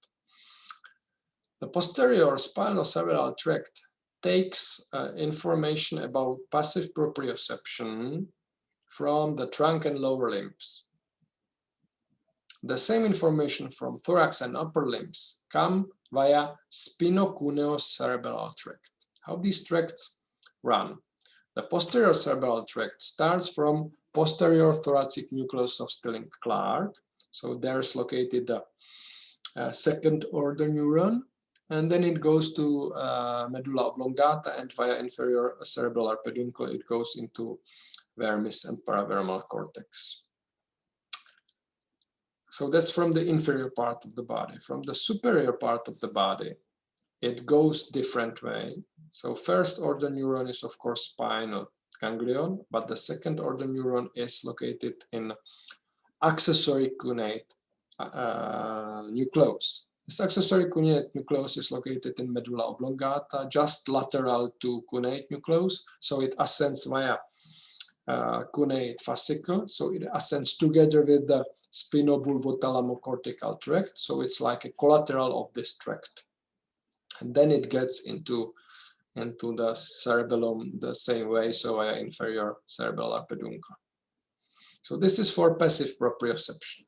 The posterior spinocerebellar tract takes information about passive proprioception from the trunk and lower limbs. The same information from thorax and upper limbs come via spinocuneocerebellar tract. How these tracts run? The posterior cerebellar tract starts from posterior thoracic nucleus of Stirling-Clark. So there's located the second order neuron, and then it goes to medulla oblongata, and via inferior cerebellar peduncle it goes into vermis and paravermal cortex. So that's from the inferior part of the body. From the superior part of the body, it goes different way. So first order neuron is of course spinal ganglion, but the second order neuron is located in accessory cuneate nucleus. This accessory cuneate nucleus is located in medulla oblongata, just lateral to cuneate nucleus, so it ascends via cuneate fascicle, so it ascends together with the spinobulbothalamo-cortical tract, so it's like a collateral of this tract. And then it gets into the cerebellum the same way, so via inferior cerebellar peduncle. So this is for passive proprioception.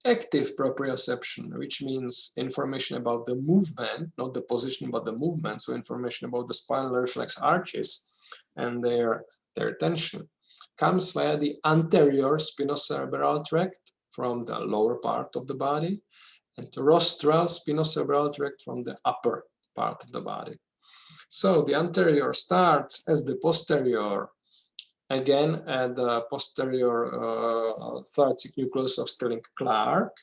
Active proprioception, which means information about the movement, not the position, but the movement, so information about the spinal reflex arches and their tension, comes via the anterior spinocerebellar tract from the lower part of the body, and the rostral spinocerebellar tract from the upper part of the body. So the anterior starts as the posterior again at the posterior thoracic nucleus of Stirling-Clark.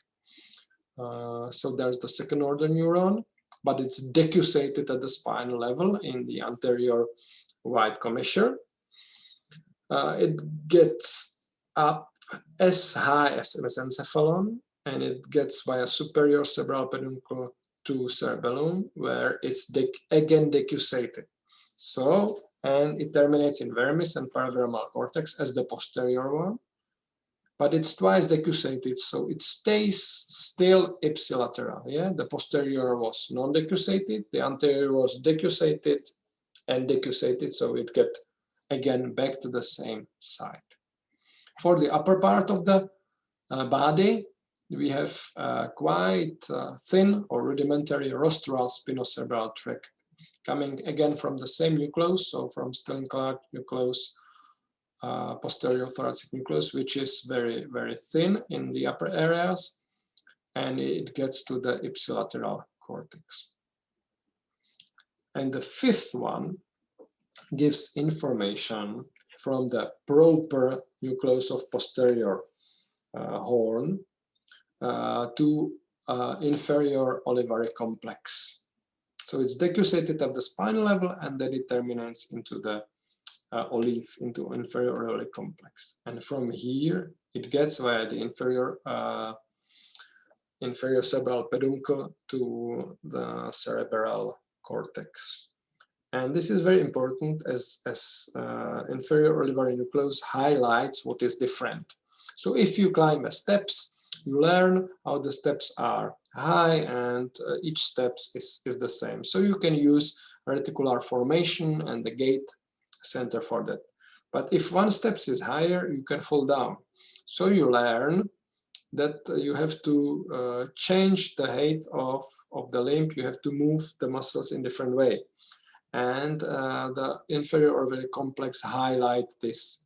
So there's the second order neuron, but it's decussated at the spinal level in the anterior wide commissure. It gets up as high as the mesencephalon, and it gets via superior cerebral peduncle to cerebellum, where it's again decussated. So, and it terminates in vermis and paravermal cortex as the posterior one, but it's twice decussated, so it stays still ipsilateral. Yeah, the posterior was non-decussated, the anterior was decussated and decussated, so it get again back to the same side. For the upper part of the body, we have quite thin or rudimentary rostral spinocerebral tract coming again from the same nucleus, so from Stirling-Clark nucleus, posterior thoracic nucleus, which is very, very thin in the upper areas, and it gets to the ipsilateral cortex. And the fifth one gives information from the proper nucleus of posterior horn to inferior olivary complex. So it's decussated at the spinal level, and then it terminates into the olive, into inferior olivary complex. And from here, it gets via the inferior cerebral peduncle to the cerebral cortex. And this is very important as inferior olivary nucleus highlights what is different. So if you climb the steps, you learn how the steps are high, and each step is the same. So you can use reticular formation and the gate center for that. But if one step is higher, you can fall down. So you learn that you have to change the height of the limb. You have to move the muscles in different way. And the inferior olivary complex highlight this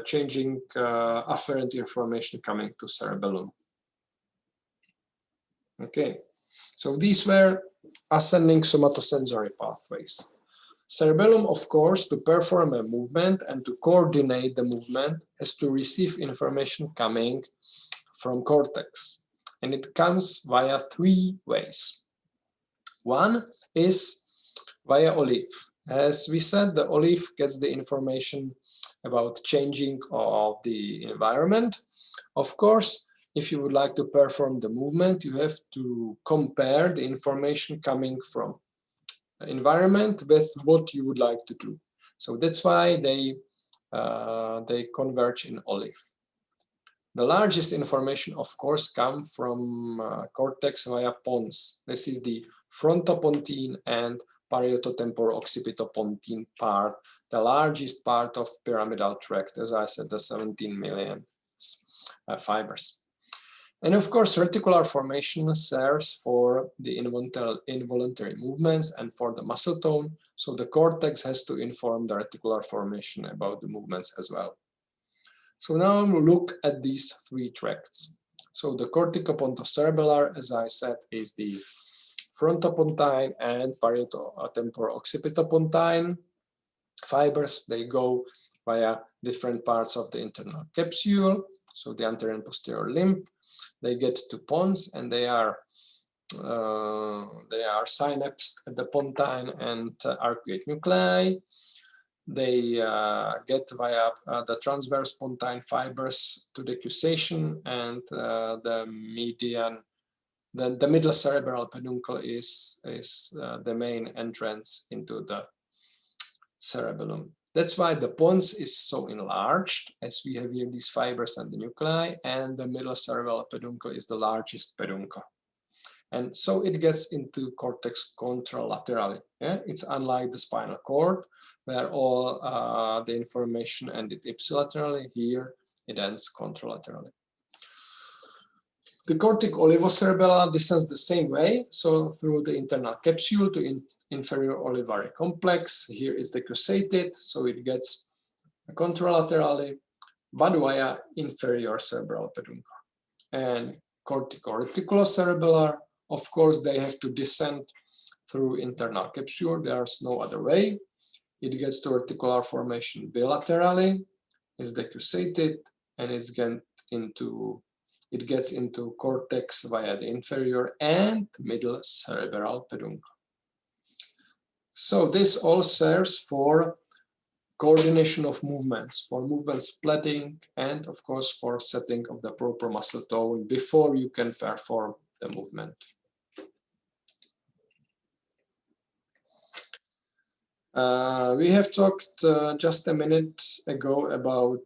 changing afferent information coming to cerebellum. Okay, so these were ascending somatosensory pathways. Cerebellum, of course, to perform a movement and to coordinate the movement, has to receive information coming from cortex, and it comes via three ways. One is via olive. As we said, the olive gets the information about changing of the environment. Of course, if you would like to perform the movement, you have to compare the information coming from the environment with what you would like to do. So that's why they converge in olive. The largest information, of course, comes from cortex via pons. This is the frontopontine and parieto-temporo-occipitopontine part, the largest part of pyramidal tract, as I said, the 17 million fibers. And of course, reticular formation serves for the involuntary movements and for the muscle tone. So the cortex has to inform the reticular formation about the movements as well. So now we'll look at these three tracts. So the corticopontocerebellar, as I said, is the frontopontine and parieto-temporo-occipitopontine fibers. They go via different parts of the internal capsule, so the anterior and posterior limb. They get to pons, and they are synapsed at the pontine and arcuate nuclei. They get via the transverse pontine fibers to decussation, and the middle cerebral peduncle is the main entrance into the cerebellum. That's why the pons is so enlarged, as we have here these fibers and the nuclei, and the middle cerebral peduncle is the largest peduncle. And so it gets into cortex contralaterally. Yeah? It's unlike the spinal cord, where all the information ended ipsilaterally. Here it ends contralaterally. The cortic olivocerebellar descends the same way, so through the internal capsule to inferior olivary complex. Here is decussated, so it gets contralaterally, but via inferior cerebral peduncle. And cortico-reticulocerebellar, of course, they have to descend through internal capsule. There's no other way. it gets to reticular formation bilaterally, is decussated, and it gets into cortex via the inferior and middle cerebral peduncle. So this all serves for coordination of movements, for movement splitting, and of course for setting of the proper muscle tone before you can perform the movement. We have talked just a minute ago about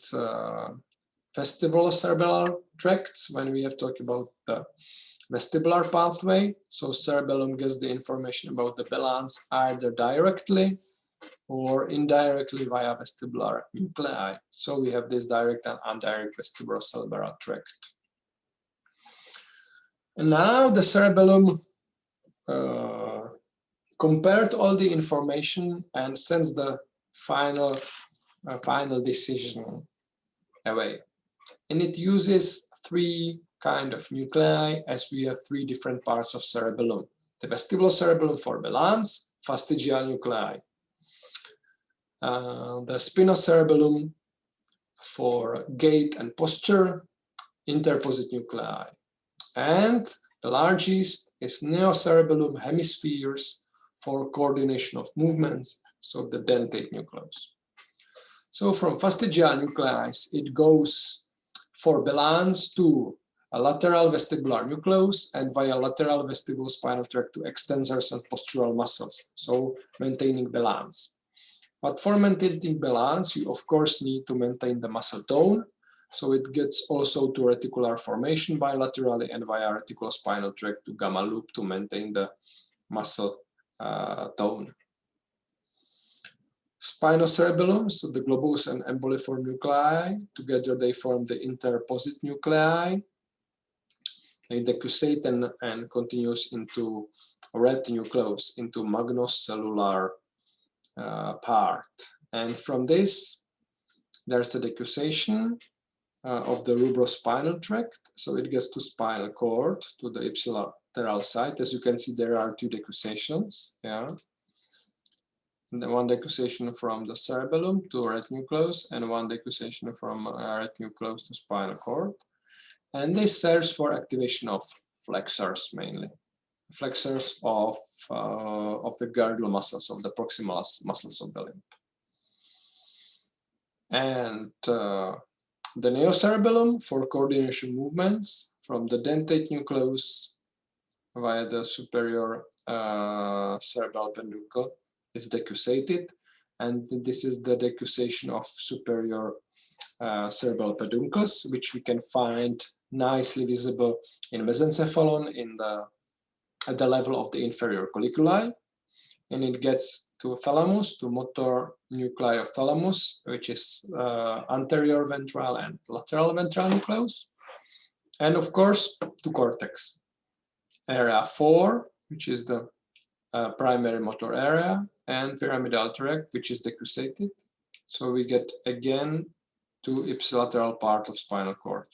vestibular cerebellar tracts when we have talked about the vestibular pathway. So cerebellum gets the information about the balance either directly or indirectly via vestibular nuclei. So we have this direct and indirect vestibulocerebellar tract. And now the cerebellum compared all the information and sends the final decision away. And it uses three kind of nuclei, as we have three different parts of cerebellum. The vestibulocerebellum for balance, fastigial nuclei. The spinocerebellum for gait and posture, interposite nuclei. And the largest is neocerebellum hemispheres for coordination of movements, so the dentate nucleus. So from fastigial nuclei, it goes for balance to a lateral vestibular nucleus and via lateral vestibular spinal tract to extensors and postural muscles, so maintaining balance. But for maintaining balance, you of course need to maintain the muscle tone, so it gets also to reticular formation bilaterally and via reticulospinal tract to gamma loop to maintain the muscle tone. Spinocerebellum, so the globus and emboliform nuclei, together they form the interposite nuclei. They decussate and continues into red nucleus, into magnocellular part. And from this, there's a decussation of the rubrospinal tract. So it gets to spinal cord, to the ipsilateral side. As you can see, there are two decussations. Yeah. And the one decussation from the cerebellum to red nucleus, and one decussation from red nucleus to spinal cord. And this serves for activation of flexors mainly. Flexors of the girdle muscles, of the proximal muscles of the limb. And the neocerebellum for coordination movements from the dentate nucleus via the superior cerebral peduncle is decussated, and this is the decussation of superior cerebral peduncles, which we can find nicely visible in mesencephalon at the level of the inferior colliculi, and it gets to thalamus, to motor nuclei of thalamus, which is anterior ventral and lateral ventral nucleus, and of course to cortex. Area 4, which is the primary motor area, and pyramidal tract, which is decussated. So we get again to ipsilateral part of spinal cord.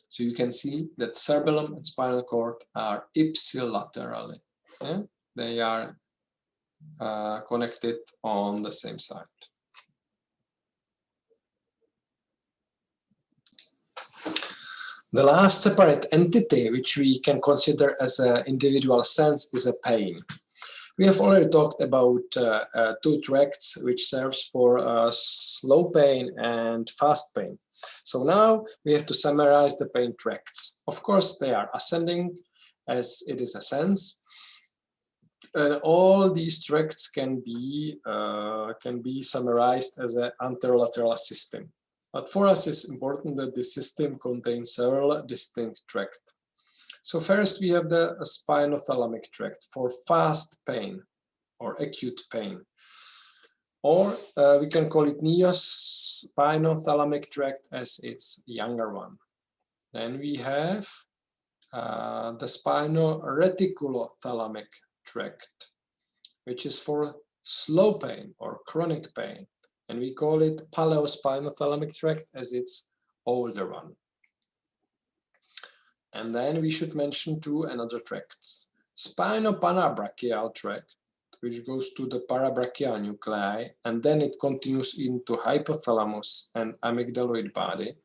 So you can see that cerebellum and spinal cord are ipsilaterally. Yeah? They are connected on the same side. The last separate entity which we can consider as an individual sense is a pain. We have already talked about two tracts which serves for slow pain and fast pain. So now we have to summarize the pain tracts. Of course, they are ascending as it is a sense. All these tracts can be summarized as an anterolateral system. But for us, it's important that the system contains several distinct tracts. So first, we have the spinothalamic tract for fast pain or acute pain. Or we can call it neospinothalamic tract as its younger one. Then we have the spinoreticulothalamic tract, which is for slow pain or chronic pain. And we call it paleospinothalamic tract as its older one. And then we should mention two another tracts. Spinopanabrachial tract which goes to the parabrachial nuclei, and then it continues into hypothalamus and amygdaloid body.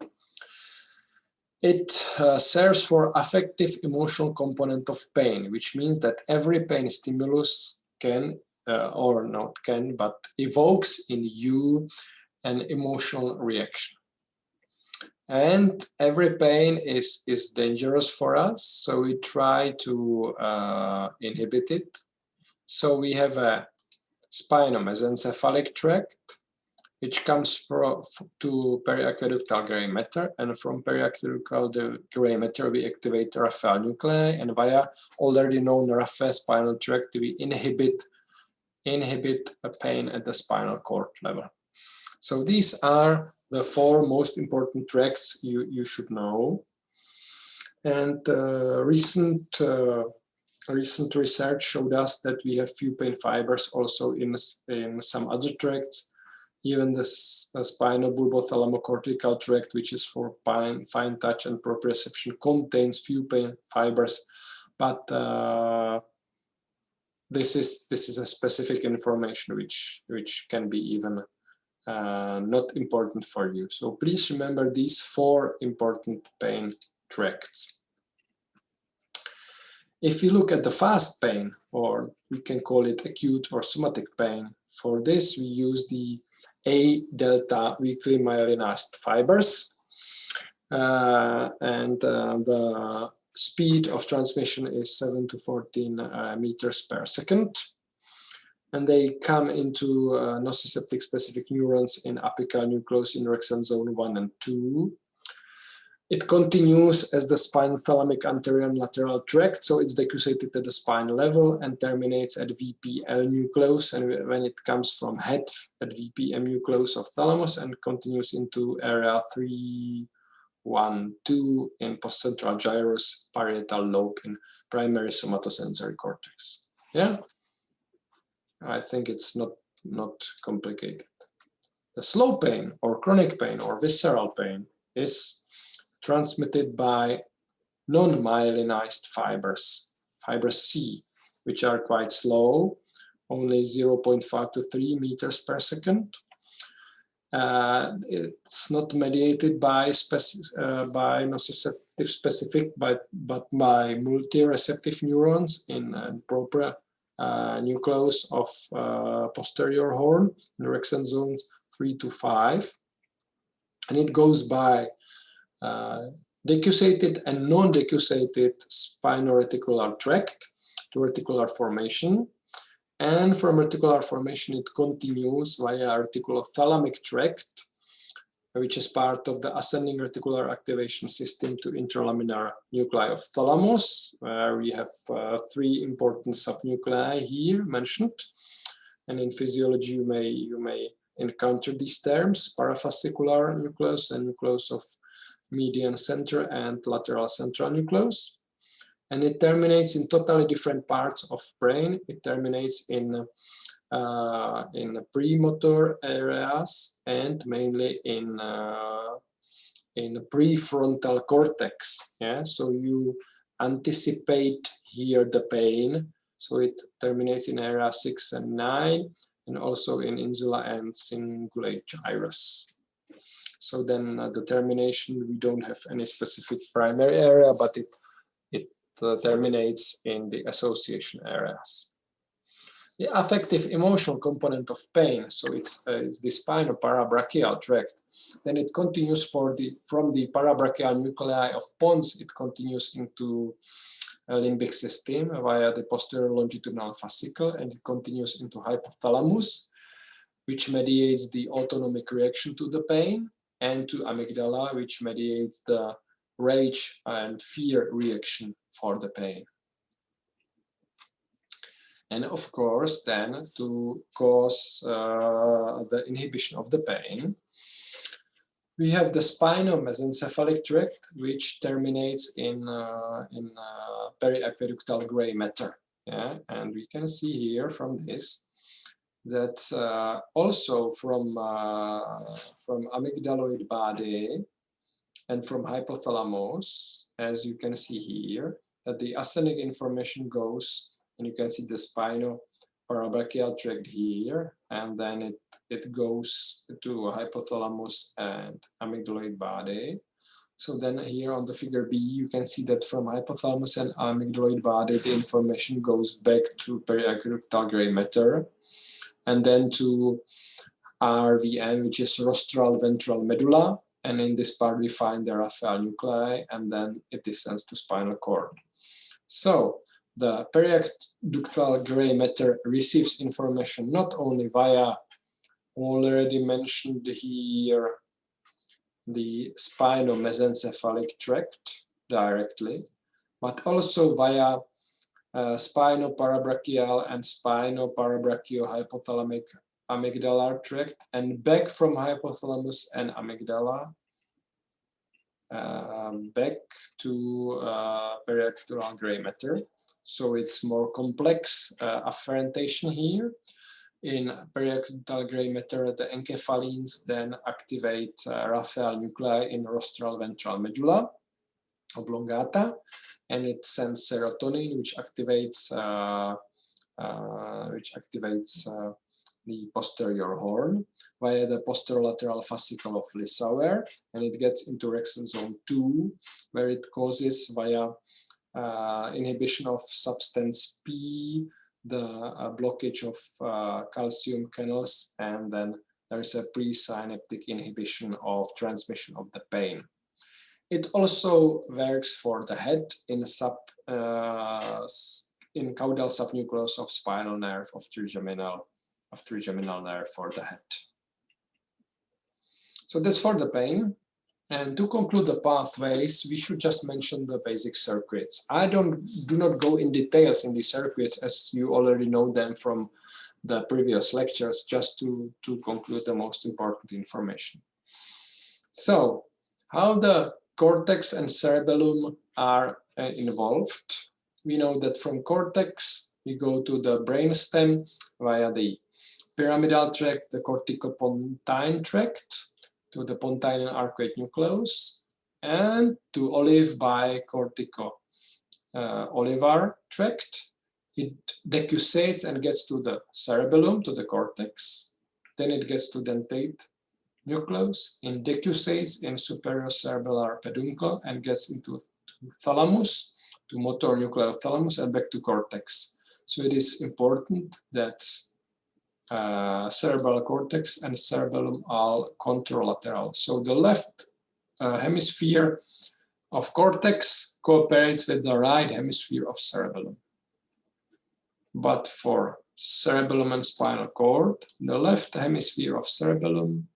It serves for affective emotional component of pain, which means that every pain stimulus can, or not can, but evokes in you an emotional reaction. And every pain is dangerous for us, so we try to inhibit it. So we have a spinomesencephalic tract, which comes to periaqueductal gray matter, and from periaqueducal gray matter we activate Raphael nuclei, and via already known Raphael spinal tract we inhibit a pain at the spinal cord level. So these are the 4 most important tracts you should know. And recent research showed us that we have few pain fibers also in some other tracts. Even the spinobulbothalamocortical tract, which is for fine touch and proprioception, contains few pain fibers, but this is a specific information which can be even not important for you. So please remember these 4 important pain tracts. If you look at the fast pain, or we can call it acute or somatic pain, for this we use the A-delta weakly myelinized fibers, and the speed of transmission is 7 to 14 meters per second. And they come into nociceptic specific neurons in apical nucleus in Rexon zone 1 and 2. It continues as the spinothalamic anterior and lateral tract, so it's decussated at the spine level and terminates at VPL nucleus, and when it comes from head at VPM nucleus of thalamus and continues into area 3-1-2 in postcentral gyrus parietal lobe in primary somatosensory cortex. Yeah, I think it's not complicated. The slow pain or chronic pain or visceral pain is transmitted by non-myelinized fibers, fiber C, which are quite slow, only 0.5 to 3 meters per second. It's not mediated by nociceptive specific, but by multi-receptive neurons in proper nucleus of posterior horn in Rexon zones 3 to 5. And it goes by decussated and non-decussated spinoreticular tract to reticular formation, and from reticular formation it continues via reticulothalamic tract, which is part of the ascending reticular activation system, to interlaminar nuclei of thalamus, where we have 3 important subnuclei here mentioned, and in physiology you may encounter these terms: parafascicular nucleus and nucleus of median center and lateral central nucleus. And it terminates in totally different parts of brain. It terminates in premotor areas and mainly in prefrontal cortex. Yeah, so you anticipate here the pain. So it terminates in area 6 and 9, and also in insula and cingulate gyrus. So then the termination, we don't have any specific primary area, but it terminates in the association areas. The affective emotional component of pain, so it's the spinoparabrachial tract. Then it continues from the parabrachial nuclei of pons, it continues into a limbic system via the posterior longitudinal fascicle, and it continues into hypothalamus, which mediates the autonomic reaction to the pain, and to amygdala, which mediates the rage and fear reaction for the pain. And of course, then to cause the inhibition of the pain, we have the spinomesencephalic tract, which terminates in periaqueductal gray matter. Yeah? And we can see here from this that also from amygdaloid body and from hypothalamus, as you can see here, that the ascending information goes, and you can see the parabrachial tract here, and then it goes to hypothalamus and amygdaloid body. So then here on the figure B, you can see that from hypothalamus and amygdaloid body, the information goes back to periaqueductal gray matter, and then to RVM, which is rostral ventral medulla. And in this part, we find the Raphael nuclei, and then it descends to spinal cord. So the periaqueductal gray matter receives information not only via already mentioned here the spinomesencephalic tract directly, but also via spinoparabrachial and spinoparabranchio-hypothalamic amygdalar tract, and back from hypothalamus and amygdala back to periaqueductal gray matter. So it's more complex afferentation here. In periaqueductal gray matter, the enkephalines then activate Raphael nuclei in rostral ventral medulla oblongata, and it sends serotonin, which activates the posterior horn via the posterolateral fascicle of Lissauer, and it gets into Rexon zone 2, where it causes via inhibition of substance P the blockage of calcium canals, and then there is a presynaptic inhibition of transmission of the pain. It also works for the head in caudal subnucleus of spinal nerve of trigeminal nerve for the head. So that's for the pain. And to conclude the pathways, we should just mention the basic circuits. I do not go in details in these circuits, as you already know them from the previous lectures, just to conclude the most important information. So, how the cortex and cerebellum are involved. We know that from cortex, we go to the brainstem via the pyramidal tract, the corticopontine tract, to the pontine and arcuate nucleus, and to olive by cortico-olivar tract. It decussates and gets to the cerebellum, to the cortex. Then it gets to dentate nucleus, in decussates in superior cerebellar peduncle, and gets into thalamus, to motor nucleus thalamus, and back to cortex. So it is important that cerebral cortex and cerebellum are contralateral. So the left hemisphere of cortex cooperates with the right hemisphere of cerebellum. But for cerebellum and spinal cord, the left hemisphere of cerebellum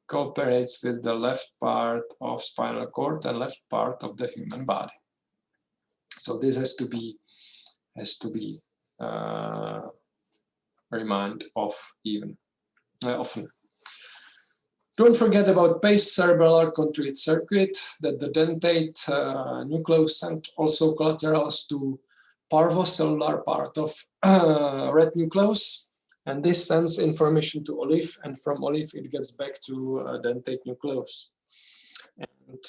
cooperates with the left part of spinal cord and left part of the human body. So this has to be reminded of often. Don't forget about base cerebellar conduit circuit, that the dentate nucleus sent also collaterals to parvocellular part of red nucleus, and this sends information to olive, and from olive it gets back to dentate nucleus. And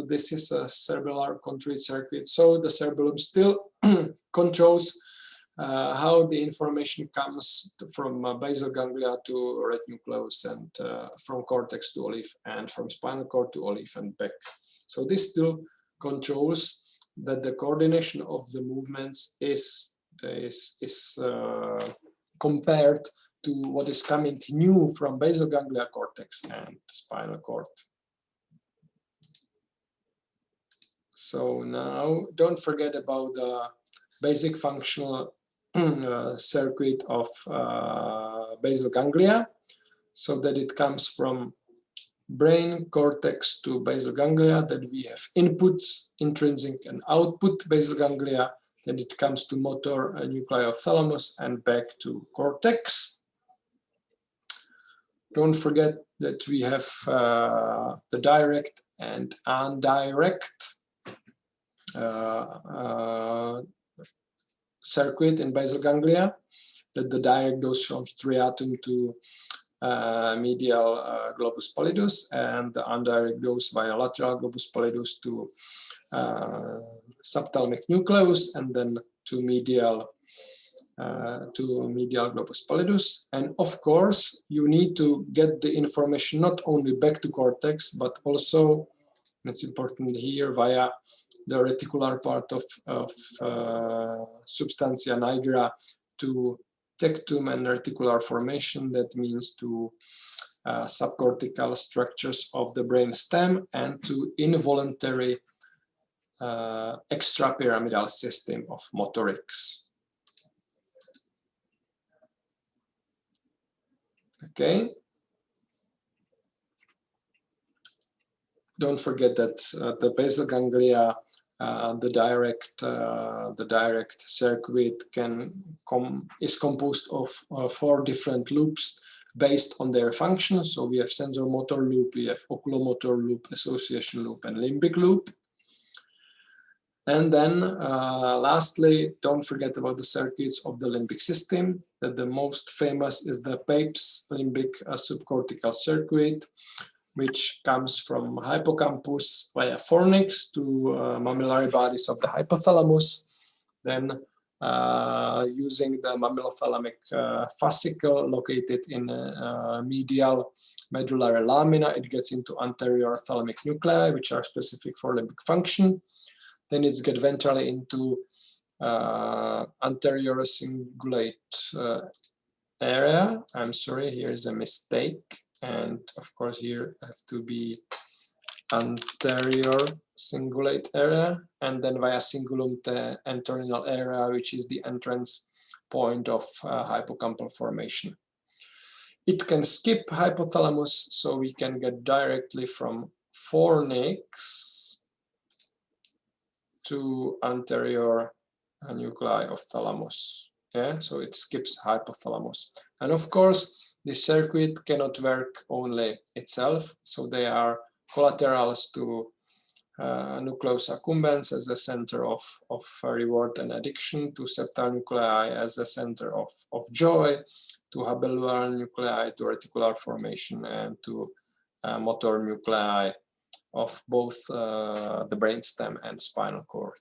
this is a cerebellar conduit circuit, so the cerebellum still controls how the information comes from basal ganglia to red nucleus, and from cortex to olive, and from spinal cord to olive and back. So this still controls that the coordination of the movements is compared to what is coming new from basal ganglia, cortex, and spinal cord. So now don't forget about the basic functional circuit of basal ganglia, so that it comes from brain cortex to basal ganglia, that we have inputs, intrinsic and output basal ganglia, then it comes to motor nuclei of thalamus and back to cortex. Don't forget that we have the direct and indirect circuit in basal ganglia, that the direct goes from striatum to medial globus pallidus, and the indirect goes via lateral globus pallidus to subthalamic nucleus, and then to medial to medial globus pallidus. And of course, you need to get the information not only back to cortex, but also, it's important here, via the reticular part of substantia nigra to tectum and reticular formation. That means to subcortical structures of the brain stem and to involuntary extrapyramidal system of motorics. Okay. Don't forget that the basal ganglia, the direct circuit is composed of 4 different loops based on their function. So we have sensor motor loop, we have oculomotor loop, association loop, and limbic loop. And then lastly, don't forget about the circuits of the limbic system. That the most famous is the Pepys limbic subcortical circuit, which comes from hippocampus via fornix to mammillary bodies of the hypothalamus. Then using the mammillothalamic fascicle located in medial medullary lamina, it gets into anterior thalamic nuclei, which are specific for limbic function. Then it's get ventrally into anterior cingulate area. I'm sorry, here is a mistake. And of course, here have to be anterior cingulate area, and then via cingulum the anternal area, which is the entrance point of hippocampal formation. It can skip hypothalamus, so we can get directly from fornix to anterior nuclei of thalamus. Yeah, so it skips hypothalamus. And of course, this circuit cannot work only itself, so they are collaterals to nucleus accumbens as the center of reward and addiction, to septal nuclei as the center of joy, to habelular nuclei, to reticular formation, and to motor nuclei of both the brainstem and spinal cord.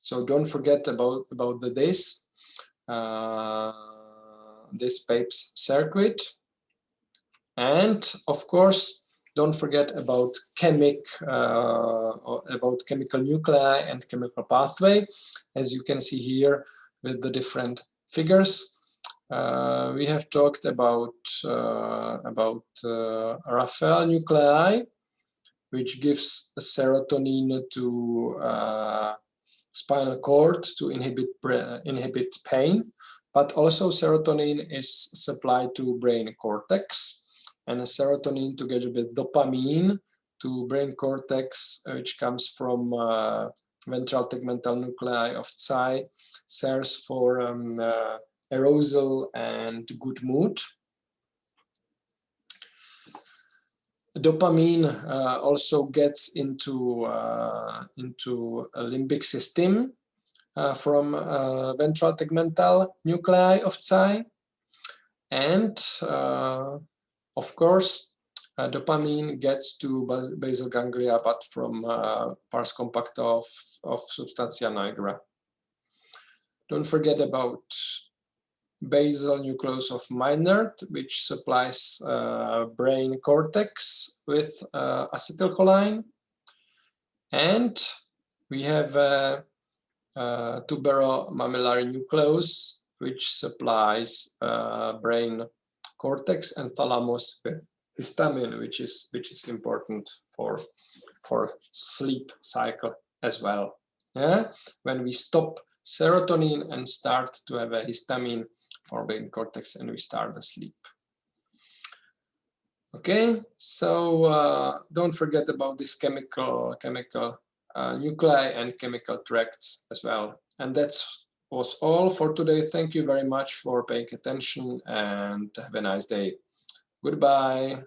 So don't forget about this Pepys circuit, and of course don't forget about chemical nuclei and chemical pathway. As you can see here with the different figures, we have talked about Raphael nuclei, which gives serotonin to spinal cord to inhibit pain. But also serotonin is supplied to brain cortex, and serotonin together with dopamine to brain cortex, which comes from ventral tegmental nuclei of Tsai, serves for arousal and good mood. Dopamine also gets into a limbic system from ventral tegmental nuclei of Tsai, and of course dopamine gets to basal ganglia, but from pars compacta of substantia nigra. Don't forget about basal nucleus of Maynard, which supplies brain cortex with acetylcholine, and we have tuberomammillary nucleus, which supplies brain cortex and thalamus with histamine, which is important for sleep cycle as well. Yeah, when we stop serotonin and start to have a histamine for brain cortex, and we start the sleep. Okay, so don't forget about this chemical nuclei and chemical tracts as well. And that was all for today. Thank you very much for paying attention, and have a nice day. Goodbye.